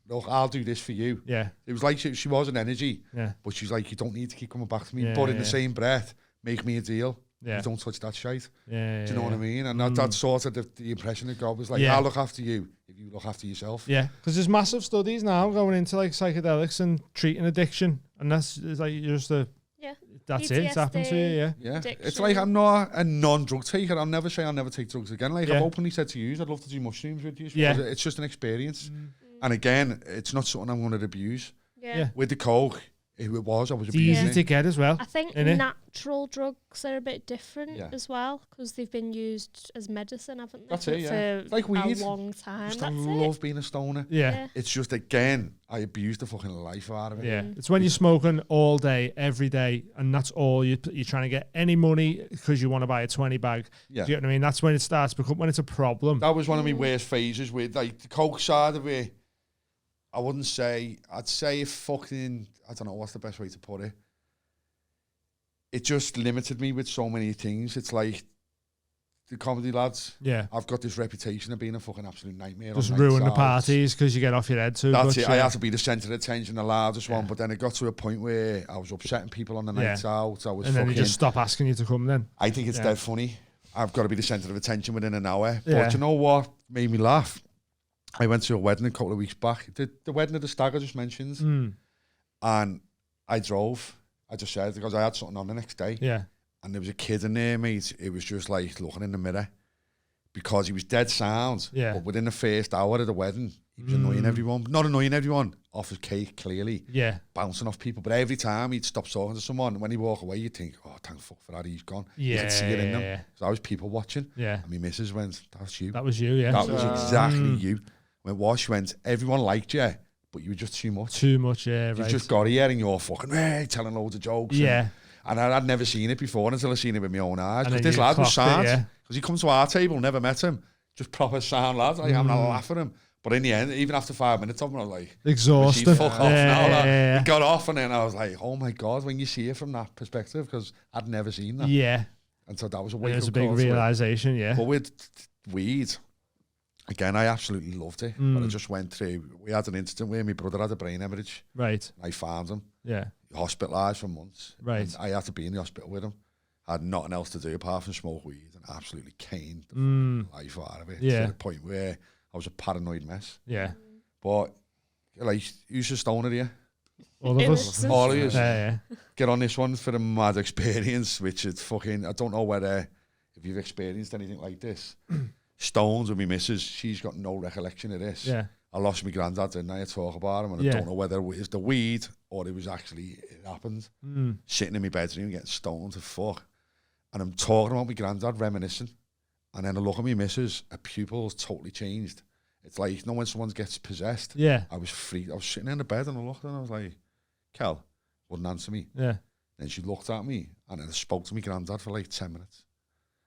look, I'll do this for you. yeah, It was like she was an energy, yeah, but she's like, you don't need to keep coming back to me. Yeah, But in yeah. the same breath, make me a deal. yeah. You don't touch that shite. Yeah, Do you know what I mean? And that's sort of the impression it got was like, Yeah. I'll look after you if you look after yourself. Yeah, because there's massive studies now going into like psychedelics and treating addiction, and that's it's like you're just Yeah. that's it. It's happened to you. Yeah, Yeah, it's Addiction. like I'm not a non-drug taker. I'll never say I'll never take drugs again. Like Yeah. I've openly said to you, I'd love to do mushrooms with you. Yeah. It's just an experience. And again, it's not something I'm going to abuse. Yeah. With the coke, I was it's abusing easy it. to get as well. I think Innit? natural drugs are a bit different Yeah. as well because they've been used as medicine, haven't they? That's it, yeah. For It's like weed. a long time. Just That's I it. love being a stoner. Yeah. It's just, again, I abused the fucking life out of it. Yeah, it's when you're smoking all day, every day, and that's all you're trying to get any money because you want to buy a 20 bag. Yeah. Do you know what I mean? That's when it starts becoming when it's a problem. That was one of my worst phases with like the coke side of it. I wouldn't say, I'd say fucking, I don't know what's the best way to put it. It just limited me with so many things. It's like the comedy lads. Yeah, I've got this reputation of being a fucking absolute nightmare. just on ruin the nights out. parties because you get off your head too That's much. it. Yeah. I had to be the centre of attention, the loudest Yeah. one. But then it got to a point where I was upsetting people on the nights out. I was and then fucking. you just stop asking you to come. Then I think it's Yeah. dead funny. I've got to be the centre of attention within an hour. Yeah. But you know what made me laugh? I went to a wedding a couple of weeks back. The wedding of the stag I just mentioned. And I drove. I just said, because I had something on the next day. yeah, And there was a kid in there, mate. It was just like looking in the mirror. Because he was dead sound. Yeah. But within the first hour of the wedding, he was annoying everyone. Not annoying everyone. Off his cake, clearly. yeah, Bouncing off people. But every time he'd stop talking to someone, and when he walk away, you'd think, oh, thank fuck for that, he's gone. You could see it in them. Yeah. So I was people watching. yeah. And my missus went, that's you. That was you. Yeah, That was exactly you. When Wash went, everyone liked you, but you were just too much. too much. Yeah, You've right. just got here and you're fucking telling loads of jokes. Yeah, And I'd never seen it before until I seen it with my own eyes. And Because then this you lad was clocked it, sound. yeah. Because he comes to our table, never met him. Just proper sound lad. Like, I'm not laughing at him. But in the end, even after 5 minutes of him, I was like, exhausted. fuck off Yeah, now. Like, yeah, He got off and then I was like, oh my God, when you see it from that perspective, because I'd never seen that. yeah. And so that was a It wake-up was a big call to it. realization. Yeah, But with weed, again, I absolutely loved it. But I just went through, we had an incident where my brother had a brain hemorrhage. right. I found him, Yeah, hospitalised for months. Right. And I had to be in the hospital with him. I had nothing else to do apart from smoke weed and absolutely caned the fucking life out of it. Yeah. To the point where I was a paranoid mess. yeah. But, like, who's a stoner here? All of us. All of you. Yeah, Get on this one for a mad experience, which is fucking, I don't know whether, if you've experienced anything like this. Stones with me missus, she's got no recollection of this. yeah. I lost my granddad, didn't I talk about him, and Yeah. I don't know whether it was the weed or it was actually, it happened. Sitting in my bedroom getting stoned to fuck. And I'm talking about my granddad, reminiscing. And then I look at my missus, her pupils totally changed. It's like, you know when someone gets possessed? Yeah, I was freaked. I was sitting in the bed and I looked and I was like, Kel, wouldn't answer me. yeah. Then she looked at me and then I spoke to my granddad for like 10 minutes.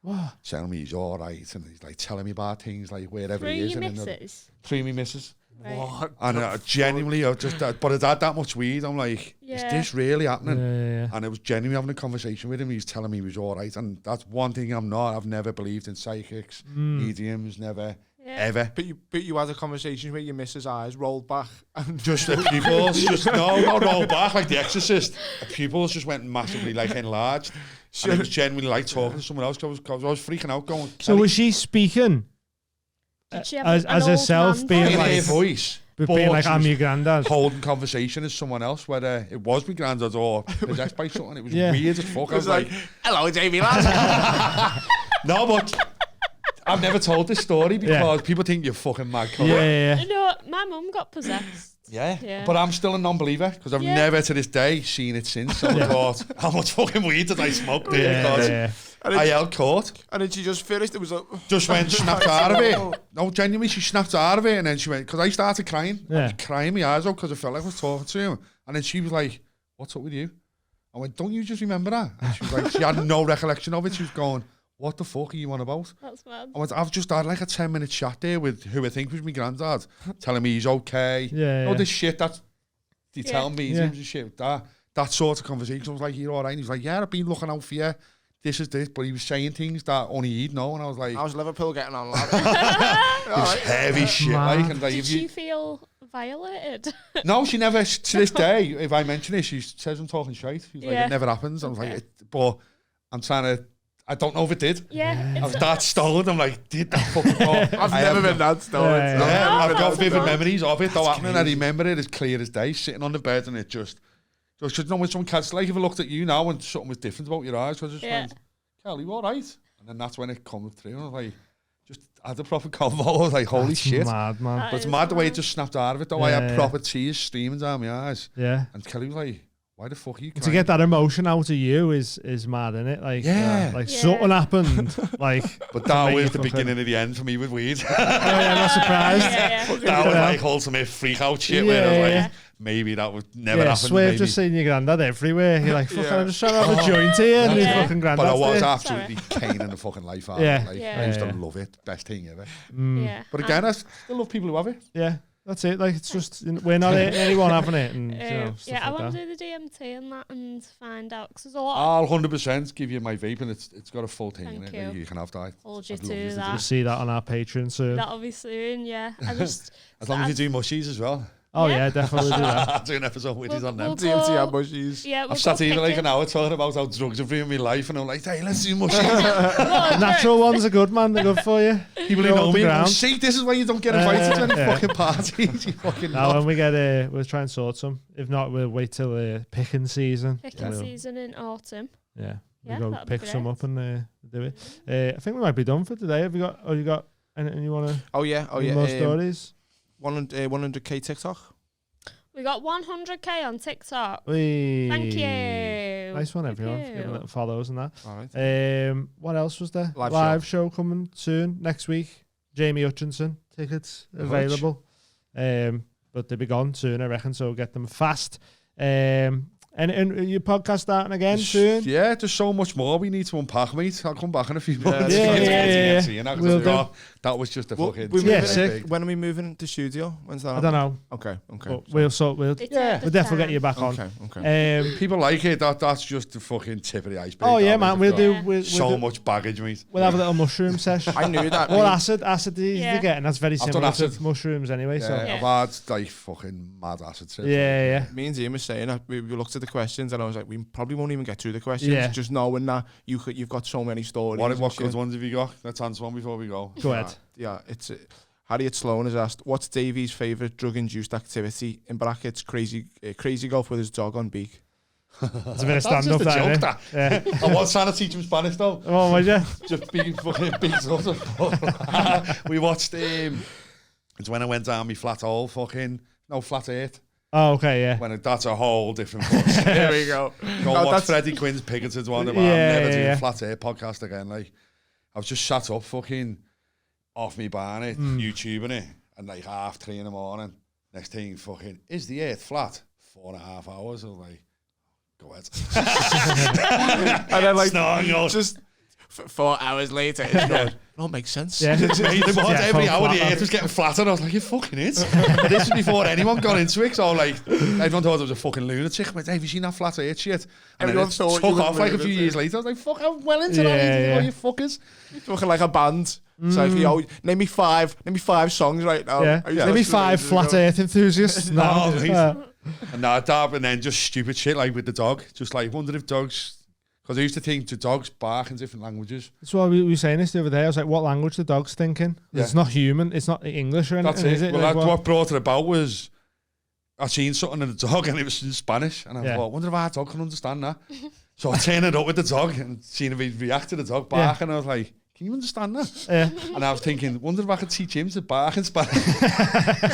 What? Telling me he's all right. And he's like telling me about things like wherever he Through is. your And then missus. through me missus. Right. What? And genuinely, I just, but I'd had that much weed. I'm like, is Yeah. this really happening? Yeah. And I was genuinely having a conversation with him. He was telling me he was all right. And that's one thing I'm not. I've never believed in psychics, mediums, never, ever. But you had a conversation where your missus' eyes rolled back and Just the pupils, just not roll back like The Exorcist. The pupils just went massively like enlarged. And it was genuinely like talking to someone else. 'Cause I was freaking out going, So was she speaking Did she have as an old herself man being voice? in like, her voice. being like, she I'm was your granddad. holding conversation as someone else, whether it was my granddad or possessed by something. It was Yeah. weird as fuck. I was like, hello, Davey, lad. no, but I've never told this story because people think you're fucking mad. Yeah. No, my mum got possessed. Yeah, but I'm still a non-believer because I've never to this day seen it since. So I thought, how much fucking weed did I smoke? I held court. And then she just finished. It was like... Just went, snapped out of it. No, genuinely, she snapped out of it. And then she went, because I started crying. I was crying my eyes out because I felt like I was talking to him. And then she was like, what's up with you? I went, don't you just remember that? And she was like, she had no recollection of it. She was going, what the fuck are you on about? That's mad. I went, I've just had like a 10-minute chat there with who I think was my granddad, telling me he's okay. All this shit that's they tell me and shit. That sort of conversation. I was like, you're all right. And he was like, yeah, I've been looking out for you. This is this. But he was saying things that only he'd know. And I was like, how's Liverpool getting on, lad? it was heavy shit. Like, and like, Did she feel violated? No, she never, to this day, if I mention it, she says I'm talking shite. She's like, it never happens. I was like, but I'm trying to, I don't know if it did. Yeah. I was that stoned. I'm like, did that fucking go? I've never been that stoned. I've got vivid memories of it though happening. I remember it as clear as day, sitting on the bed, and it just you know, when someone catches, like if I looked at you now and something was different about your eyes, I just went, Kelly, you all right? And then that's when it comes through. And I was like, just had a proper convo. I was like, holy shit. Mad, man. But it's mad the way it just snapped out of it though. I had proper tears streaming down my eyes. Yeah. And Kelly was like, why the fuck are you crying? To get that emotion out of you is mad, isn't it? Like, something happened. Like, but that was the beginning of the end for me with weed. I'm not surprised. That was like ultimate freak out shit where I was like, maybe that would never happen. Swear just seeing your granddad everywhere. You're like, fucking, I'm just trying to have a joint here, and his fucking granddad. But I was absolutely caning the fucking life out. I used to love it. Best thing ever. But again, I still love people who have it. Yeah. That's it. Like, it's just, we're not anyone having it. And, I want to do the DMT and that and find out. Because there's a lot. I'll 100% give you my vape, and it's got a full thing in it. You can have that. Hold you to that. You'll see that on our Patreon soon. That'll be soon, yeah. I just as long as you do mushies as well. Oh yeah, definitely do that. I'll do an episode with you on them. DMT and mushies. Yeah, I've sat here like an hour talking about how drugs have ruined my life, and I'm like, hey, let's do mushies. Natural ones are good, man. They're good for you. People who know me, see, this is why you don't get invited to any fucking parties. You fucking now, when we get we'll try and sort some. If not, we'll wait till picking season. Picking season in autumn. Yeah, we'll go pick some up and do it. I think we might be done for today. Have you got anything you want to? Oh yeah. More stories. 100k TikTok. We got 100k on TikTok. Whee. Thank you. Nice one, everyone. For giving little follows and that. All right. What else was there? Live show coming soon next week. Jamie Hutchinson tickets available. But they'll be gone soon, I reckon. So get them fast. And your podcast starting again soon? Yeah, there's so much more we need to unpack, mate. I'll come back in a few months. That was just a fucking... When are we moving to studio? When's that? I don't know. Okay. We'll definitely get you back on. Okay. People like it. That's just the fucking tip of the iceberg. Oh yeah, man. We'll so much baggage, mate. We'll have a little mushroom session. I knew that. Or acid they're getting. That's very similar to mushrooms anyway. Yeah, so I've had like fucking mad acid trips. Yeah. Me and Ian were saying we looked at the questions and I was like, we probably won't even get through the questions. Just knowing that you've got so many stories. What good ones have you got? Let's answer one before we go. Go ahead. Yeah, it's Harriet Sloan has asked, what's Davey's favourite drug-induced activity? In brackets, crazy golf with his dog on beak. It's a bit of stand-up there. I was trying to teach him Spanish though. Oh, was you? Just being fucking beat up. We watched it's when I went down my flat earth. Oh, okay, yeah. When that's a whole different podcast. There we go. Watch Freddie Quinn's Pickett's one. I'm never doing a flat earth podcast again. Like, I was just sat up fucking off me barnet, YouTubing it, and like 3:30 in the morning. Next thing, fucking, is the earth flat? 4.5 hours. I was like, go ahead. And then like, just 4 hours later, it's not. No, it makes sense. Yeah. Every hour the earth was getting flatter. I was like, you fucking it. This was before anyone got into it. So like, everyone thought I was a fucking lunatic. I went, hey, have you seen that flat earth shit? And everyone then it took off like a few years later. I was like, fuck, I'm well into that. You fuckers. You're talking like a band. It's like, yo, name me five songs right now. Yeah. Name me 5 flat earth enthusiasts. And then just stupid shit like with the dog. Just like, wondered if dogs Because I used to think the dogs bark in different languages. That's why we were saying this the other day. I was like, what language the dog's thinking? Yeah. It's not human. It's not English or anything, That's it. is it? Well, Like, what brought it about was I seen something in the dog and it was in Spanish. And I thought, I wonder if our dog can understand that. So I turned it up with the dog and seen if he'd react to the dog barking. And I was like, can you understand that? Yeah. And I was thinking, wonder if I could teach him to bark in Spanish.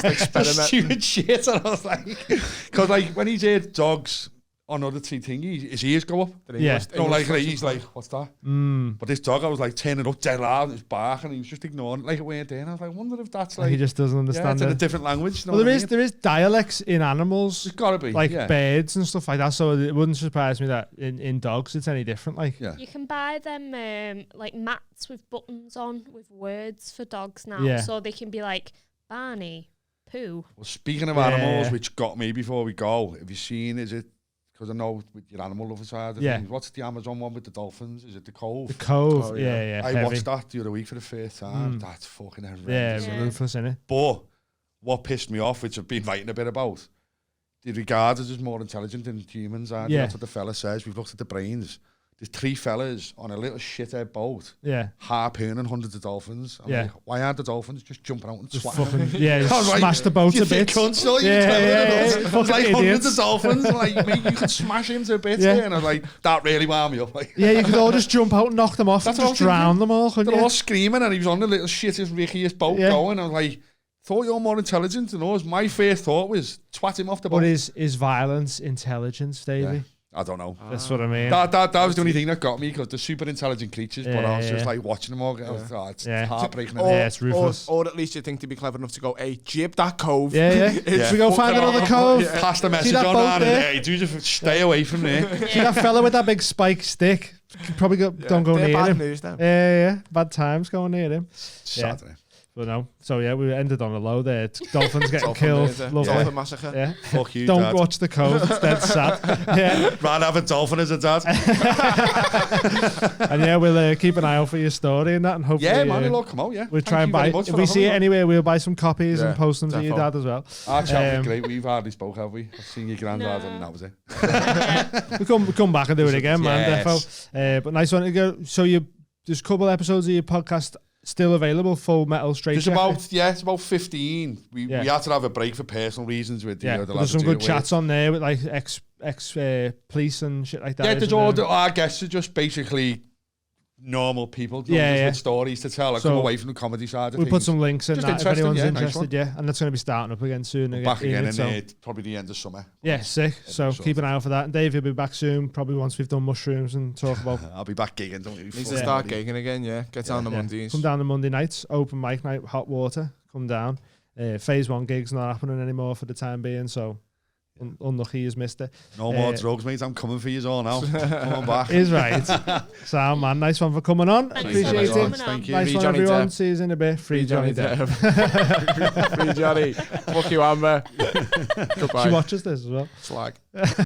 Experiment. Stupid shit. And I was like, because like when he's heard dogs on other three thingies, his ears go up. Yeah. No, like he's like, what's that? But this dog, I was like turning up dead loud and he's barking and he was just ignoring it like it weren't there. And I was like, wonder if that's like, he just doesn't understand it's in a it. different language. You know Well, what I mean? there is dialects in animals, There's gotta be, like yeah. birds and stuff like that. So it wouldn't surprise me that in dogs it's any different. Like, Yeah. You can buy them like mats with buttons on with words for dogs now, Yeah. so they can be like Barney, poo. Well, speaking of animals, which got me before we go, have you seen, is it, because I know with your animal lover side of things, what's the Amazon one with the dolphins? Is it the Cove? the Cove, Oh, yeah. I heavy. watched that the other week for the first time. That's fucking horrendous. Yeah, Yeah. ruthless, innit? But what pissed me off, which I've been writing a bit about, they're regarded as more intelligent than humans are. Yeah. That's what the fella says. We've looked at the brains. There's 3 fellas on a little shithead boat, Yeah, harpooning hundreds of dolphins. I'm like, why aren't the dolphins just jumping out and just swatting them? fucking just I was like, smash the boat you a bit. think cunts, so you Yeah, clever yeah, than us. yeah. It's Fucking like hundreds idiots. of dolphins. Like, mate, you could smash him to bits Yeah. there. And I was like, that really wound me up. Like, Yeah, you could all just jump out and knock them off That's and what just I was drown thinking. them all, couldn't they're you? all screaming, and he was on the little shittest, rickiest boat going. I was like, thought you're more intelligent than us. My first thought was, twat him off the boat. But is violence intelligence, Davey? Yeah. I don't know. That's what I mean. That was the only thing that got me, because they're super intelligent creatures, but I was just like watching them all. I was, it's heartbreaking. it's ruthless. Or at least you think to be clever enough to go, hey, jib that cove. Yeah. Should we go find another cove? Pass the message that on, boat man. there? Hey, do just stay away from there. See that fella with that big spike stick? Probably don't go They're near bad him. news, then. Yeah. Bad times going near him. Sad, isn't it? But no. So yeah, we ended on a low there. It's dolphins getting Dolphin killed. murder. Lovely. Dolphin massacre. Yeah. Fuck you, Don't Dad. watch the Cove. It's dead sad. Yeah. Rather have a dolphin as a dad. And yeah, we'll keep an eye out for your story and that, and hopefully Yeah, man, it'll all come out, yeah. we'll try Thank and you very buy. much If for we having see it me. anywhere, we'll buy some copies and Yeah, post them to your defo. dad as well. Our chat Um, was great. We've hardly spoke, have we? I've seen your granddad and that was it. We come back and do it again, man. Yes. Defo. But nice one to go. So there's a couple episodes of your podcast still available. Full Metal Straight. It's about 15. We had to have a break for personal reasons with the Yeah, the but lads there's some that do good it chats on there with like ex police and shit like that. Yeah, there's isn't all there? our guests are just basically normal people, Yeah. with stories to tell. I So come away from the comedy side of We'll things. put some links in Just that if interesting, anyone's yeah, nice interested. one. Yeah, and that's going to be starting up again soon. Back again in so. probably the end of summer. Yeah, sick. So sure. keep an eye out for that. And Dave, you'll be back soon, probably once we've done mushrooms and talk about. I'll be back gigging, don't you? Needs to fucking start buddy. gigging again, yeah. Get down the Mondays. Come down on Monday nights, open mic night, hot water. Come down. Phase 1 gigs not happening anymore for the time being, so unlucky he's missed it. No more drugs, mate. I'm coming for you all now. Come on back. Is right. Sound man, nice one for coming on. Thanks Appreciate so much it. for coming on. Thank you. Nice Free one, Johnny everyone. Depp. See you in a bit. Free Johnny Depp. Free Johnny. Fuck you, Amber. She Goodbye. watches this as well. Slag.